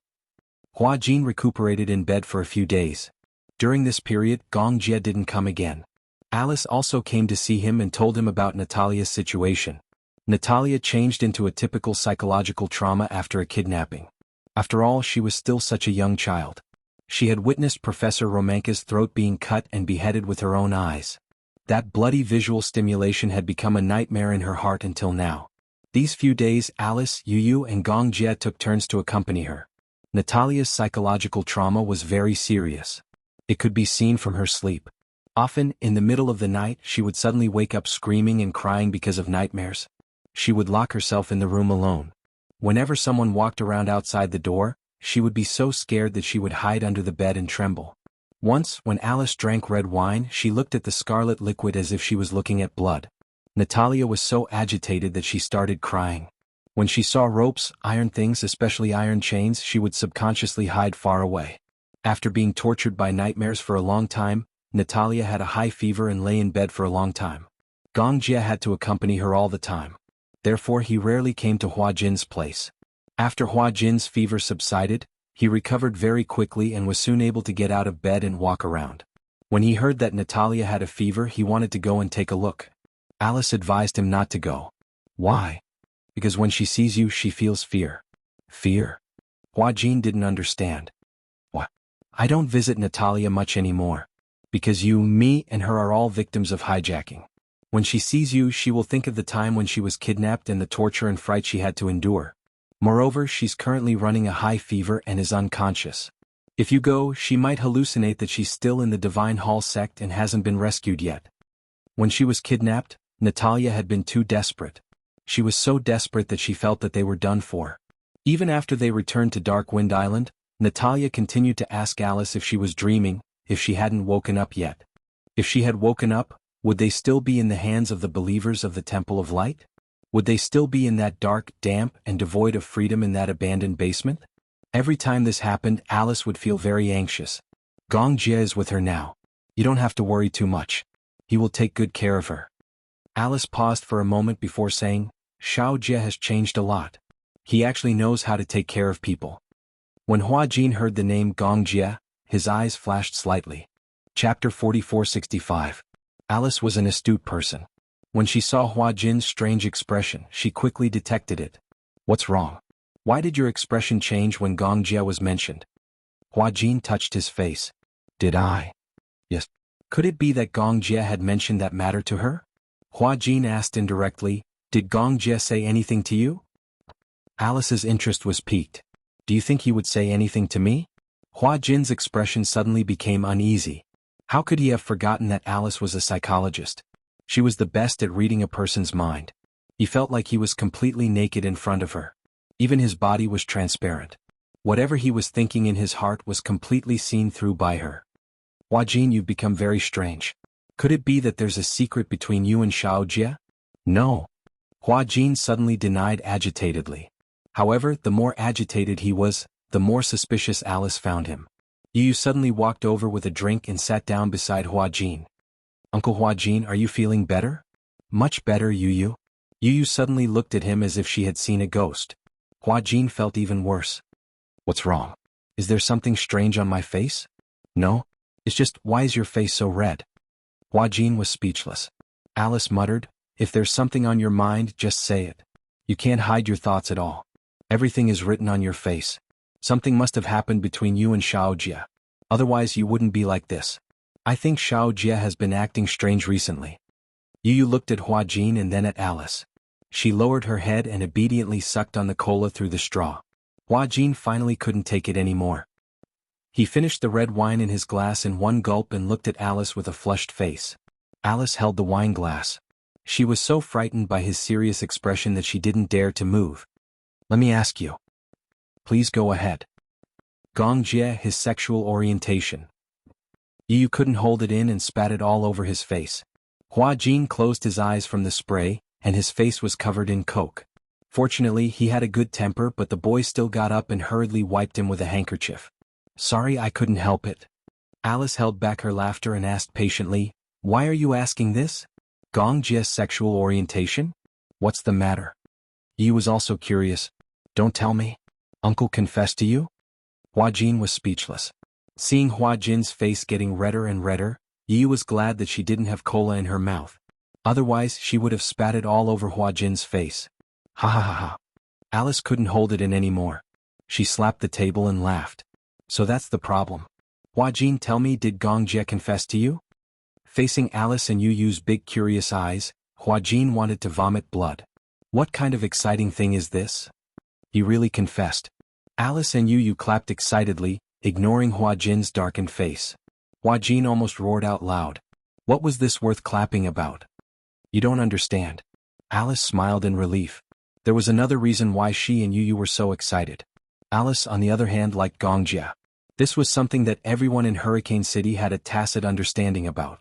Hua Jin recuperated in bed for a few days. During this period, Gong Jie didn't come again. Alice also came to see him and told him about Natalia's situation. Natalia changed into a typical psychological trauma after a kidnapping. After all, she was still such a young child. She had witnessed Professor Romanka's throat being cut and beheaded with her own eyes. That bloody visual stimulation had become a nightmare in her heart until now. These few days, Alice, Yu and Gong Jie took turns to accompany her. Natalia's psychological trauma was very serious. It could be seen from her sleep. Often, in the middle of the night, she would suddenly wake up screaming and crying because of nightmares. She would lock herself in the room alone. Whenever someone walked around outside the door, she would be so scared that she would hide under the bed and tremble. Once, when Alice drank red wine, she looked at the scarlet liquid as if she was looking at blood. Natalia was so agitated that she started crying. When she saw ropes, iron things, especially iron chains, she would subconsciously hide far away. After being tortured by nightmares for a long time, Natalia had a high fever and lay in bed for a long time. Gong Jie had to accompany her all the time. Therefore he rarely came to Hua Jin's place. After Hua Jin's fever subsided, he recovered very quickly and was soon able to get out of bed and walk around. When he heard that Natalia had a fever, he wanted to go and take a look. Alice advised him not to go. Why? Because when she sees you, she feels fear. Fear? Hua Jin didn't understand. What? I don't visit Natalia much anymore. Because you, me, and her are all victims of hijacking. When she sees you, she will think of the time when she was kidnapped and the torture and fright she had to endure. Moreover, she's currently running a high fever and is unconscious. If you go, she might hallucinate that she's still in the Divine Hall sect and hasn't been rescued yet. When she was kidnapped, Natalia had been too desperate. She was so desperate that she felt that they were done for. Even after they returned to Dark Wind Island, Natalia continued to ask Alice if she was dreaming, if she hadn't woken up yet. If she had woken up, would they still be in the hands of the believers of the Temple of Light? Would they still be in that dark, damp, and devoid of freedom in that abandoned basement? Every time this happened, Alice would feel very anxious. Gong Jie is with her now. You don't have to worry too much. He will take good care of her. Alice paused for a moment before saying, Xiao Jie has changed a lot. He actually knows how to take care of people. When Hua Jin heard the name Gong Jie, his eyes flashed slightly. Chapter 4465. Alice was an astute person. When she saw Hua Jin's strange expression, she quickly detected it. What's wrong? Why did your expression change when Gong Jie was mentioned? Hua Jin touched his face. Did I? Yes. Could it be that Gong Jie had mentioned that matter to her? Hua Jin asked indirectly, Did Gong Jie say anything to you? Alice's interest was piqued. Do you think he would say anything to me? Hua Jin's expression suddenly became uneasy. How could he have forgotten that Alice was a psychologist? She was the best at reading a person's mind. He felt like he was completely naked in front of her. Even his body was transparent. Whatever he was thinking in his heart was completely seen through by her. Hua Jin, you've become very strange. Could it be that there's a secret between you and Xiao Jie? No. Hua Jin suddenly denied agitatedly. However, the more agitated he was, the more suspicious Alice found him. Yu suddenly walked over with a drink and sat down beside Hua Jin. Uncle Hua Jin, are you feeling better? Much better, Yu. Yu suddenly looked at him as if she had seen a ghost. Hua Jin felt even worse. What's wrong? Is there something strange on my face? No. It's just, why is your face so red? Hua Jin was speechless. Alice muttered, If there's something on your mind, just say it. You can't hide your thoughts at all. Everything is written on your face. Something must have happened between you and Xiao Jie. Otherwise you wouldn't be like this. I think Xiao Jie has been acting strange recently. Yu looked at Hua Jin and then at Alice. She lowered her head and obediently sucked on the cola through the straw. Hua Jin finally couldn't take it anymore. He finished the red wine in his glass in one gulp and looked at Alice with a flushed face. Alice held the wine glass. She was so frightened by his serious expression that she didn't dare to move. Let me ask you. Please go ahead. Gong Jie, his sexual orientation. Yu couldn't hold it in and spat it all over his face. Hua Jin closed his eyes from the spray, and his face was covered in coke. Fortunately, he had a good temper, but the boy still got up and hurriedly wiped him with a handkerchief. Sorry, I couldn't help it. Alice held back her laughter and asked patiently, Why are you asking this? Gong Jie's sexual orientation? What's the matter? Yi was also curious. Don't tell me. Uncle confessed to you? Hua Jin was speechless. Seeing Hua Jin's face getting redder and redder, Yi was glad that she didn't have cola in her mouth. Otherwise she would have spat it all over Hua Jin's face. Ha ha ha ha. Alice couldn't hold it in anymore. She slapped the table and laughed. So that's the problem. Hua Jin, tell me, did Gong Jie confess to you? Facing Alice and Yu Yu's big curious eyes, Hua Jin wanted to vomit blood. What kind of exciting thing is this? He really confessed. Alice and Yu Yu clapped excitedly, ignoring Hua Jin's darkened face. Hua Jin almost roared out loud. What was this worth clapping about? You don't understand. Alice smiled in relief. There was another reason why she and Yu Yu were so excited. Alice, on the other hand, liked Gong Jie. This was something that everyone in Hurricane City had a tacit understanding about.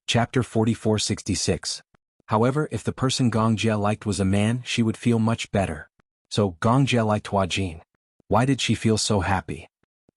Chapter 4466. However, if the person Gong Jie liked was a man, she would feel much better. So, Gong Jie liked Hua Jin. Why did she feel so happy?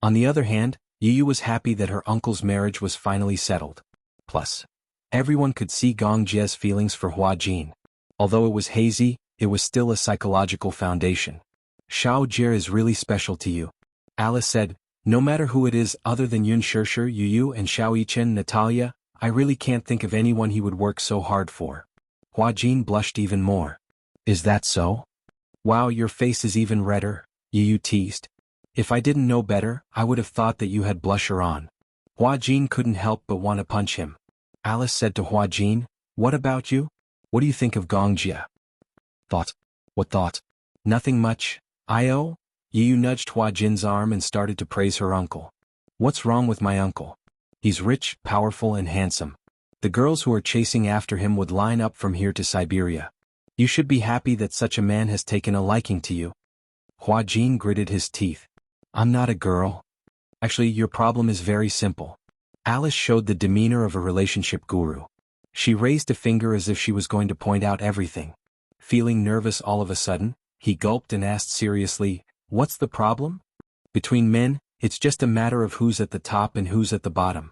On the other hand, Yu Yu was happy that her uncle's marriage was finally settled. Plus, everyone could see Gong Jie's feelings for Hua Jin. Although it was hazy, it was still a psychological foundation. Xiao Jie is really special to you. Alice said, no matter who it is other than Yun Shirshir, Yu Yu and Xiao Yichen, Natalia, I really can't think of anyone he would work so hard for. Hua Jin blushed even more. Is that so? Wow, your face is even redder, Yu Yu teased. If I didn't know better, I would have thought that you had blusher on. Hua Jin couldn't help but want to punch him. Alice said to Hua Jin, what about you? What do you think of Gong Jie? Thought. What thought? Nothing much, I.O. Yu Yu nudged Hua Jin's arm and started to praise her uncle. What's wrong with my uncle? He's rich, powerful and handsome. The girls who are chasing after him would line up from here to Siberia. You should be happy that such a man has taken a liking to you. Hua Jin gritted his teeth. I'm not a girl. Actually, your problem is very simple. Alice showed the demeanor of a relationship guru. She raised a finger as if she was going to point out everything. Feeling nervous all of a sudden, he gulped and asked seriously, what's the problem? Between men, it's just a matter of who's at the top and who's at the bottom.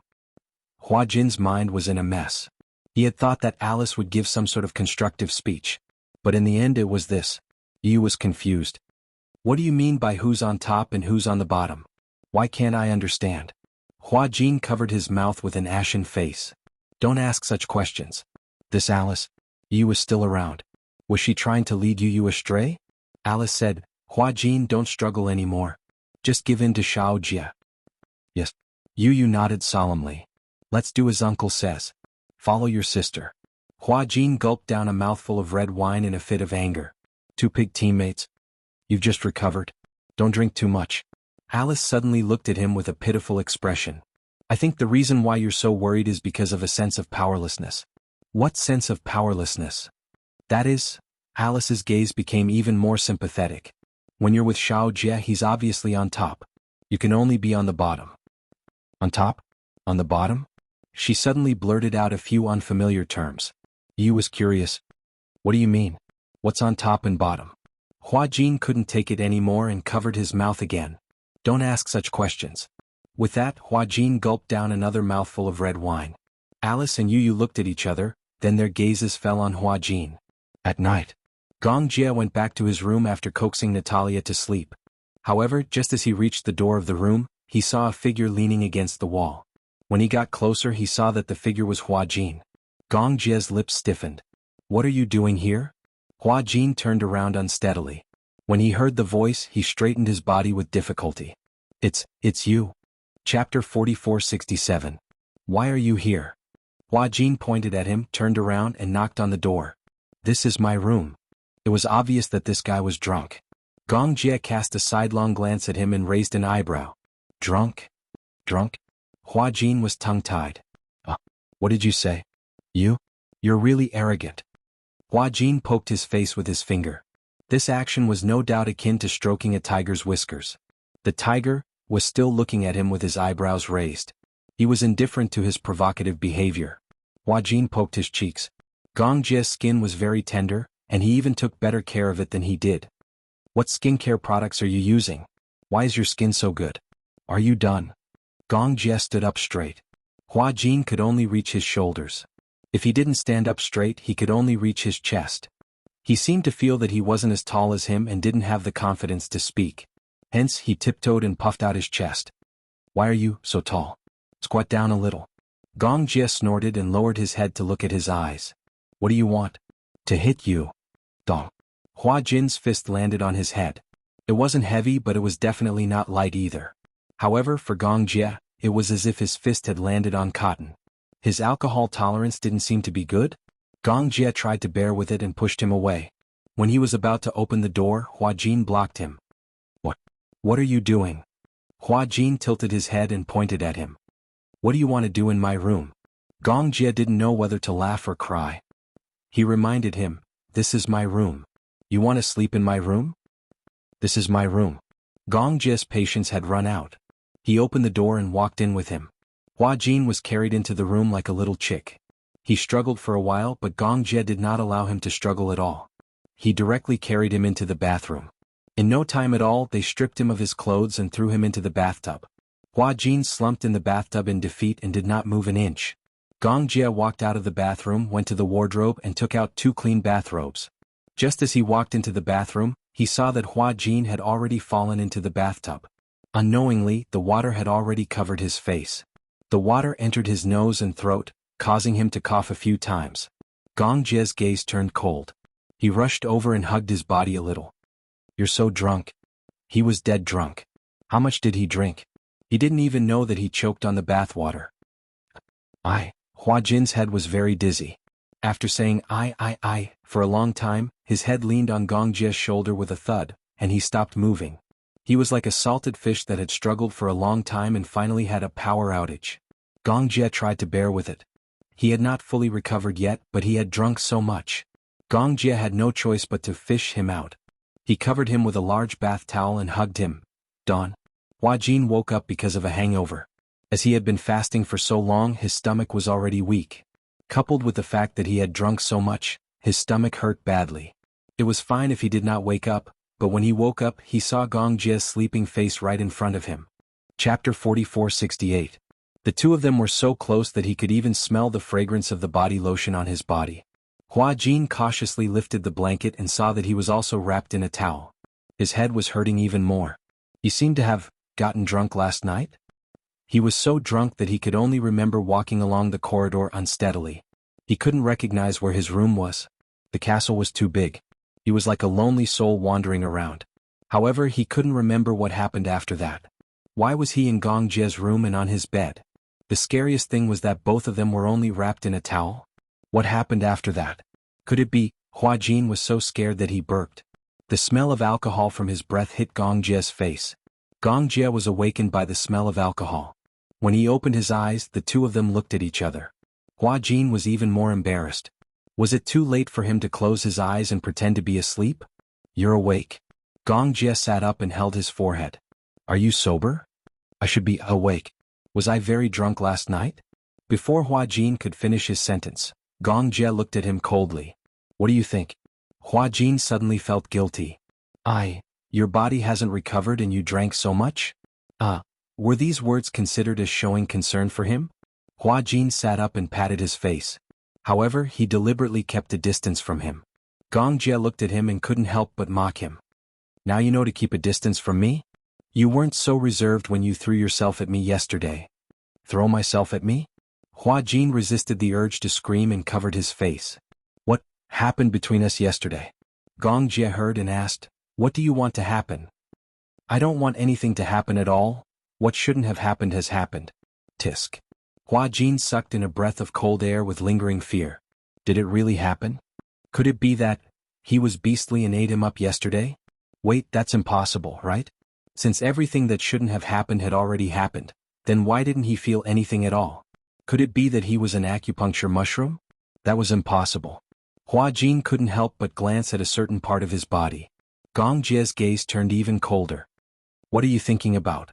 Hua Jin's mind was in a mess. He had thought that Alice would give some sort of constructive speech. But in the end it was this. Yu was confused. What do you mean by who's on top and who's on the bottom? Why can't I understand? Hua Jin covered his mouth with an ashen face. Don't ask such questions. This Alice? Yu was still around. Was she trying to lead Yu Yu astray? Alice said, Hua Jin, don't struggle anymore. Just give in to Xiao Jie. Yes. Yu Yu nodded solemnly. Let's do as uncle says. Follow your sister. Hua Jin gulped down a mouthful of red wine in a fit of anger. Two pig teammates. You've just recovered. Don't drink too much. Alice suddenly looked at him with a pitiful expression. I think the reason why you're so worried is because of a sense of powerlessness. What sense of powerlessness? That is, Alice's gaze became even more sympathetic. When you're with Xiao Jie, he's obviously on top. You can only be on the bottom. On top? On the bottom? She suddenly blurted out a few unfamiliar terms. Yu was curious. What do you mean? What's on top and bottom? Hua Jin couldn't take it anymore and covered his mouth again. Don't ask such questions. With that, Hua Jin gulped down another mouthful of red wine. Alice and Yu Yu looked at each other, then their gazes fell on Hua Jin. At night, Gong Jie went back to his room after coaxing Natalia to sleep. However, just as he reached the door of the room, he saw a figure leaning against the wall. When he got closer, he saw that the figure was Hua Jin. Gong Jie's lips stiffened. What are you doing here? Hua Jin turned around unsteadily. When he heard the voice, he straightened his body with difficulty. It's you. Chapter 4467. Why are you here? Hua Jin pointed at him, turned around and knocked on the door. This is my room. It was obvious that this guy was drunk. Gong Jie cast a sidelong glance at him and raised an eyebrow. Drunk? Drunk? Hua Jin was tongue-tied. What did you say? You're really arrogant. Hua Jin poked his face with his finger. This action was no doubt akin to stroking a tiger's whiskers. The tiger was still looking at him with his eyebrows raised. He was indifferent to his provocative behavior. Hua Jin poked his cheeks. Gong Jie's skin was very tender, and he even took better care of it than he did. What skincare products are you using? Why is your skin so good? Are you done? Gong Jie stood up straight. Hua Jin could only reach his shoulders. If he didn't stand up straight, he could only reach his chest. He seemed to feel that he wasn't as tall as him and didn't have the confidence to speak. Hence, he tiptoed and puffed out his chest. Why are you so tall? Squat down a little. Gong Jia snorted and lowered his head to look at his eyes. What do you want? To hit you. Dong. Hua Jin's fist landed on his head. It wasn't heavy, but it was definitely not light either. However, for Gong Jia, it was as if his fist had landed on cotton. His alcohol tolerance didn't seem to be good. Gong Jia tried to bear with it and pushed him away. When he was about to open the door, Hua Jin blocked him. What are you doing? Hua Jin tilted his head and pointed at him. What do you want to do in my room? Gong Jia didn't know whether to laugh or cry. He reminded him, this is my room. You want to sleep in my room? This is my room. Gong Jia's patience had run out. He opened the door and walked in with him. Hua Jin was carried into the room like a little chick. He struggled for a while, but Gong Jia did not allow him to struggle at all. He directly carried him into the bathroom. In no time at all, they stripped him of his clothes and threw him into the bathtub. Hua Jin slumped in the bathtub in defeat and did not move an inch. Gong Jia walked out of the bathroom, went to the wardrobe and took out 2 clean bathrobes. Just as he walked into the bathroom, he saw that Hua Jin had already fallen into the bathtub. Unknowingly, the water had already covered his face. The water entered his nose and throat, causing him to cough a few times. Gong Jia's gaze turned cold. He rushed over and hugged his body a little. You're so drunk. He was dead drunk. How much did he drink? He didn't even know that he choked on the bathwater. Hua Jin's head was very dizzy. After saying I, for a long time, his head leaned on Gong Jia's shoulder with a thud, and he stopped moving. He was like a salted fish that had struggled for a long time and finally had a power outage. Gong Jia tried to bear with it. He had not fully recovered yet, but he had drunk so much. Gong Jia had no choice but to fish him out. He covered him with a large bath towel and hugged him. Dawn. Hua Jin woke up because of a hangover. As he had been fasting for so long, his stomach was already weak. Coupled with the fact that he had drunk so much, his stomach hurt badly. It was fine if he did not wake up, but when he woke up, he saw Gong Jia's sleeping face right in front of him. Chapter 4468. The two of them were so close that he could even smell the fragrance of the body lotion on his body. Hua Jin cautiously lifted the blanket and saw that he was also wrapped in a towel. His head was hurting even more. He seemed to have gotten drunk last night? He was so drunk that he could only remember walking along the corridor unsteadily. He couldn't recognize where his room was. The castle was too big. He was like a lonely soul wandering around. However, he couldn't remember what happened after that. Why was he in Gong Jia's room and on his bed? The scariest thing was that both of them were only wrapped in a towel. What happened after that? Could it be? Hua Jin was so scared that he burped. The smell of alcohol from his breath hit Gong Jia's face. Gong Jia was awakened by the smell of alcohol. When he opened his eyes, the two of them looked at each other. Hua Jin was even more embarrassed. Was it too late for him to close his eyes and pretend to be asleep? You're awake. Gong Jia sat up and held his forehead. Are you sober? I should be awake. Was I very drunk last night? Before Hua Jin could finish his sentence, Gong Jia looked at him coldly. What do you think? Hua Jin suddenly felt guilty. Your body hasn't recovered and you drank so much? Were these words considered as showing concern for him? Hua Jin sat up and patted his face. However, he deliberately kept a distance from him. Gong Jia looked at him and couldn't help but mock him. Now you know to keep a distance from me? You weren't so reserved when you threw yourself at me yesterday. Throw myself at me? Hua Jin resisted the urge to scream and covered his face. What happened between us yesterday? Gong Jia heard and asked, what do you want to happen? I don't want anything to happen at all. What shouldn't have happened has happened. Tisk. Hua Jin sucked in a breath of cold air with lingering fear. Did it really happen? Could it be that he was beastly and ate him up yesterday? Wait, that's impossible, right? Since everything that shouldn't have happened had already happened, then why didn't he feel anything at all? Could it be that he was an acupuncture mushroom? That was impossible. Hua Jin couldn't help but glance at a certain part of his body. Gong Jia's gaze turned even colder. What are you thinking about?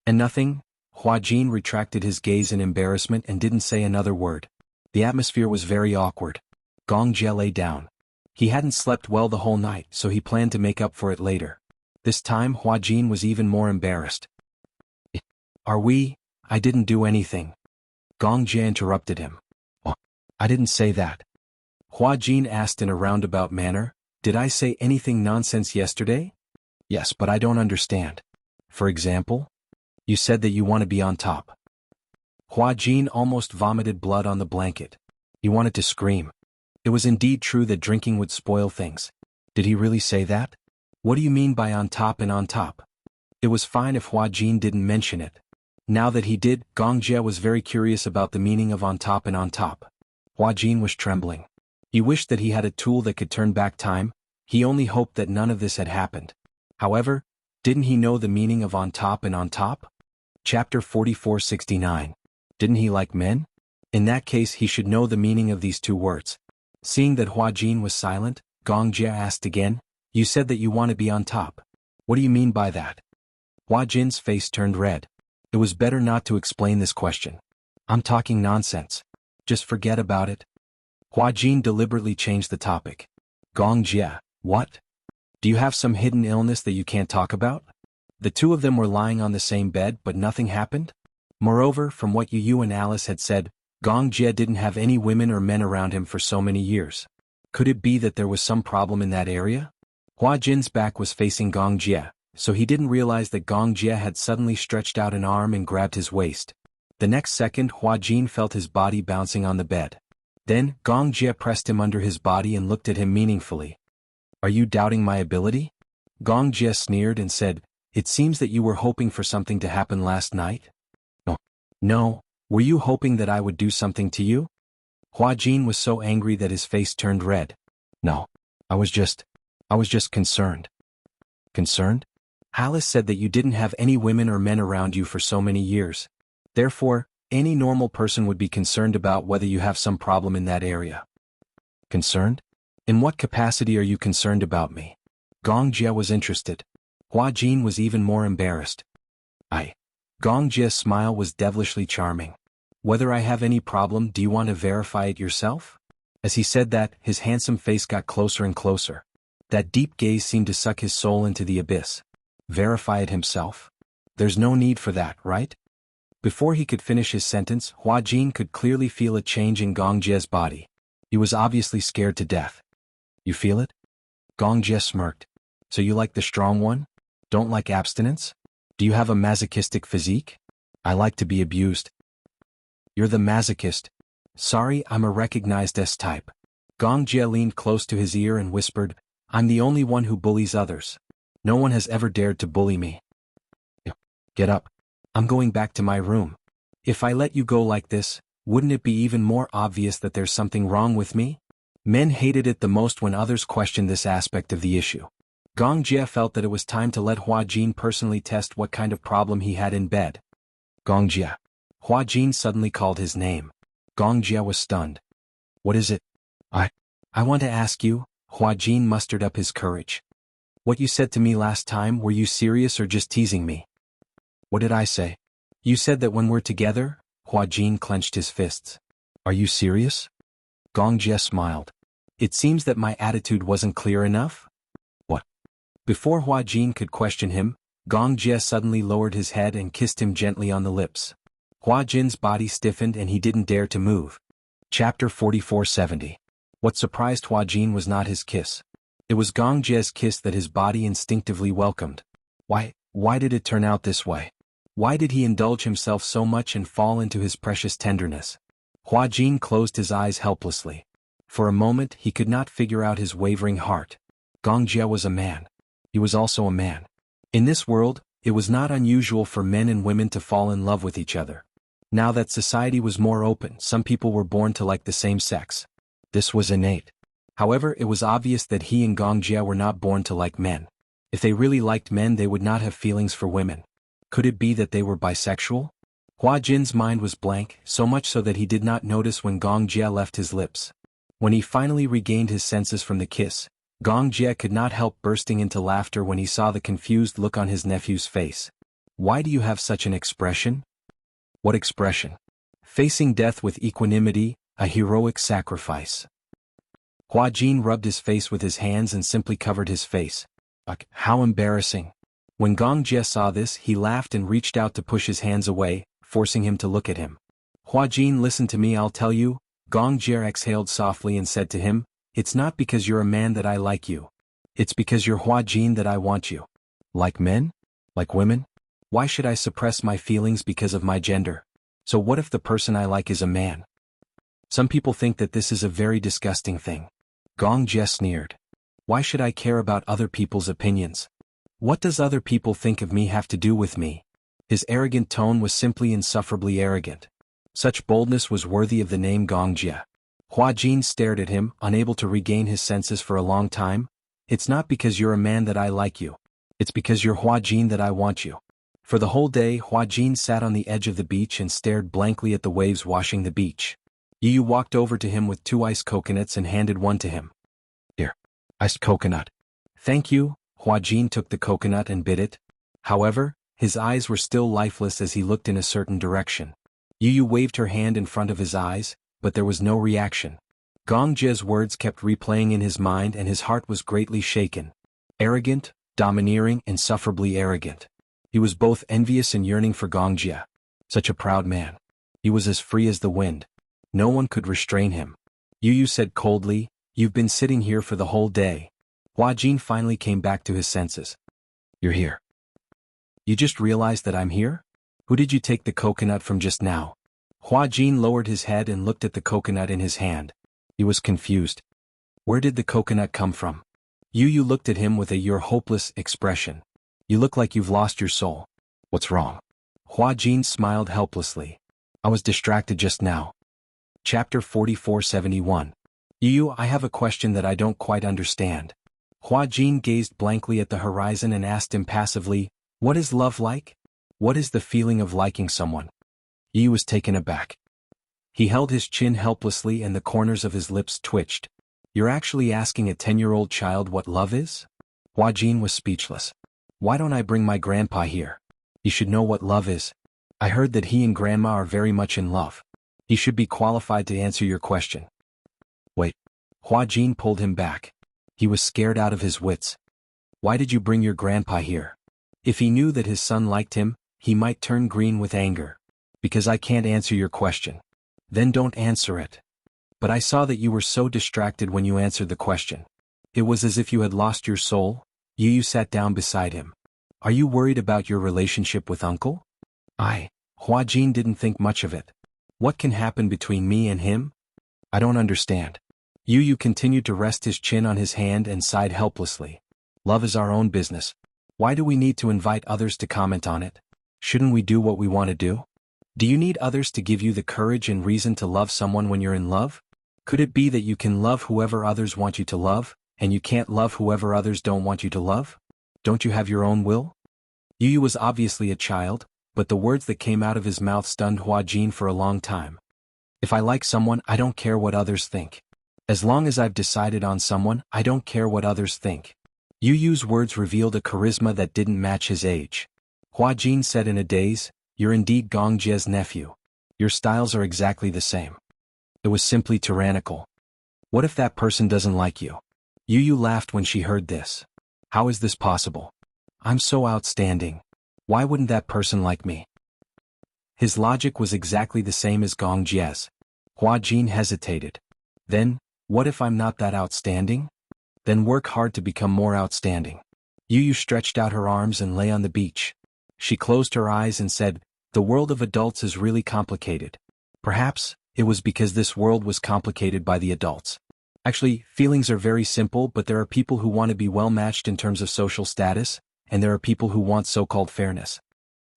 And nothing? Hua Jin retracted his gaze in embarrassment and didn't say another word. The atmosphere was very awkward. Gong Jia lay down. He hadn't slept well the whole night, so he planned to make up for it later. This time Hua Jin was even more embarrassed. I didn't do anything. Gong Jia interrupted him. I didn't say that. Hua Jin asked in a roundabout manner. Did I say anything nonsense yesterday? Yes, but I don't understand. For example? You said that you want to be on top. Hua Jin almost vomited blood on the blanket. He wanted to scream. It was indeed true that drinking would spoil things. Did he really say that? What do you mean by on top and on top? It was fine if Hua Jin didn't mention it. Now that he did, Gong Jie was very curious about the meaning of on top and on top. Hua Jin was trembling. He wished that he had a tool that could turn back time. He only hoped that none of this had happened. However, didn't he know the meaning of on top and on top? Chapter 4469. Didn't he like men? In that case he should know the meaning of these two words. Seeing that Hua Jin was silent, Gong Jie asked again, You said that you want to be on top. What do you mean by that? Hua Jin's face turned red. It was better not to explain this question. I'm talking nonsense. Just forget about it. Hua Jin deliberately changed the topic. Gong Jie, what? Do you have some hidden illness that you can't talk about? The two of them were lying on the same bed but nothing happened? Moreover, from what you and Alice had said, Gong Jie didn't have any women or men around him for so many years. Could it be that there was some problem in that area? Hua Jin's back was facing Gong Jie, so he didn't realize that Gong Jie had suddenly stretched out an arm and grabbed his waist. The next second Hua Jin felt his body bouncing on the bed. Then, Gong Jie pressed him under his body and looked at him meaningfully. Are you doubting my ability? Gong Jie sneered and said, It seems that you were hoping for something to happen last night? No, were you hoping that I would do something to you? Hua Jin was so angry that his face turned red. No, I was just concerned. Concerned? Alice said that you didn't have any women or men around you for so many years. Therefore, any normal person would be concerned about whether you have some problem in that area. Concerned? In what capacity are you concerned about me? Gong Jie was interested. Hua Jin was even more embarrassed. Gong Jie's smile was devilishly charming. Whether I have any problem, do you want to verify it yourself? As he said that, his handsome face got closer and closer. That deep gaze seemed to suck his soul into the abyss. Verify it himself? There's no need for that, right? Before he could finish his sentence, Hua Jin could clearly feel a change in Gong Jie's body. He was obviously scared to death. You feel it? Gong Jie smirked. So you like the strong one? Don't like abstinence? Do you have a masochistic physique? I like to be abused. You're the masochist. Sorry, I'm a recognized S-type. Gong Jie leaned close to his ear and whispered, I'm the only one who bullies others. No one has ever dared to bully me. Get up. I'm going back to my room. If I let you go like this, wouldn't it be even more obvious that there's something wrong with me? Men hated it the most when others questioned this aspect of the issue. Gong Jie felt that it was time to let Hua Jin personally test what kind of problem he had in bed. Gong Jie. Hua Jin suddenly called his name. Gong Jie was stunned. What is it? I want to ask you. Hua Jin mustered up his courage. What you said to me last time, were you serious or just teasing me? What did I say? You said that when we're together? Hua Jin clenched his fists. Are you serious? Gong Jie smiled. It seems that my attitude wasn't clear enough? What? Before Hua Jin could question him, Gong Jie suddenly lowered his head and kissed him gently on the lips. Hua Jin's body stiffened and he didn't dare to move. Chapter 4470. What surprised Hua Jin was not his kiss. It was Gong Jie's kiss that his body instinctively welcomed. Why did it turn out this way? Why did he indulge himself so much and fall into his precious tenderness? Hua Jin closed his eyes helplessly. For a moment he could not figure out his wavering heart. Gong Jie was a man. He was also a man. In this world, it was not unusual for men and women to fall in love with each other. Now that society was more open, some people were born to like the same sex. This was innate. However, it was obvious that he and Gong Jie were not born to like men. If they really liked men, they would not have feelings for women. Could it be that they were bisexual? Hua Jin's mind was blank, so much so that he did not notice when Gong Jie left his lips. When he finally regained his senses from the kiss, Gong Jie could not help bursting into laughter when he saw the confused look on his nephew's face. Why do you have such an expression? What expression? Facing death with equanimity, a heroic sacrifice. Hua Jin rubbed his face with his hands and simply covered his face. How embarrassing. When Gong Jie saw this, he laughed and reached out to push his hands away, forcing him to look at him. Hua Jin, listen to me, I'll tell you. Gong Jie exhaled softly and said to him, "It's not because you're a man that I like you. It's because you're Hua Jin that I want you." Like men? Like women? Why should I suppress my feelings because of my gender? So what if the person I like is a man? Some people think that this is a very disgusting thing. Gong Jie sneered. Why should I care about other people's opinions? What does other people think of me have to do with me? His arrogant tone was simply insufferably arrogant. Such boldness was worthy of the name Gong Jie. Hua Jin stared at him, unable to regain his senses for a long time. It's not because you're a man that I like you. It's because you're Hua Jin that I want you. For the whole day, Hua Jin sat on the edge of the beach and stared blankly at the waves washing the beach. Yu walked over to him with 2 iced coconuts and handed one to him. "Here, iced coconut." "Thank you." Hua Jin took the coconut and bit it. However, his eyes were still lifeless as he looked in a certain direction. Yu waved her hand in front of his eyes, but there was no reaction. Gong Jie's words kept replaying in his mind and his heart was greatly shaken. Arrogant, domineering, insufferably arrogant. He was both envious and yearning for Gong Jie. Such a proud man. He was as free as the wind. No one could restrain him. Yu said coldly, "You've been sitting here for the whole day." Hua Jin finally came back to his senses. "You're here. You just realized that I'm here? Who did you take the coconut from just now?" Hua Jin lowered his head and looked at the coconut in his hand. He was confused. Where did the coconut come from? Yu looked at him with a "you're hopeless" expression. "You look like you've lost your soul. What's wrong?" Hua Jin smiled helplessly. "I was distracted just now." Chapter 4471. "Yu, I have a question that I don't quite understand." Hua Jin gazed blankly at the horizon and asked impassively, "What is love like? What is the feeling of liking someone?" Yu was taken aback. He held his chin helplessly and the corners of his lips twitched. "You're actually asking a 10-year-old child what love is?" Hua Jin was speechless. "Why don't I bring my grandpa here? He should know what love is. I heard that he and grandma are very much in love. He should be qualified to answer your question." "Wait." Hua Jin pulled him back. He was scared out of his wits. "Why did you bring your grandpa here?" If he knew that his son liked him, he might turn green with anger. "Because I can't answer your question." "Then don't answer it." "But I saw that you were so distracted when you answered the question. It was as if you had lost your soul." Yu sat down beside him. "Are you worried about your relationship with uncle?" Hua Jin didn't think much of it. "What can happen between me and him? I don't understand." Yu continued to rest his chin on his hand and sighed helplessly. "Love is our own business. Why do we need to invite others to comment on it? Shouldn't we do what we want to do? Do you need others to give you the courage and reason to love someone when you're in love? Could it be that you can love whoever others want you to love, and you can't love whoever others don't want you to love? Don't you have your own will?" Yu was obviously a child, but the words that came out of his mouth stunned Hua Jin for a long time. "If I like someone, I don't care what others think. As long as I've decided on someone, I don't care what others think." Yu's words revealed a charisma that didn't match his age. Hua Jin said in a daze, "You're indeed Gong Jie's nephew. Your styles are exactly the same." It was simply tyrannical. "What if that person doesn't like you?" Yu laughed when she heard this. "How is this possible? I'm so outstanding. Why wouldn't that person like me?" His logic was exactly the same as Gong Jie's. Hua Jin hesitated. "Then, what if I'm not that outstanding?" "Then work hard to become more outstanding." Yu stretched out her arms and lay on the beach. She closed her eyes and said, "The world of adults is really complicated." Perhaps, it was because this world was complicated by the adults. Actually, feelings are very simple, but there are people who want to be well matched in terms of social status, and there are people who want so-called fairness.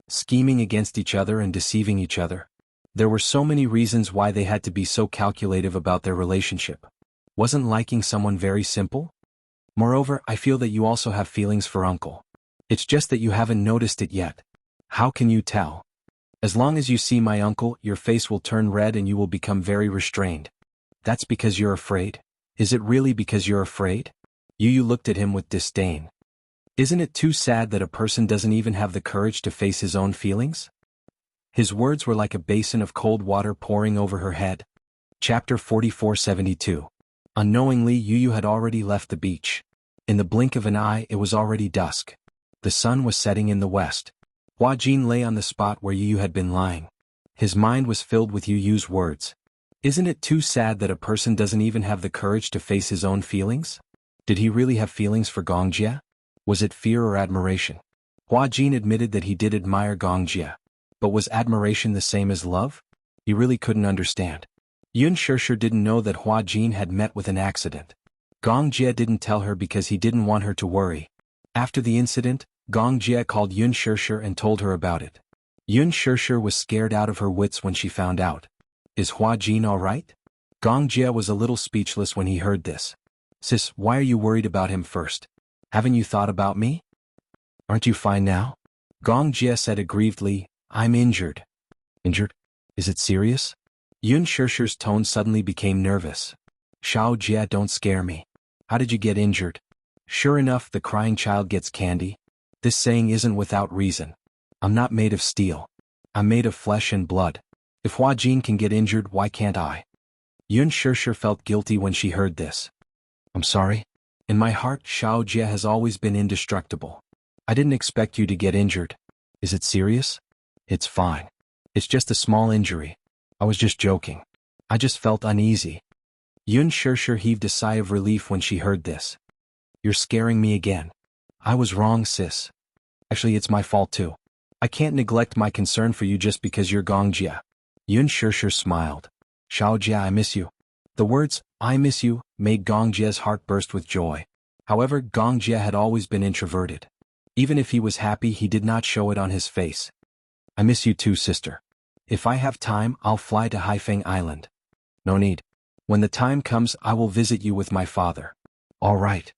Scheming against each other and deceiving each other. There were so many reasons why they had to be so calculative about their relationship. Wasn't liking someone very simple? Moreover, I feel that you also have feelings for uncle. It's just that you haven't noticed it yet. How can you tell? As long as you see my uncle, your face will turn red and you will become very restrained. That's because you're afraid? Is it really because you're afraid? Yu looked at him with disdain. Isn't it too sad that a person doesn't even have the courage to face his own feelings? His words were like a basin of cold water pouring over her head. Chapter 4472. Unknowingly, Yu had already left the beach. In the blink of an eye, it was already dusk. The sun was setting in the west. Hua Jin lay on the spot where Yu had been lying. His mind was filled with Yu's words. Isn't it too sad that a person doesn't even have the courage to face his own feelings? Did he really have feelings for Gongjie? Was it fear or admiration? Hua Jin admitted that he did admire Gongjie. But was admiration the same as love? He really couldn't understand. Yun Shishir didn't know that Hua Jin had met with an accident. Gongjie didn't tell her because he didn't want her to worry. After the incident, Gongjie called Yun Shishir and told her about it. Yun Shishir was scared out of her wits when she found out. Is Hua Jin all right? Gongjie was a little speechless when he heard this. Sis, why are you worried about him first? Haven't you thought about me? Aren't you fine now? Gongjie said aggrievedly, I'm injured. Injured? Is it serious? Yun Shishir's tone suddenly became nervous. Xiao Jie, don't scare me. How did you get injured? Sure enough, the crying child gets candy. This saying isn't without reason. I'm not made of steel. I'm made of flesh and blood. If Hua Jin can get injured, why can't I? Yun Shishir felt guilty when she heard this. I'm sorry. In my heart, Xiao Jie has always been indestructible. I didn't expect you to get injured. Is it serious? It's fine. It's just a small injury. I was just joking. I just felt uneasy. Yun Shishir heaved a sigh of relief when she heard this. You're scaring me again. I was wrong, sis. Actually, it's my fault too. I can't neglect my concern for you just because you're Gongjie. Yun Shishir smiled. Xiao Jie, I miss you. The words, I miss you, made Gongjie's heart burst with joy. However, Gongjie had always been introverted. Even if he was happy, he did not show it on his face. I miss you too, sister. If I have time, I'll fly to Haifeng Island. No need. When the time comes, I will visit you with my father. All right.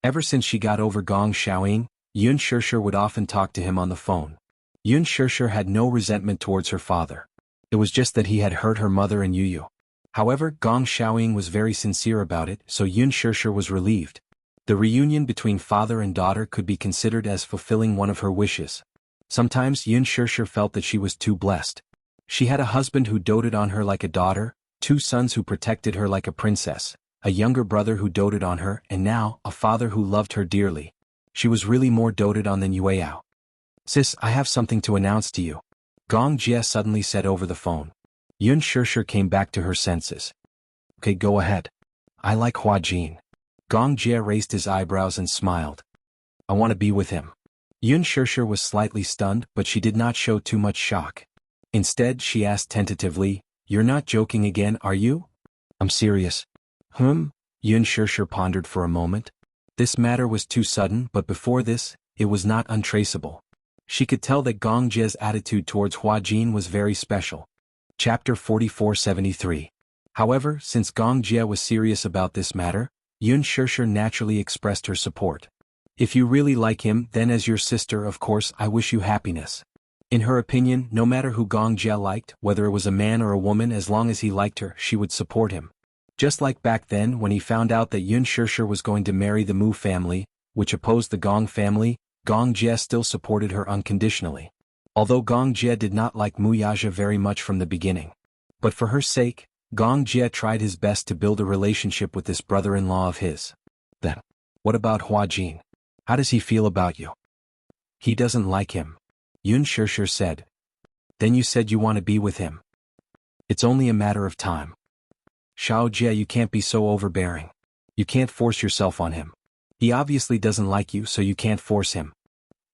Ever since she got over Gong Xiaoying, Yun Shishir would often talk to him on the phone. Yun Shishir had no resentment towards her father. It was just that he had hurt her mother and Yu. However, Gong Xiaoying was very sincere about it, so Yun Shishir was relieved. The reunion between father and daughter could be considered as fulfilling one of her wishes. Sometimes Yun Shishir felt that she was too blessed. She had a husband who doted on her like a daughter, 2 sons who protected her like a princess, a younger brother who doted on her, and now, a father who loved her dearly. She was really more doted on than Yueyao. Sis, I have something to announce to you. Gong Jie suddenly said over the phone. Yun Shishir came back to her senses. Okay, go ahead. I like Hua Jin. Gong Jie raised his eyebrows and smiled. I want to be with him. Yun Shishir was slightly stunned, but she did not show too much shock. Instead, she asked tentatively, You're not joking again, are you? I'm serious. Yun Shishir pondered for a moment. This matter was too sudden, but before this, it was not untraceable. She could tell that Gong Jie's attitude towards Hua Jin was very special. Chapter 4473. However, since Gong Jie was serious about this matter, Yun Shishir naturally expressed her support. If you really like him, then as your sister, of course, I wish you happiness. In her opinion, no matter who Gong Jie liked, whether it was a man or a woman, as long as he liked her, she would support him. Just like back then when he found out that Yun Shishir was going to marry the Mu family, which opposed the Gong family, Gong Jie still supported her unconditionally. Although Gong Jie did not like Mu Yaja very much from the beginning. But for her sake, Gong Jie tried his best to build a relationship with this brother-in-law of his. Then, what about Hua Jin? How does he feel about you? He doesn't like him. Yun Shishir said. Then you said you want to be with him. It's only a matter of time. Xiao Jie, you can't be so overbearing. You can't force yourself on him. He obviously doesn't like you, so you can't force him.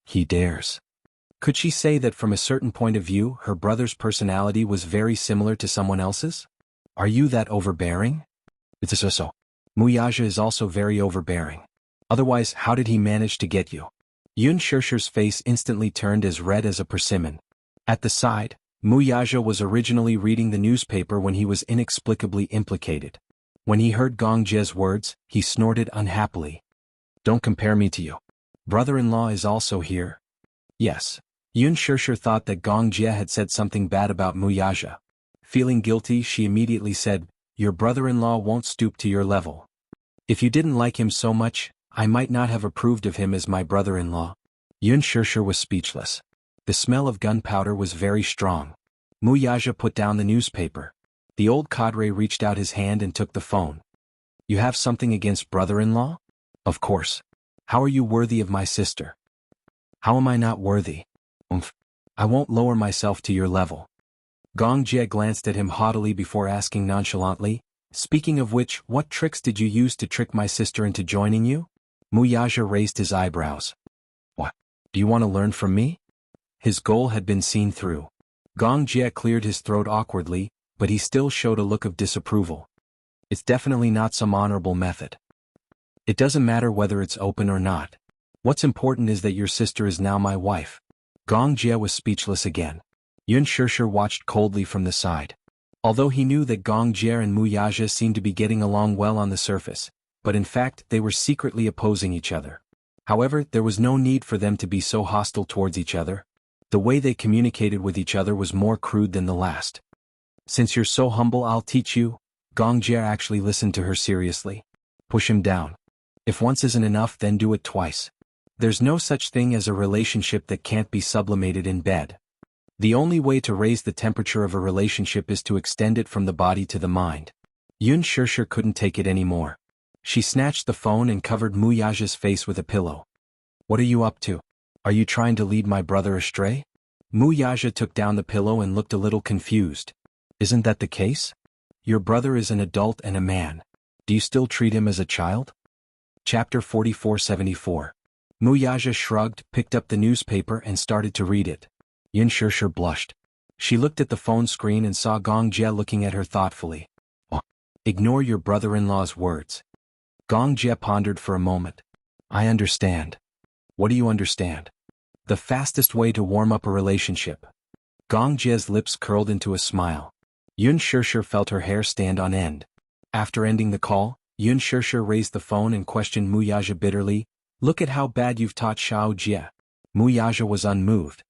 He dares. Could she say that from a certain point of view, her brother's personality was very similar to someone else's? Are you that overbearing? It's so. Mu Yaja is also very overbearing. Otherwise, how did he manage to get you? Yun Shishir's face instantly turned as red as a persimmon. At the side, Mu Yaja was originally reading the newspaper when he was inexplicably implicated. When he heard Gong Jie's words, he snorted unhappily. Don't compare me to you. Brother-in-law is also here. Yes. Yun Shishir thought that Gong Jie had said something bad about Mu Yaja. Feeling guilty, she immediately said, Your brother-in-law won't stoop to your level. If you didn't like him so much, I might not have approved of him as my brother-in-law. Yun Shishir was speechless. The smell of gunpowder was very strong. Mu Yaja put down the newspaper. The old cadre reached out his hand and took the phone. You have something against brother-in-law? Of course. How are you worthy of my sister? How am I not worthy? I won't lower myself to your level. Gong Jie glanced at him haughtily before asking nonchalantly, "Speaking of which, what tricks did you use to trick my sister into joining you?" Mu Yaja raised his eyebrows. "What? Do you want to learn from me?" His goal had been seen through. Gong Jie cleared his throat awkwardly, but he still showed a look of disapproval. "It's definitely not some honorable method. It doesn't matter whether it's open or not. What's important is that your sister is now my wife." Gong Jie was speechless again. Yun Shishir watched coldly from the side. Although he knew that Gong Jie and Mu Yaja seemed to be getting along well on the surface, but in fact they were secretly opposing each other. However, there was no need for them to be so hostile towards each other. The way they communicated with each other was more crude than the last. "Since you're so humble, I'll teach you." Gong Jie actually listened to her seriously. "Push him down. If once isn't enough, then do it twice. There's no such thing as a relationship that can't be sublimated in bed. The only way to raise the temperature of a relationship is to extend it from the body to the mind." Yun Shishir couldn't take it anymore. She snatched the phone and covered Mu Yaja's face with a pillow. "What are you up to? Are you trying to lead my brother astray?" Mu Yaja took down the pillow and looked a little confused. "Isn't that the case? Your brother is an adult and a man. Do you still treat him as a child?" Chapter 4474. Mu Yaja shrugged, picked up the newspaper and started to read it. Yun Shishir blushed. She looked at the phone screen and saw Gong Jie looking at her thoughtfully. "Oh, ignore your brother-in-law's words." Gong Jie pondered for a moment. "I understand." "What do you understand?" "The fastest way to warm up a relationship." Gong Jie's lips curled into a smile. Yun Shishir felt her hair stand on end. After ending the call, Yun Shishir raised the phone and questioned Mu Yaja bitterly, "Look at how bad you've taught Xiao Jie." Mu Yaja was unmoved.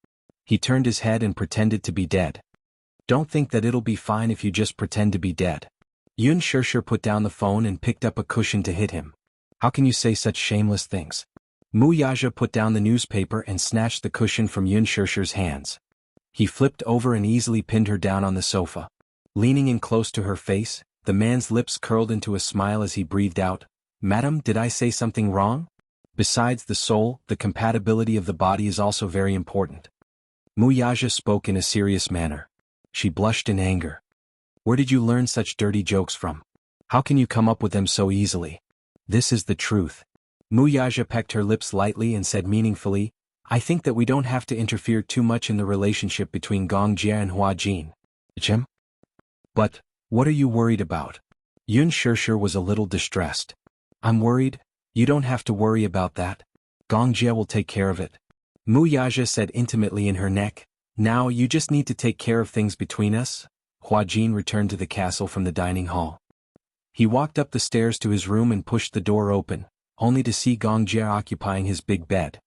He turned his head and pretended to be dead. "Don't think that it'll be fine if you just pretend to be dead." Yun Shishir put down the phone and picked up a cushion to hit him. "How can you say such shameless things?" Mu Yaja put down the newspaper and snatched the cushion from Yun Shishir's hands. He flipped over and easily pinned her down on the sofa. Leaning in close to her face, the man's lips curled into a smile as he breathed out, "Madam, did I say something wrong? Besides the soul, the compatibility of the body is also very important." Mu Yaja spoke in a serious manner. She blushed in anger. "Where did you learn such dirty jokes from? How can you come up with them so easily? This is the truth." Mu Yaja pecked her lips lightly and said meaningfully, "I think that we don't have to interfere too much in the relationship between Gong Jie and Hua Jin." "Jim? But, what are you worried about?" Yun Shishir was a little distressed. "I'm worried? You don't have to worry about that. Gong Jie will take care of it." Mu Yaja said intimately in her neck, "Now you just need to take care of things between us." Hua Jin returned to the castle from the dining hall. He walked up the stairs to his room and pushed the door open, only to see Gong Jie occupying his big bed.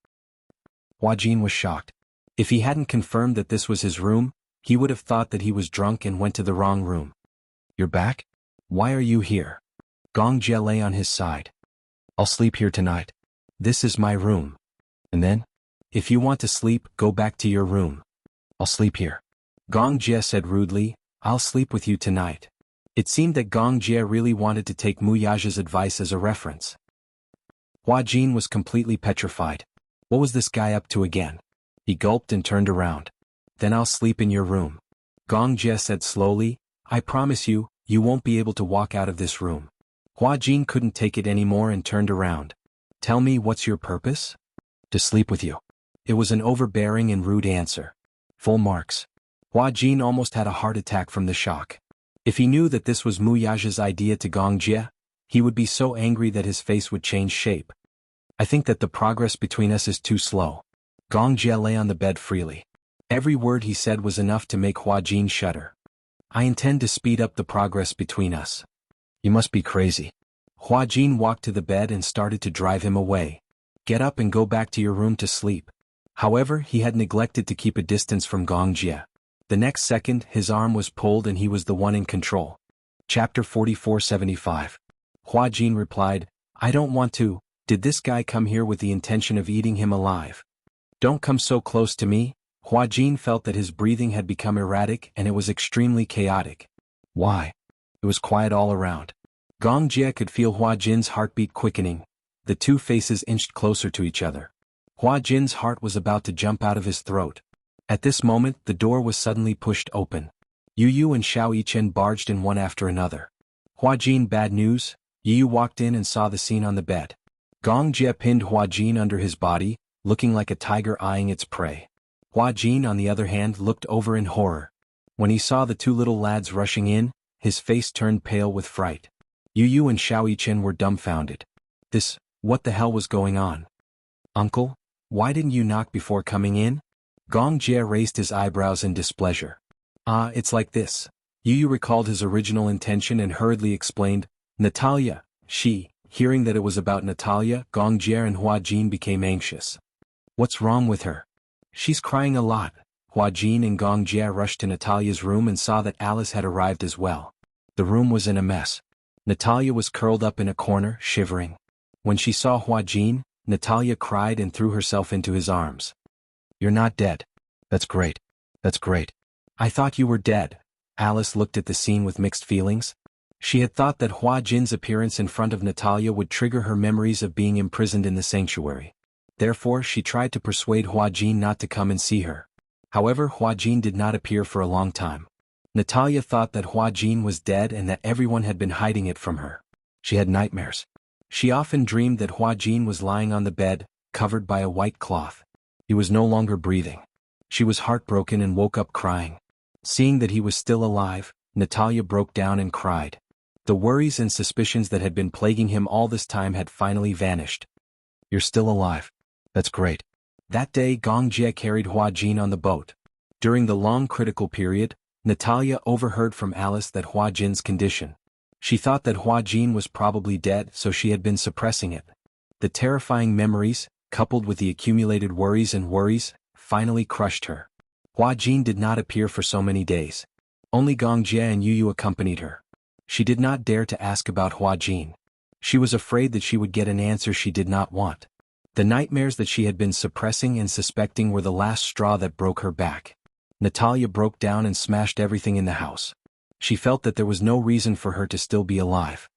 Hua Jin was shocked. If he hadn't confirmed that this was his room, he would have thought that he was drunk and went to the wrong room. "You're back? Why are you here?" Gong Jie lay on his side. "I'll sleep here tonight. This is my room. And then? If you want to sleep, go back to your room. I'll sleep here." Gong Jie said rudely, "I'll sleep with you tonight." It seemed that Gong Jie really wanted to take Mu Yaja's advice as a reference. Hua Jin was completely petrified. What was this guy up to again? He gulped and turned around. "Then I'll sleep in your room." Gong Jie said slowly, "I promise you, you won't be able to walk out of this room." Hua Jin couldn't take it anymore and turned around. "Tell me, what's your purpose?" "To sleep with you." It was an overbearing and rude answer. Full marks. Hua Jin almost had a heart attack from the shock. If he knew that this was Mu Yaja's idea to Gong Jie, he would be so angry that his face would change shape. "I think that the progress between us is too slow." Gong Jie lay on the bed freely. Every word he said was enough to make Hua Jin shudder. "I intend to speed up the progress between us." "You must be crazy." Hua Jin walked to the bed and started to drive him away. "Get up and go back to your room to sleep." However, he had neglected to keep a distance from Gong Jie. The next second, his arm was pulled and he was the one in control. Chapter 4475. Hua Jin replied, "I don't want to. Did this guy come here with the intention of eating him alive?" "Don't come so close to me." Hua Jin felt that his breathing had become erratic and it was extremely chaotic. "Why?" It was quiet all around. Gong Jie could feel Hua Jin's heartbeat quickening. The two faces inched closer to each other. Hua Jin's heart was about to jump out of his throat. At this moment, the door was suddenly pushed open. Yu Yu and Xiao Yichen barged in one after another. Hua Jin, bad news? Yu Yu walked in and saw the scene on the bed. Gong Jie pinned Hua Jin under his body, looking like a tiger eyeing its prey. Hua Jin, on the other hand, looked over in horror. When he saw the two little lads rushing in, his face turned pale with fright. Yu Yu and Xiao Yichen were dumbfounded. What the hell was going on? Uncle, why didn't you knock before coming in? Gong Jie raised his eyebrows in displeasure. It's like this. Yu Yu recalled his original intention and hurriedly explained, Natalia, hearing that it was about Natalia, Gong Jie and Hua Jin became anxious. What's wrong with her? She's crying a lot. Hua Jin and Gong Jie rushed to Natalia's room and saw that Alice had arrived as well. The room was in a mess. Natalia was curled up in a corner, shivering. When she saw Hua Jin, Natalia cried and threw herself into his arms. You're not dead. That's great. That's great. I thought you were dead. Alice looked at the scene with mixed feelings. She had thought that Hua Jin's appearance in front of Natalia would trigger her memories of being imprisoned in the sanctuary. Therefore, she tried to persuade Hua Jin not to come and see her. However, Hua Jin did not appear for a long time. Natalia thought that Hua Jin was dead and that everyone had been hiding it from her. She had nightmares. She often dreamed that Hua Jin was lying on the bed, covered by a white cloth. He was no longer breathing. She was heartbroken and woke up crying. Seeing that he was still alive, Natalia broke down and cried. The worries and suspicions that had been plaguing him all this time had finally vanished. You're still alive. That's great. That day Gong Jie carried Hua Jin on the boat. During the long critical period, Natalia overheard from Alice that Hua Jin's condition. She thought that Hua Jin was probably dead, so she had been suppressing it. The terrifying memories, coupled with the accumulated worries, finally crushed her. Hua Jin did not appear for so many days. Only Gong Jie and Yu Yu accompanied her. She did not dare to ask about Hua Jin. She was afraid that she would get an answer she did not want. The nightmares that she had been suppressing and suspecting were the last straw that broke her back. Natalia broke down and smashed everything in the house. She felt that there was no reason for her to still be alive.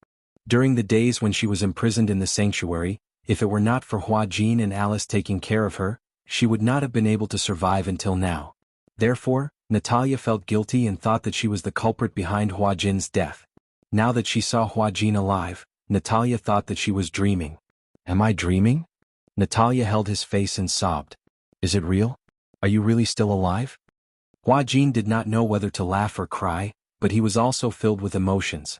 During the days when she was imprisoned in the sanctuary, if it were not for Hua Jin and Alice taking care of her, she would not have been able to survive until now. Therefore, Natalia felt guilty and thought that she was the culprit behind Hua Jin's death. Now that she saw Hua Jin alive, Natalia thought that she was dreaming. Am I dreaming? Natalia held his face and sobbed. Is it real? Are you really still alive? Hua Jin did not know whether to laugh or cry, but he was also filled with emotions.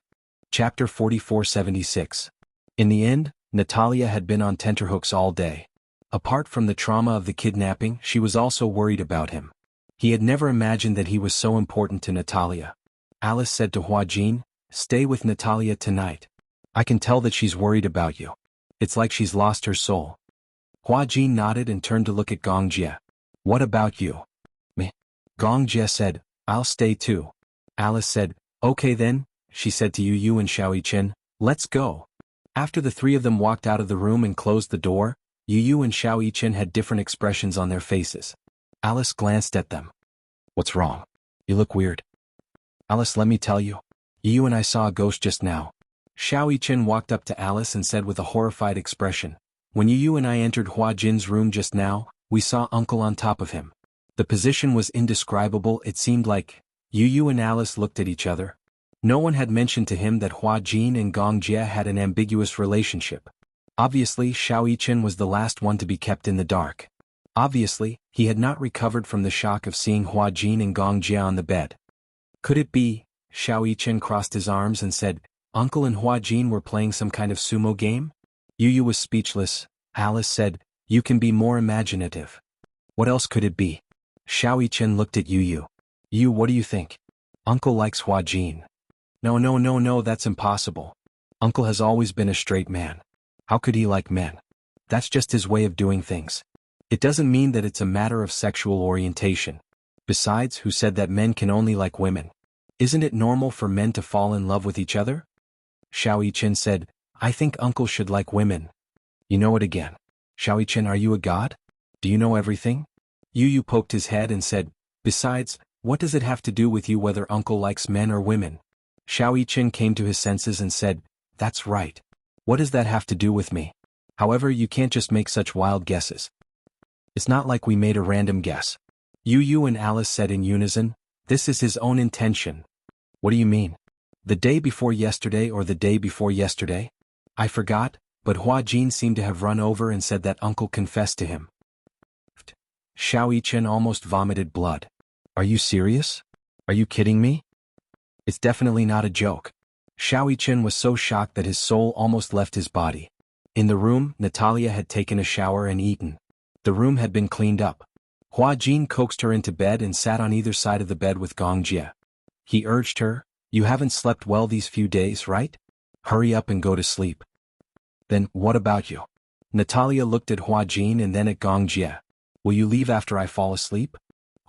Chapter 4476. In the end, Natalia had been on tenterhooks all day. Apart from the trauma of the kidnapping, she was also worried about him. He had never imagined that he was so important to Natalia. Alice said to Hua Jin, "Stay with Natalia tonight. I can tell that she's worried about you. It's like she's lost her soul." Hua Jin nodded and turned to look at Gong Jie. "What about you?" "Me." Gong Jie said, "I'll stay too." Alice said, "Okay then," she said to Yu Yu and Xiao Yichen, "Let's go." After the three of them walked out of the room and closed the door, Yu Yu and Xiao Yichen had different expressions on their faces. Alice glanced at them. "What's wrong? You look weird." "Alice, let me tell you. Yu Yu and I saw a ghost just now." Xiao Yichen walked up to Alice and said with a horrified expression, "When Yu Yu and I entered Hua Jin's room just now, we saw Uncle on top of him. The position was indescribable. It seemed like..." Yu Yu and Alice looked at each other. No one had mentioned to him that Hua Jin and Gong Jie had an ambiguous relationship. Obviously, Xiao Yichen was the last one to be kept in the dark. Obviously, he had not recovered from the shock of seeing Hua Jin and Gong Jie on the bed. Could it be? Xiao Yichen crossed his arms and said, "Uncle and Hua Jin were playing some kind of sumo game?" Yu Yu was speechless. Alice said, "You can be more imaginative." "What else could it be?" Xiao Yichen looked at Yu Yu. "Yu, what do you think?" "Uncle likes Hua Jin." No, that's impossible. Uncle has always been a straight man. How could he like men? That's just his way of doing things. It doesn't mean that it's a matter of sexual orientation. Besides, who said that men can only like women? Isn't it normal for men to fall in love with each other? Xiao Yichen said, "I think Uncle should like women." "You know it again. Xiao Yichen, are you a god? Do you know everything?" Yu Yu poked his head and said, "Besides, what does it have to do with you whether Uncle likes men or women?" Xiao Yichen came to his senses and said, "That's right. What does that have to do with me? However, you can't just make such wild guesses. It's not like we made a random guess." Yu Yu and Alice said in unison, This is his own intention. What do you mean? The day before yesterday or the day before yesterday? I forgot, but Hua Jin seemed to have run over and said that uncle confessed to him. Xiao Yichen almost vomited blood. Are you serious? Are you kidding me? It's definitely not a joke. Xiao Yichen was so shocked that his soul almost left his body. In the room, Natalia had taken a shower and eaten. The room had been cleaned up. Hua Jin coaxed her into bed and sat on either side of the bed with Gong Jie. He urged her, "You haven't slept well these few days, right? Hurry up and go to sleep." "Then, what about you?" Natalia looked at Hua Jin and then at Gong Jie. "Will you leave after I fall asleep?"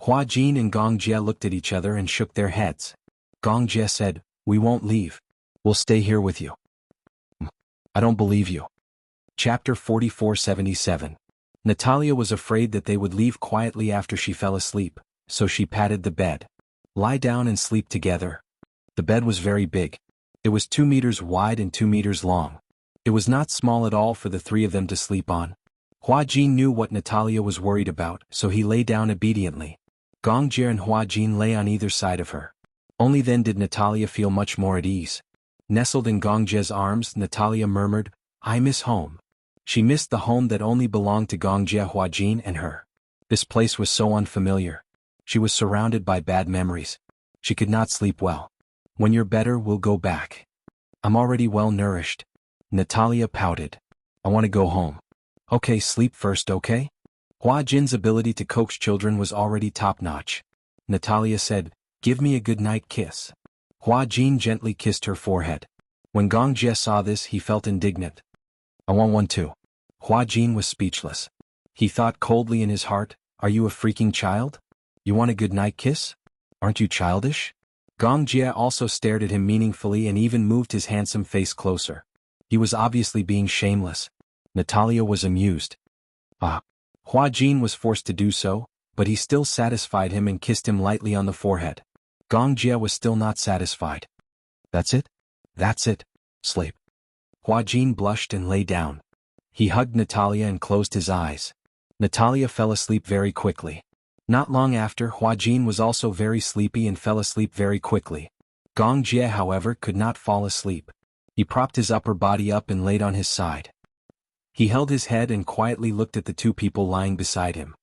Hua Jin and Gong Jie looked at each other and shook their heads. Gong Jie said, "We won't leave. We'll stay here with you." "I don't believe you." Chapter 4477. Natalia was afraid that they would leave quietly after she fell asleep, so she patted the bed. "Lie down and sleep together." The bed was very big. It was 2 meters wide and 2 meters long. It was not small at all for the three of them to sleep on. Hua Jin knew what Natalia was worried about, so he lay down obediently. Gong Jie and Hua Jin lay on either side of her. Only then did Natalia feel much more at ease. Nestled in Gong Jie's arms, Natalia murmured, "I miss home." She missed the home that only belonged to Gong Jie, Hua Jin, and her. This place was so unfamiliar. She was surrounded by bad memories. She could not sleep well. "When you're better, we'll go back. I'm already well nourished." Natalia pouted. "I want to go home." "Okay, sleep first, okay?" Hua Jin's ability to coax children was already top-notch. Natalia said, "Give me a good night kiss." Hua Jin gently kissed her forehead. When Gong Jie saw this, he felt indignant. "I want one too." Hua Jin was speechless. He thought coldly in his heart, "Are you a freaking child? You want a good night kiss? Aren't you childish?" Gong Jie also stared at him meaningfully and even moved his handsome face closer. He was obviously being shameless. Natalia was amused. Hua Jin was forced to do so, but he still satisfied him and kissed him lightly on the forehead. Gong Jie was still not satisfied. "That's it? That's it. Sleep." Hua Jin blushed and lay down. He hugged Natalia and closed his eyes. Natalia fell asleep very quickly. Not long after, Hua Jin was also very sleepy and fell asleep very quickly. Gong Jie, however, could not fall asleep. He propped his upper body up and laid on his side. He held his head and quietly looked at the two people lying beside him.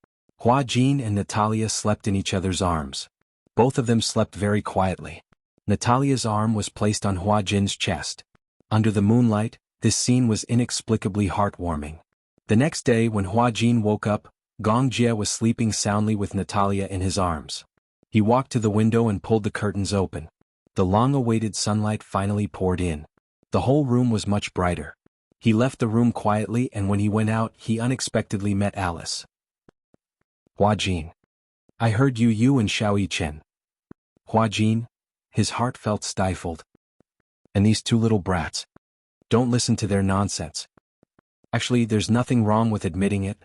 Hua Jin and Natalia slept in each other's arms. Both of them slept very quietly. Natalia's arm was placed on Hua Jin's chest. Under the moonlight, this scene was inexplicably heartwarming. The next day when Hua Jin woke up, Gong Jie was sleeping soundly with Natalia in his arms. He walked to the window and pulled the curtains open. The long-awaited sunlight finally poured in. The whole room was much brighter. He left the room quietly, and when he went out, he unexpectedly met Alice. "Hua Jin. I heard you and Xiao Yichen." Hua Jin. His heart felt stifled. "And these two little brats. Don't listen to their nonsense." "Actually, there's nothing wrong with admitting it."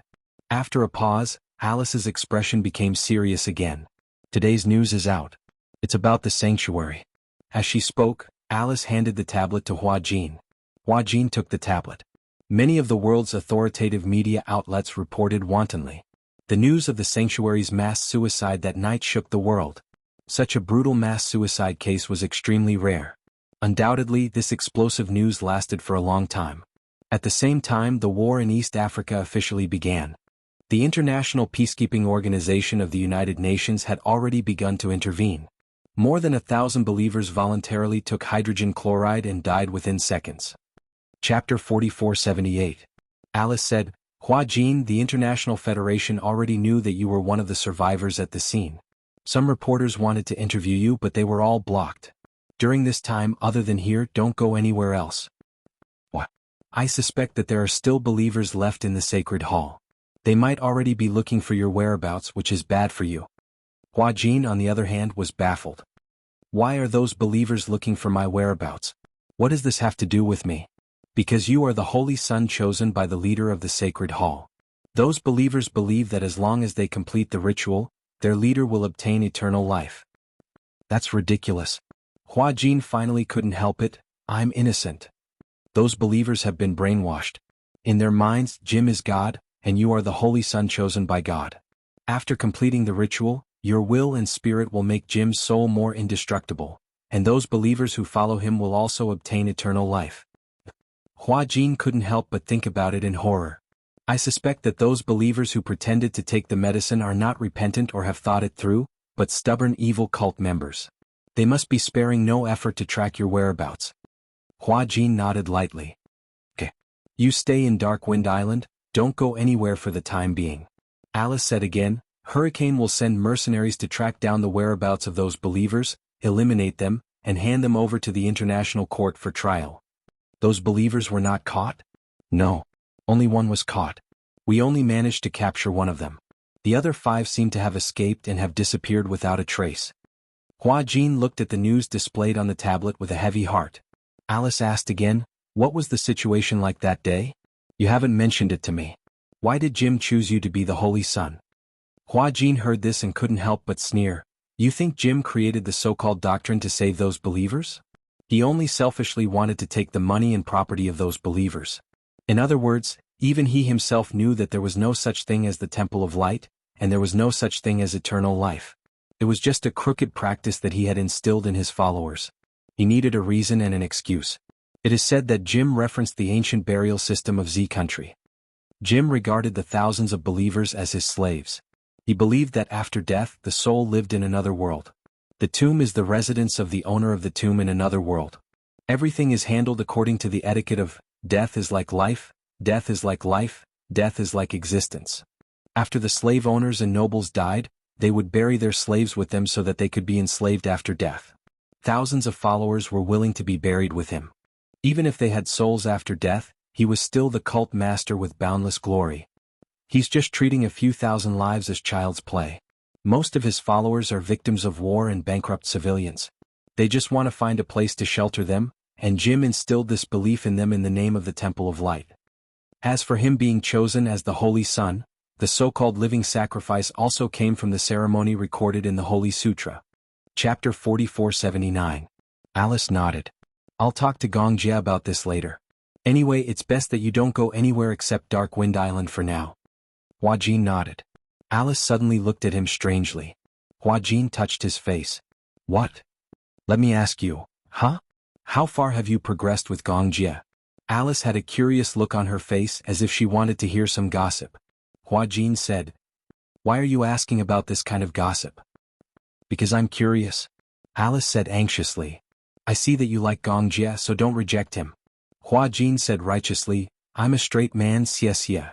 After a pause, Alice's expression became serious again. "Today's news is out. It's about the sanctuary." As she spoke, Alice handed the tablet to Hua Jin. Hua Jin took the tablet. Many of the world's authoritative media outlets reported wantonly. The news of the sanctuary's mass suicide that night shook the world. Such a brutal mass suicide case was extremely rare. Undoubtedly, this explosive news lasted for a long time. At the same time, the war in East Africa officially began. The International Peacekeeping Organization of the United Nations had already begun to intervene. More than 1,000 believers voluntarily took hydrogen chloride and died within seconds. Chapter 4478. Alice said, "Hua Jin, the International Federation already knew that you were one of the survivors at the scene. Some reporters wanted to interview you, but they were all blocked. During this time, other than here, don't go anywhere else." "What? I suspect that there are still believers left in the sacred hall. They might already be looking for your whereabouts, which is bad for you." Hua Jin, on the other hand, was baffled. "Why are those believers looking for my whereabouts? What does this have to do with me?" "Because you are the Holy Son chosen by the leader of the Sacred Hall. Those believers believe that as long as they complete the ritual, their leader will obtain eternal life." "That's ridiculous." Hua Jin finally couldn't help it. "I'm innocent. Those believers have been brainwashed. In their minds, Jim is God, and you are the Holy Son chosen by God. After completing the ritual, Your will and spirit will make Jim's soul more indestructible, and those believers who follow him will also obtain eternal life. Hua Jin couldn't help but think about it in horror. I suspect that those believers who pretended to take the medicine are not repentant or have thought it through, but stubborn evil cult members. They must be sparing no effort to track your whereabouts. Hua Jin nodded lightly. Okay. You stay in Dark Wind Island, don't go anywhere for the time being. Alice said again, Hurricane will send mercenaries to track down the whereabouts of those believers, eliminate them, and hand them over to the International Court for trial. Those believers were not caught? No. Only one was caught. We only managed to capture one of them. The other 5 seem to have escaped and have disappeared without a trace. Hua Jin looked at the news displayed on the tablet with a heavy heart. Alice asked again, what was the situation like that day? You haven't mentioned it to me. Why did Jim choose you to be the Holy Son? Hua Jin heard this and couldn't help but sneer. You think Jim created the so-called doctrine to save those believers? He only selfishly wanted to take the money and property of those believers. In other words, even he himself knew that there was no such thing as the Temple of Light, and there was no such thing as eternal life. It was just a crooked practice that he had instilled in his followers. He needed a reason and an excuse. It is said that Jim referenced the ancient burial system of Z country. Jim regarded the thousands of believers as his slaves. He believed that after death the soul lived in another world. The tomb is the residence of the owner of the tomb in another world. Everything is handled according to the etiquette of, death is like life, death is like life, death is like existence. After the slave owners and nobles died, they would bury their slaves with them so that they could be enslaved after death. Thousands of followers were willing to be buried with him. Even if they had souls after death, he was still the cult master with boundless glory. He's just treating a few thousand lives as child's play. Most of his followers are victims of war and bankrupt civilians. They just want to find a place to shelter them, and Jim instilled this belief in them in the name of the Temple of Light. As for him being chosen as the Holy Son, the so-called living sacrifice also came from the ceremony recorded in the Holy Sutra. Chapter 4479. Alice nodded. I'll talk to Gongjia about this later. Anyway, it's best that you don't go anywhere except Dark Wind Island for now. Hua Jin nodded. Alice suddenly looked at him strangely. Hua Jin touched his face. What? Let me ask you, huh? How far have you progressed with Gongjia? Alice had a curious look on her face as if she wanted to hear some gossip. Hua Jin said, Why are you asking about this kind of gossip? Because I'm curious. Alice said anxiously. I see that you like Gongjia, so don't reject him. Hua Jin said righteously, I'm a straight man, xie.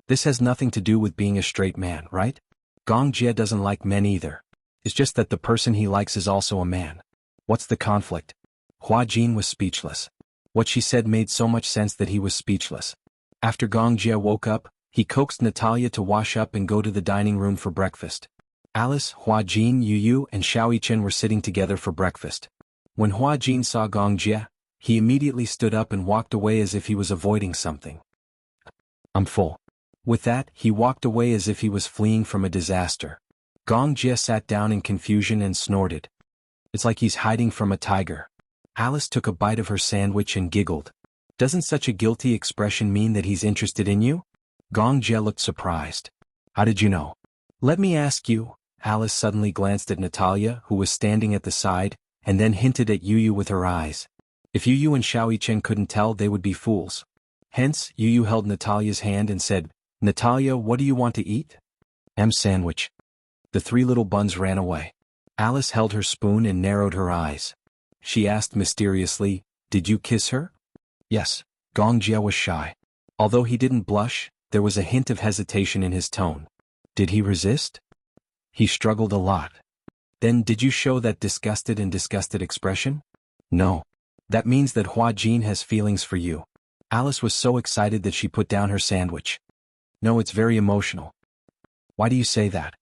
This has nothing to do with being a straight man, right? Gongjia doesn't like men either. It's just that the person he likes is also a man. What's the conflict? Hua Jin was speechless. What she said made so much sense that he was speechless. After Gongjia woke up, he coaxed Natalia to wash up and go to the dining room for breakfast. Alice, Hua Jin, Yu, and Xiaoyichen were sitting together for breakfast. When Hua Jin saw Gongjia, he immediately stood up and walked away as if he was avoiding something. I'm full. With that, he walked away as if he was fleeing from a disaster. Gongjia sat down in confusion and snorted. It's like he's hiding from a tiger. Alice took a bite of her sandwich and giggled. Doesn't such a guilty expression mean that he's interested in you? Gongjia looked surprised. How did you know? Let me ask you. Alice suddenly glanced at Natalia, who was standing at the side, and then hinted at Yu with her eyes. If Yu and Xiaoyichen couldn't tell, they would be fools. Hence, Yu held Natalia's hand and said, Natalia, what do you want to eat? Sandwich. The 3 little buns ran away. Alice held her spoon and narrowed her eyes. She asked mysteriously, Did you kiss her? Yes. Gongjia was shy. Although he didn't blush, there was a hint of hesitation in his tone. Did he resist? He struggled a lot. Then did you show that disgusted expression? No. That means that Hua Jin has feelings for you. Alice was so excited that she put down her sandwich. No, it's very emotional. Why do you say that?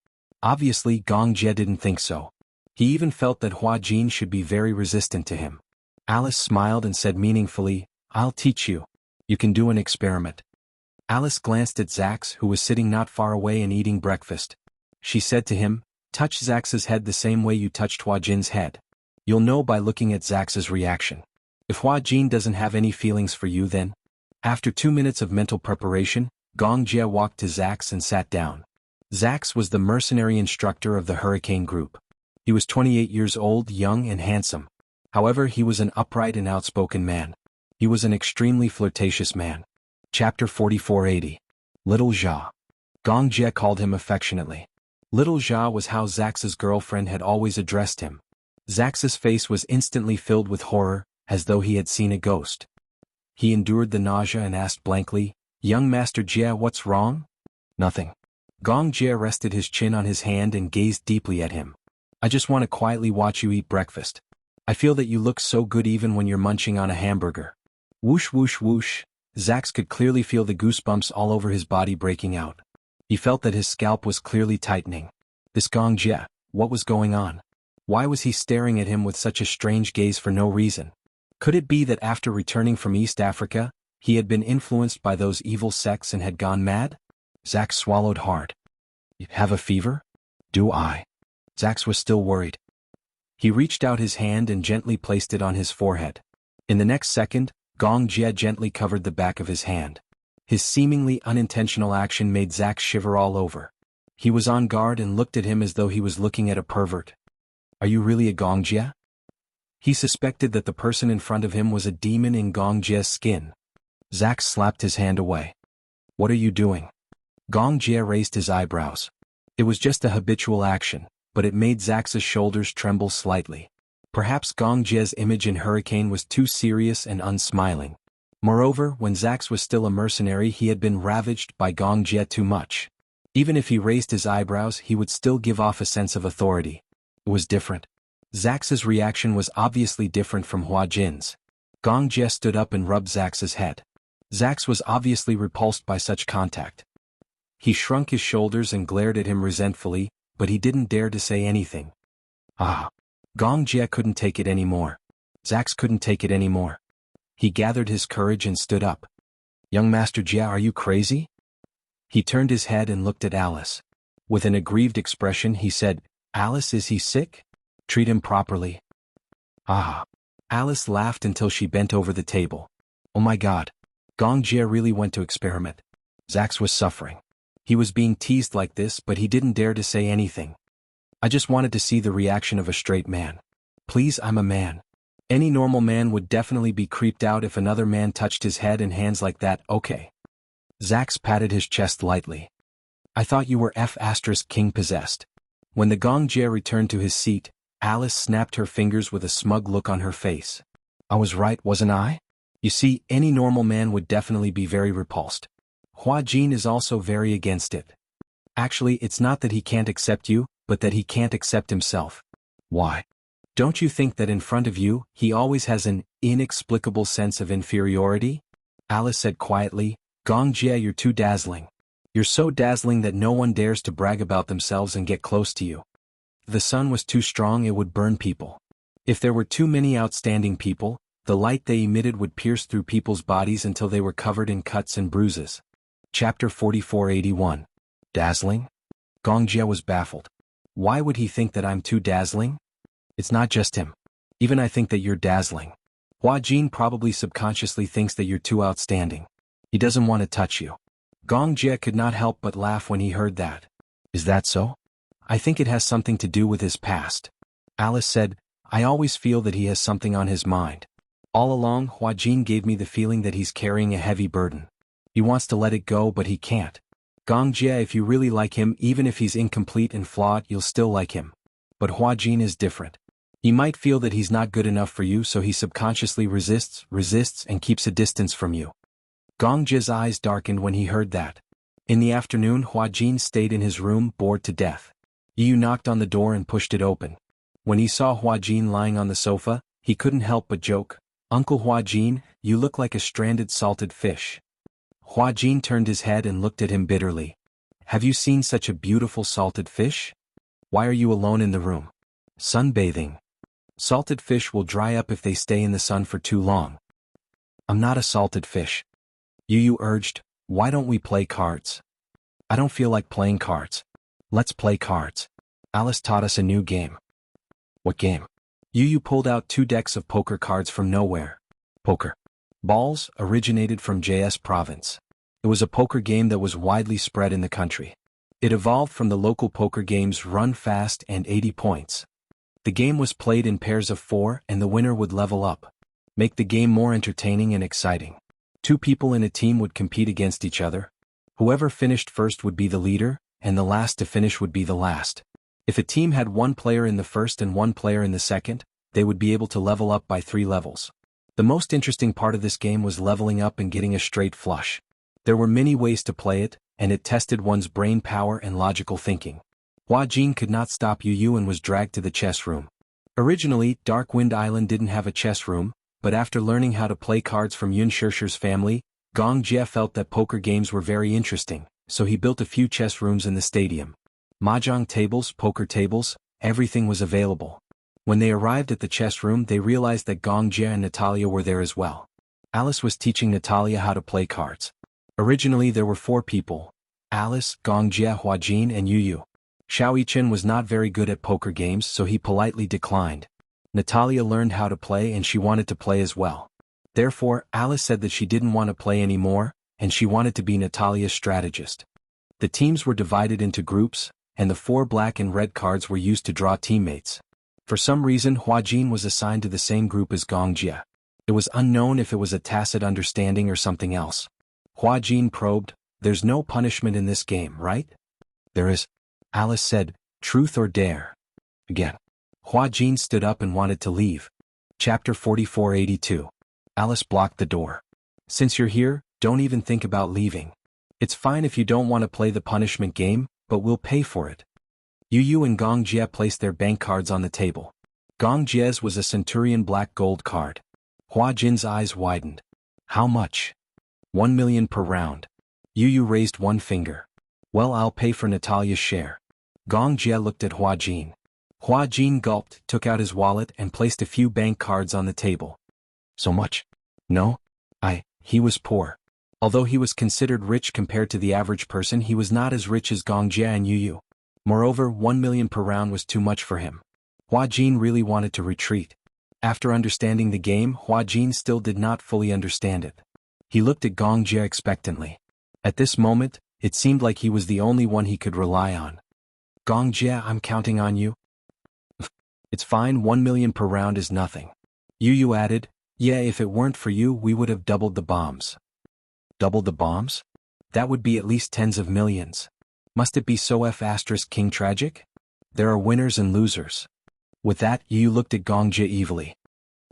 Obviously, Gongjia didn't think so. He even felt that Hua Jin should be very resistant to him. Alice smiled and said meaningfully, I'll teach you. You can do an experiment. Alice glanced at Zax, who was sitting not far away and eating breakfast. She said to him, Touch Zax's head the same way you touched Hua Jin's head. You'll know by looking at Zax's reaction. If Hua Jin doesn't have any feelings for you, then... After 2 minutes of mental preparation, Gongjia walked to Zax and sat down. Zax was the mercenary instructor of the Hurricane Group. He was 28 years old, young and handsome. However, he was an upright and outspoken man. He was an extremely flirtatious man. Chapter 4480. Little Jia. Gong Jie called him affectionately. Little Jia was how Zax's girlfriend had always addressed him. Zax's face was instantly filled with horror, as though he had seen a ghost. He endured the nausea and asked blankly, "Young Master Jie, what's wrong?" "Nothing." Gong Jie rested his chin on his hand and gazed deeply at him. "I just want to quietly watch you eat breakfast. I feel that you look so good even when you're munching on a hamburger." Whoosh whoosh whoosh, Zax could clearly feel the goosebumps all over his body breaking out. He felt that his scalp was clearly tightening. This Gong Jie, what was going on? Why was he staring at him with such a strange gaze for no reason? Could it be that after returning from East Africa, he had been influenced by those evil sects and had gone mad? Zax swallowed hard. "You have a fever?" "Do I?" Zax was still worried. He reached out his hand and gently placed it on his forehead. In the next second, Gong Jie gently covered the back of his hand. His seemingly unintentional action made Zax shiver all over. He was on guard and looked at him as though he was looking at a pervert. "Are you really a Gong Jie?" He suspected that the person in front of him was a demon in Gong Jie's skin. Zax slapped his hand away. "What are you doing?" Gong Jie raised his eyebrows. It was just a habitual action, but it made Zax's shoulders tremble slightly. Perhaps Gong Jie's image in Hurricane was too serious and unsmiling. Moreover, when Zax was still a mercenary, he had been ravaged by Gong Jie too much. Even if he raised his eyebrows, he would still give off a sense of authority. It was different. Zax's reaction was obviously different from Hua Jin's. Gong Jie stood up and rubbed Zax's head. Zax was obviously repulsed by such contact. He shrunk his shoulders and glared at him resentfully, but he didn't dare to say anything. Ah! Gong Jie couldn't take it anymore. Zax couldn't take it anymore. He gathered his courage and stood up. "Young Master Jie, are you crazy?" He turned his head and looked at Alice. With an aggrieved expression he said, "Alice, is he sick? Treat him properly." Ah! Alice laughed until she bent over the table. Oh my God! Gong Jie really went to experiment. Zax was suffering. He was being teased like this, but he didn't dare to say anything. "I just wanted to see the reaction of a straight man. Please, I'm a man. Any normal man would definitely be creeped out if another man touched his head and hands like that, okay?" Zax patted his chest lightly. "I thought you were King possessed." When the Gong Jie returned to his seat, Alice snapped her fingers with a smug look on her face. "I was right, wasn't I? You see, any normal man would definitely be very repulsed. Hua Jin is also very against it. Actually, it's not that he can't accept you, but that he can't accept himself." "Why? Don't you think that in front of you, he always has an inexplicable sense of inferiority?" Alice said quietly, "Gong Jie, you're too dazzling. You're so dazzling that no one dares to brag about themselves and get close to you. If the sun was too strong, it would burn people. If there were too many outstanding people, the light they emitted would pierce through people's bodies until they were covered in cuts and bruises." Chapter 4481. Dazzling? Gong Jie was baffled. Why would he think that I'm too dazzling? It's not just him. Even I think that you're dazzling. Hua Jin probably subconsciously thinks that you're too outstanding. He doesn't want to touch you. Gong Jie could not help but laugh when he heard that. "Is that so?" "I think it has something to do with his past." Alice said, "I always feel that he has something on his mind. All along, Hua Jin gave me the feeling that he's carrying a heavy burden. He wants to let it go, but he can't. Gong Jie, if you really like him, even if he's incomplete and flawed, you'll still like him. But Hua Jin is different. He might feel that he's not good enough for you, so he subconsciously resists and keeps a distance from you." Gong Jie's eyes darkened when he heard that. In the afternoon, Hua Jin stayed in his room, bored to death. Yu knocked on the door and pushed it open. When he saw Hua Jin lying on the sofa, he couldn't help but joke, "Uncle Hua Jin, you look like a stranded salted fish." Hua Jin turned his head and looked at him bitterly. "Have you seen such a beautiful salted fish? Why are you alone in the room?" "Sunbathing. Salted fish will dry up if they stay in the sun for too long." "I'm not a salted fish." Yu urged, "Why don't we play cards?" "I don't feel like playing cards." "Let's play cards. Alice taught us a new game." "What game?" Yu pulled out 2 decks of poker cards from nowhere. Poker. Balls originated from JS province. It was a poker game that was widely spread in the country. It evolved from the local poker games Run Fast and 80 Points. The game was played in pairs of 4 and the winner would level up. Make the game more entertaining and exciting. 2 people in a team would compete against each other. Whoever finished first would be the leader, and the last to finish would be the last. If a team had 1 player in the first and 1 player in the second, they would be able to level up by 3 levels. The most interesting part of this game was leveling up and getting a straight flush. There were many ways to play it, and it tested one's brain power and logical thinking. Hua Jin could not stop Yu Yu and was dragged to the chess room. Originally, Dark Wind Island didn't have a chess room, but after learning how to play cards from Yun Shishir's family, Gong Jie felt that poker games were very interesting, so he built a few chess rooms in the stadium. Mahjong tables, poker tables, everything was available. When they arrived at the chess room, they realized that Gong Jie and Natalia were there as well. Alice was teaching Natalia how to play cards. Originally there were 4 people: Alice, Gong Jie, Hua Jin and Yu Yu. Xiao Yichen was not very good at poker games, so he politely declined. Natalia learned how to play and she wanted to play as well. Therefore, Alice said that she didn't want to play anymore, and she wanted to be Natalia's strategist. The teams were divided into groups, and the 4 black and red cards were used to draw teammates. For some reason, Hua Jin was assigned to the same group as Gong Jie. It was unknown if it was a tacit understanding or something else. Hua Jin probed, "There's no punishment in this game, right?" "There is," Alice said. "Truth or dare?" Again. Hua Jin stood up and wanted to leave. Chapter 4482. Alice blocked the door. "Since you're here, don't even think about leaving. It's fine if you don't want to play the punishment game, but we'll pay for it." Yu Yu and Gong Jie placed their bank cards on the table. Gong Jie's was a Centurion black gold card. Hua Jin's eyes widened. "How much?" 1 million per round. Yu Yu raised one finger. "Well, I'll pay for Natalia's share." Gong Jie looked at Hua Jin. Hua Jin gulped, took out his wallet and placed a few bank cards on the table. "So much?" "No. He was poor. Although he was considered rich compared to the average person, he was not as rich as Gong Jie and Yu Yu. Moreover, 1 million per round was too much for him." Hua Jin really wanted to retreat. After understanding the game, Hua Jin still did not fully understand it. He looked at Gong Jie expectantly. At this moment, it seemed like he was the only one he could rely on. "Gong Jie, I'm counting on you." "It's fine, 1 million per round is nothing." Yu Yu added, "Yeah, if it weren't for you, we would have doubled the bombs." "Doubled the bombs? That would be at least tens of millions. Must it be so King tragic? There are winners and losers." With that, Yu Yu looked at Gong Jie evilly.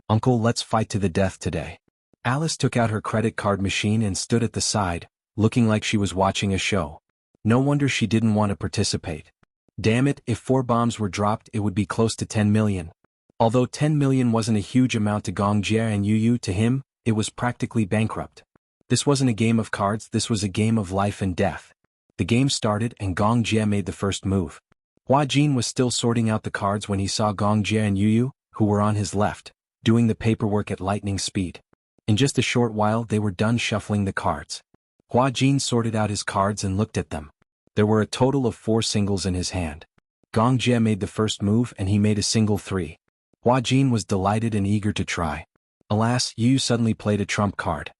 "Uncle, let's fight to the death today." Alice took out her credit card machine and stood at the side, looking like she was watching a show. No wonder she didn't want to participate. Damn it, if 4 bombs were dropped it would be close to 10 million. Although 10 million wasn't a huge amount to Gong Jie and Yu Yu, to him, it was practically bankrupt. This wasn't a game of cards, this was a game of life and death. The game started and Gong Jie made the first move. Hua Jin was still sorting out the cards when he saw Gong Jie and Yu Yu, who were on his left, doing the paperwork at lightning speed. In just a short while they were done shuffling the cards. Hua Jin sorted out his cards and looked at them. There were a total of 4 singles in his hand. Gong Jie made the first move and he made a single 3. Hua Jin was delighted and eager to try. Alas, Yu Yu suddenly played a trump card.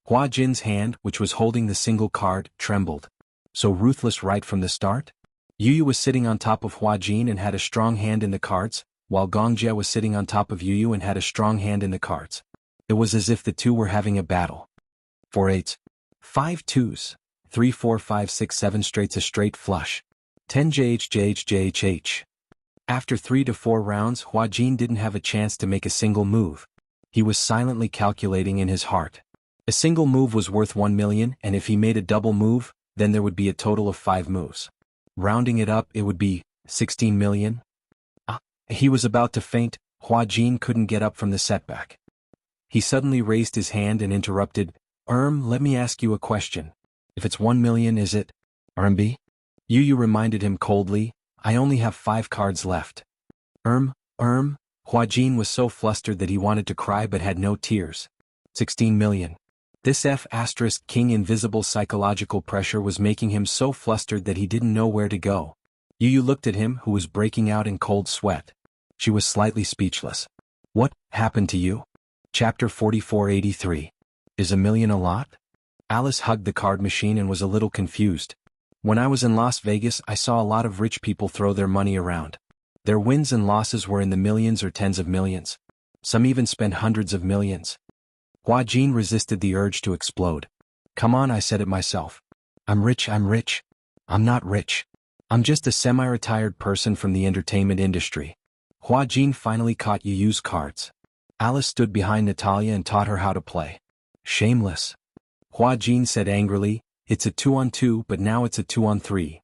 Hua Jin's hand, which was holding the single card, trembled. So ruthless right from the start? Yu Yu was sitting on top of Hua Jin and had a strong hand in the cards, while Gong Jie was sitting on top of Yu Yu and had a strong hand in the cards. It was as if the two were having a battle. 4 8s. 5 2s. 3 4 5 6 7 straights, a straight flush. 10 JH. After 3 to 4 rounds, Hua Jin didn't have a chance to make a single move. He was silently calculating in his heart. A single move was worth 1 million, and if he made a double move, then there would be a total of 5 moves. Rounding it up, it would be 16 million. He was about to faint. Hua Jin couldn't get up from the setback. He suddenly raised his hand and interrupted. Let me ask you a question. If it's 1 million, is it RMB? Yu Yu reminded him coldly. I only have 5 cards left. Hua Jin was so flustered that he wanted to cry but had no tears. 16 million. This King invisible psychological pressure was making him so flustered that he didn't know where to go. Yu Yu looked at him, who was breaking out in cold sweat. She was slightly speechless. What happened to you? Chapter 4483. Is 1 million a lot? Alice hugged the card machine and was a little confused. When I was in Las Vegas, I saw a lot of rich people throw their money around. Their wins and losses were in the millions or tens of millions. Some even spent hundreds of millions. Hua Jin resisted the urge to explode. Come on, I said it myself. I'm rich. I'm not rich. I'm just a semi-retired person from the entertainment industry. Hua Jin finally caught Yu's cards. Alice stood behind Natalia and taught her how to play. Shameless. Hua Jin said angrily, it's a 2-on-2, but now it's a 2-on-3.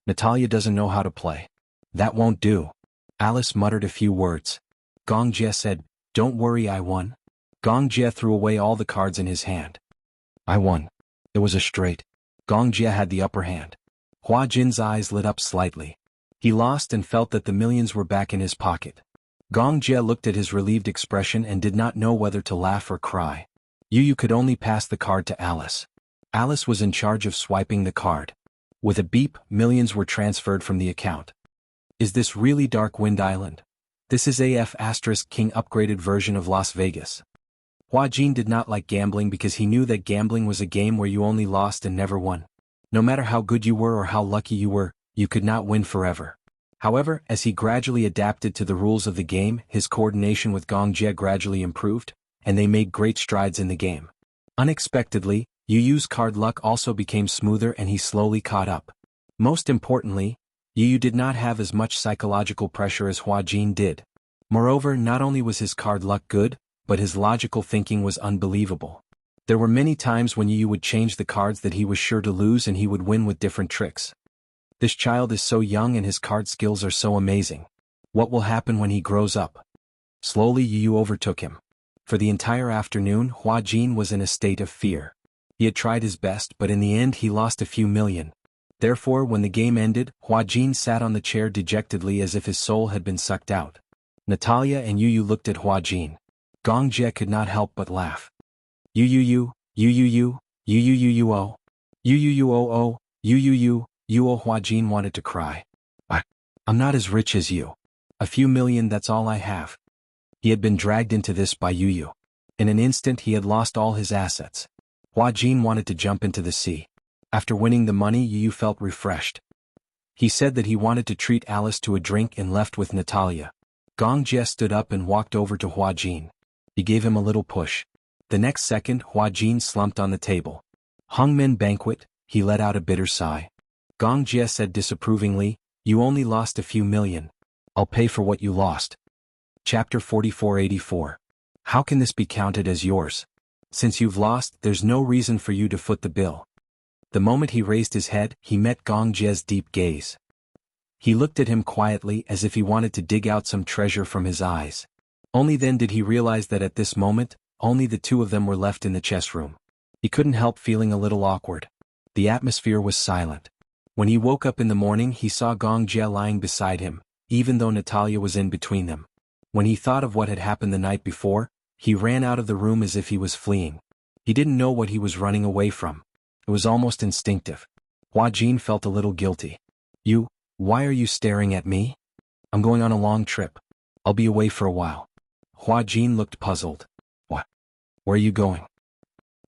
Natalia doesn't know how to play. That won't do. Alice muttered a few words. Gong Jie said, don't worry, I won. Gong Jie threw away all the cards in his hand. I won. It was a straight. Gong Jie had the upper hand. Hua Jin's eyes lit up slightly. He lost and felt that the millions were back in his pocket. Gong Jie looked at his relieved expression and did not know whether to laugh or cry. Yu could only pass the card to Alice. Alice was in charge of swiping the card. With a beep, millions were transferred from the account. Is this really Dark Wind Island? This is AF** King upgraded version of Las Vegas. Hua Jin did not like gambling because he knew that gambling was a game where you only lost and never won. No matter how good you were or how lucky you were, you could not win forever. However, as he gradually adapted to the rules of the game, his coordination with Gong Jie gradually improved, and they made great strides in the game. Unexpectedly, Yu's card luck also became smoother and he slowly caught up. Most importantly, Yu did not have as much psychological pressure as Hua Jin did. Moreover, not only was his card luck good, but his logical thinking was unbelievable. There were many times when Yu would change the cards that he was sure to lose and he would win with different tricks. This child is so young and his card skills are so amazing. What will happen when he grows up? Slowly Yu overtook him. For the entire afternoon, Hua Jin was in a state of fear. He had tried his best, but in the end he lost a few million. Therefore, when the game ended, Hua Jin sat on the chair dejectedly as if his soul had been sucked out. Natalia and Yu looked at Hua Jin. Gong Jie could not help but laugh. Oh, Hua Jin wanted to cry. I'm not as rich as you. A few million, that's all I have. He had been dragged into this by Yu. In an instant he had lost all his assets. Hua Jin wanted to jump into the sea. After winning the money, Yu felt refreshed. He said that he wanted to treat Alice to a drink and left with Natalia. Gong Jie stood up and walked over to Hua Jin. He gave him a little push. The next second, Hua Jin slumped on the table. Hongmen Banquet, he let out a bitter sigh. Gong Jie said disapprovingly, you only lost a few million. I'll pay for what you lost. Chapter 4484. How can this be counted as yours? Since you've lost, there's no reason for you to foot the bill. The moment he raised his head, he met Gong Jie's deep gaze. He looked at him quietly as if he wanted to dig out some treasure from his eyes. Only then did he realize that at this moment, only the two of them were left in the chess room. He couldn't help feeling a little awkward. The atmosphere was silent. When he woke up in the morning, he saw Gong Jie lying beside him, even though Natalia was in between them. When he thought of what had happened the night before, he ran out of the room as if he was fleeing. He didn't know what he was running away from. It was almost instinctive. Hua Jin felt a little guilty. Why are you staring at me? I'm going on a long trip. I'll be away for a while. Hua Jin looked puzzled. What? Where are you going?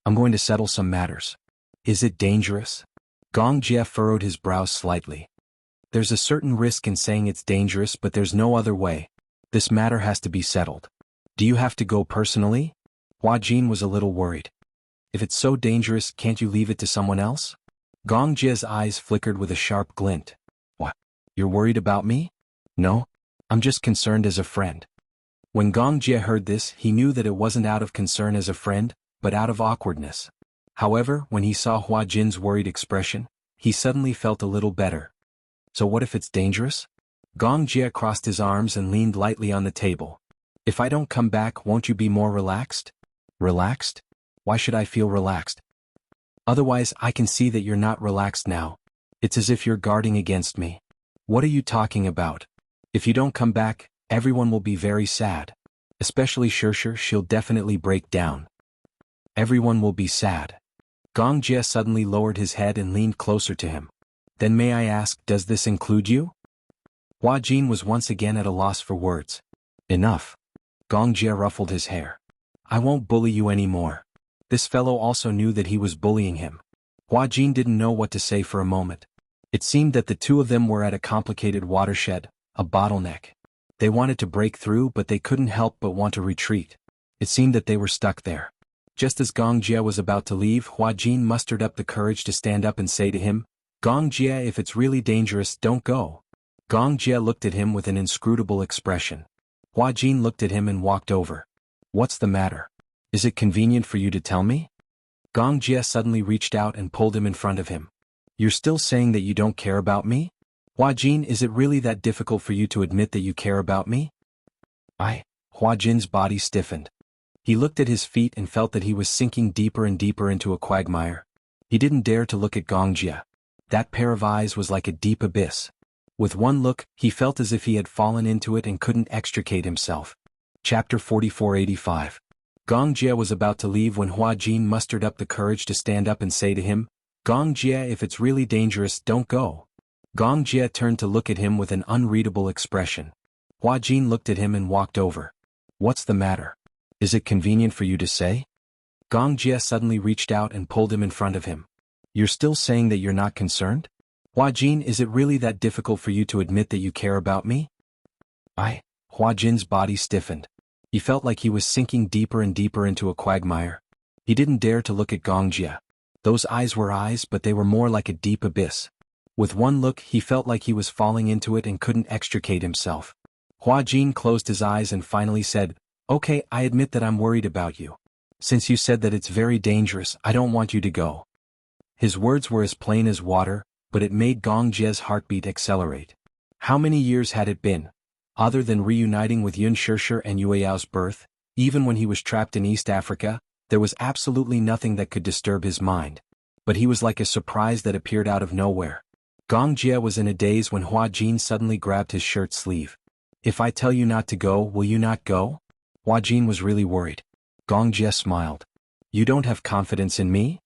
I'm going to settle some matters. Is it dangerous? Gong Jie furrowed his brows slightly. There's a certain risk in saying it's dangerous, but there's no other way. This matter has to be settled. Do you have to go personally? Hua Jin was a little worried. If it's so dangerous, can't you leave it to someone else? Gong Jie's eyes flickered with a sharp glint. What? You're worried about me? No. I'm just concerned as a friend. When Gong Jie heard this, he knew that it wasn't out of concern as a friend, but out of awkwardness. However, when he saw Hua Jin's worried expression, he suddenly felt a little better. So what if it's dangerous? Gong Jie crossed his arms and leaned lightly on the table. If I don't come back, won't you be more relaxed? Relaxed? Why should I feel relaxed? Otherwise, I can see that you're not relaxed now. It's as if you're guarding against me. What are you talking about? If you don't come back, everyone will be very sad. Especially Shirshir, she'll definitely break down. Everyone will be sad. Gong Jie suddenly lowered his head and leaned closer to him. Then may I ask, does this include you? Hua Jin was once again at a loss for words. Enough. Gong Jie ruffled his hair. I won't bully you anymore. This fellow also knew that he was bullying him. Hua Jin didn't know what to say for a moment. It seemed that the two of them were at a complicated watershed, a bottleneck. They wanted to break through but they couldn't help but want to retreat. It seemed that they were stuck there. Just as Gong Jie was about to leave, Hua Jin mustered up the courage to stand up and say to him, "Gong Jie, if it's really dangerous, don't go." Gong Jie looked at him with an inscrutable expression. Hua Jin looked at him and walked over. "What's the matter? Is it convenient for you to tell me?" Gong Jie suddenly reached out and pulled him in front of him. "You're still saying that you don't care about me? Hua Jin, is it really that difficult for you to admit that you care about me?" Hua Jin's body stiffened. He looked at his feet and felt that he was sinking deeper and deeper into a quagmire. He didn't dare to look at Gong Jie. That pair of eyes was like a deep abyss. With one look, he felt as if he had fallen into it and couldn't extricate himself. Chapter 4485. Gong Jie was about to leave when Hua Jin mustered up the courage to stand up and say to him, "Gong Jie, if it's really dangerous, don't go." Gong Jie turned to look at him with an unreadable expression. Hua Jin looked at him and walked over. "What's the matter? Is it convenient for you to say?" Gong Jie suddenly reached out and pulled him in front of him. "You're still saying that you're not concerned? Hua Jin, is it really that difficult for you to admit that you care about me?" Hua Jin's body stiffened. He felt like he was sinking deeper and deeper into a quagmire. He didn't dare to look at Gong Jie. Those eyes were eyes, but they were more like a deep abyss. With one look, he felt like he was falling into it and couldn't extricate himself. Hua Jin closed his eyes and finally said, "Okay, I admit that I'm worried about you. Since you said that it's very dangerous, I don't want you to go." His words were as plain as water, but it made Gong Jie's heartbeat accelerate. How many years had it been? Other than reuniting with Yun Shishir and Yue Yao's birth, even when he was trapped in East Africa, there was absolutely nothing that could disturb his mind. But he was like a surprise that appeared out of nowhere. Gong Jie was in a daze when Hua Jin suddenly grabbed his shirt sleeve. "If I tell you not to go, will you not go?" Hua Jin was really worried. Gong Jie smiled. "You don't have confidence in me?"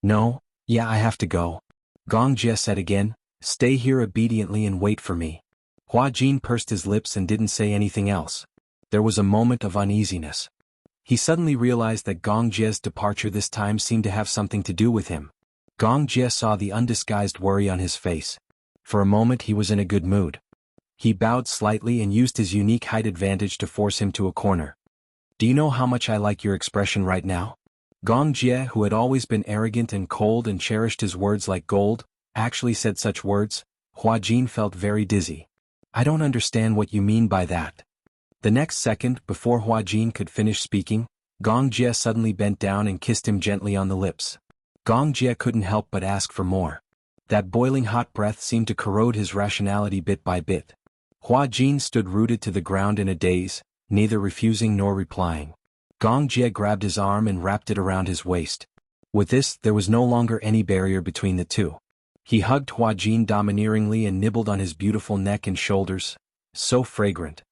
"No, yeah, I have to go." Gong Jie said again, "Stay here obediently and wait for me." Hua Jin pursed his lips and didn't say anything else. There was a moment of uneasiness. He suddenly realized that Gong Jie's departure this time seemed to have something to do with him. Gong Jie saw the undisguised worry on his face. For a moment he was in a good mood. He bowed slightly and used his unique height advantage to force him to a corner. "Do you know how much I like your expression right now?" Gong Jie, who had always been arrogant and cold and cherished his words like gold, actually said such words. Hua Jin felt very dizzy. "I don't understand what you mean by that." The next second, before Hua Jin could finish speaking, Gong Jie suddenly bent down and kissed him gently on the lips. Gong Jie couldn't help but ask for more. That boiling hot breath seemed to corrode his rationality bit by bit. Hua Jin stood rooted to the ground in a daze, neither refusing nor replying. Gong Jie grabbed his arm and wrapped it around his waist. With this, there was no longer any barrier between the two. He hugged Hua Jin domineeringly and nibbled on his beautiful neck and shoulders. So fragrant.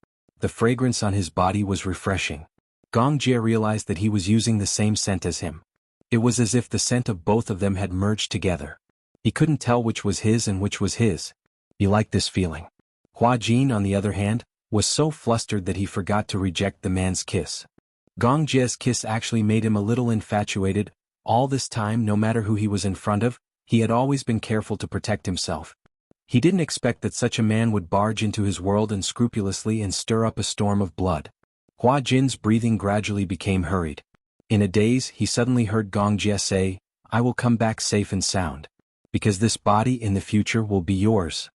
The fragrance on his body was refreshing. Gong Jie realized that he was using the same scent as him. It was as if the scent of both of them had merged together. He couldn't tell which was his and which was his. He liked this feeling. Hua Jin, on the other hand, was so flustered that he forgot to reject the man's kiss. Gong Jie's kiss actually made him a little infatuated. All this time, no matter who he was in front of, he had always been careful to protect himself. He didn't expect that such a man would barge into his world unscrupulously and stir up a storm of blood. Hua Jin's breathing gradually became hurried. In a daze, he suddenly heard Gong Jie say, "I will come back safe and sound. Because this body in the future will be yours."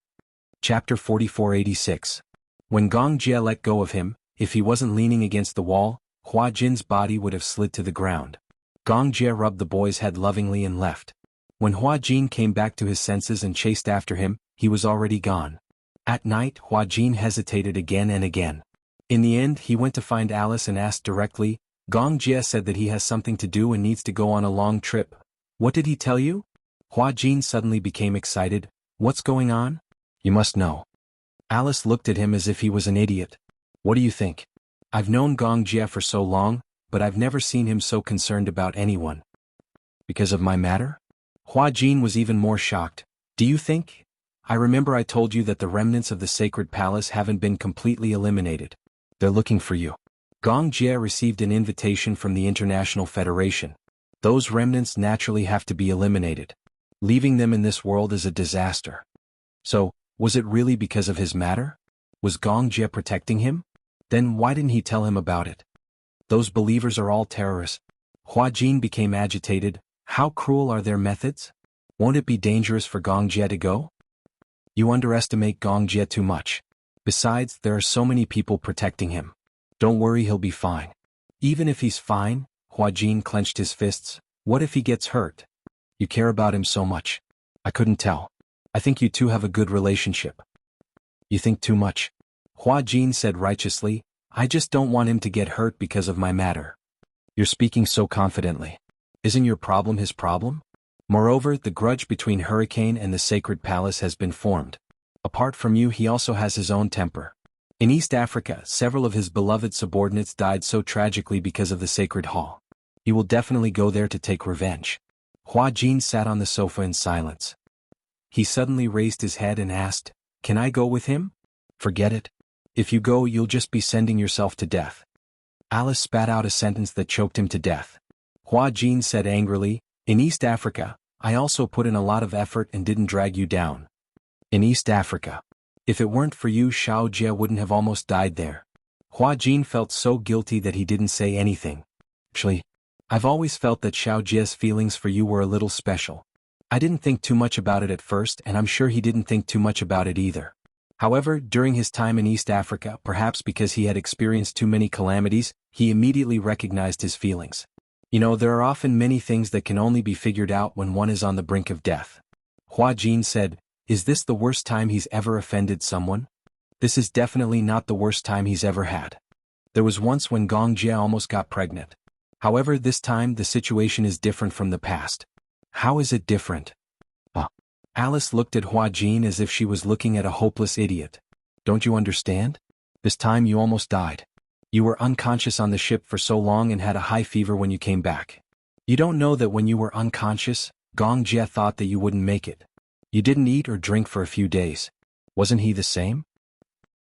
Chapter 4486. When Gong Jie let go of him, if he wasn't leaning against the wall, Hua Jin's body would have slid to the ground. Gong Jie rubbed the boy's head lovingly and left. When Hua Jin came back to his senses and chased after him, he was already gone. At night, Hua Jin hesitated again and again. In the end, he went to find Alice and asked directly. Gong Jie said that he has something to do and needs to go on a long trip. "What did he tell you?" Hua Jin suddenly became excited. "What's going on? You must know." Alice looked at him as if he was an idiot. "What do you think? I've known Gong Jie for so long, but I've never seen him so concerned about anyone." "Because of my matter?" Hua Jin was even more shocked. "Do you think? I remember I told you that the remnants of the sacred palace haven't been completely eliminated. They're looking for you." Gong Jie received an invitation from the International Federation. Those remnants naturally have to be eliminated. Leaving them in this world is a disaster. So, was it really because of his matter? Was Gong Jie protecting him? Then why didn't he tell him about it? Those believers are all terrorists. Hua Jin became agitated. How cruel are their methods? Won't it be dangerous for Gong Jie to go? You underestimate Gong Jie too much. Besides, there are so many people protecting him. Don't worry, he'll be fine. Even if he's fine, Hua Jin clenched his fists. What if he gets hurt? You care about him so much. I couldn't tell. I think you two have a good relationship. You think too much. Hua Jin said righteously, I just don't want him to get hurt because of my matter. You're speaking so confidently. Isn't your problem his problem? Moreover, the grudge between Hurricane and the Sacred Palace has been formed. Apart from you, he also has his own temper. In East Africa, several of his beloved subordinates died so tragically because of the Sacred Hall. He will definitely go there to take revenge. Hua Jin sat on the sofa in silence. He suddenly raised his head and asked, Can I go with him? Forget it. If you go, you'll just be sending yourself to death. Alice spat out a sentence that choked him to death. Hua Jin said angrily, In East Africa, I also put in a lot of effort and didn't drag you down. In East Africa. If it weren't for you, Xiao Jie wouldn't have almost died there. Hua Jin felt so guilty that he didn't say anything. Actually, I've always felt that Xiao Jie's feelings for you were a little special. I didn't think too much about it at first, and I'm sure he didn't think too much about it either. However, during his time in East Africa, perhaps because he had experienced too many calamities, he immediately recognized his feelings. You know, there are often many things that can only be figured out when one is on the brink of death. Hua Jin said, Is this the worst time he's ever offended someone? This is definitely not the worst time he's ever had. There was once when Gong Jie almost got pregnant. However, this time the situation is different from the past. How is it different? Alice looked at Hua Jin as if she was looking at a hopeless idiot. Don't you understand? This time you almost died. You were unconscious on the ship for so long and had a high fever when you came back. You don't know that when you were unconscious, Gong Jie thought that you wouldn't make it. You didn't eat or drink for a few days. Wasn't he the same?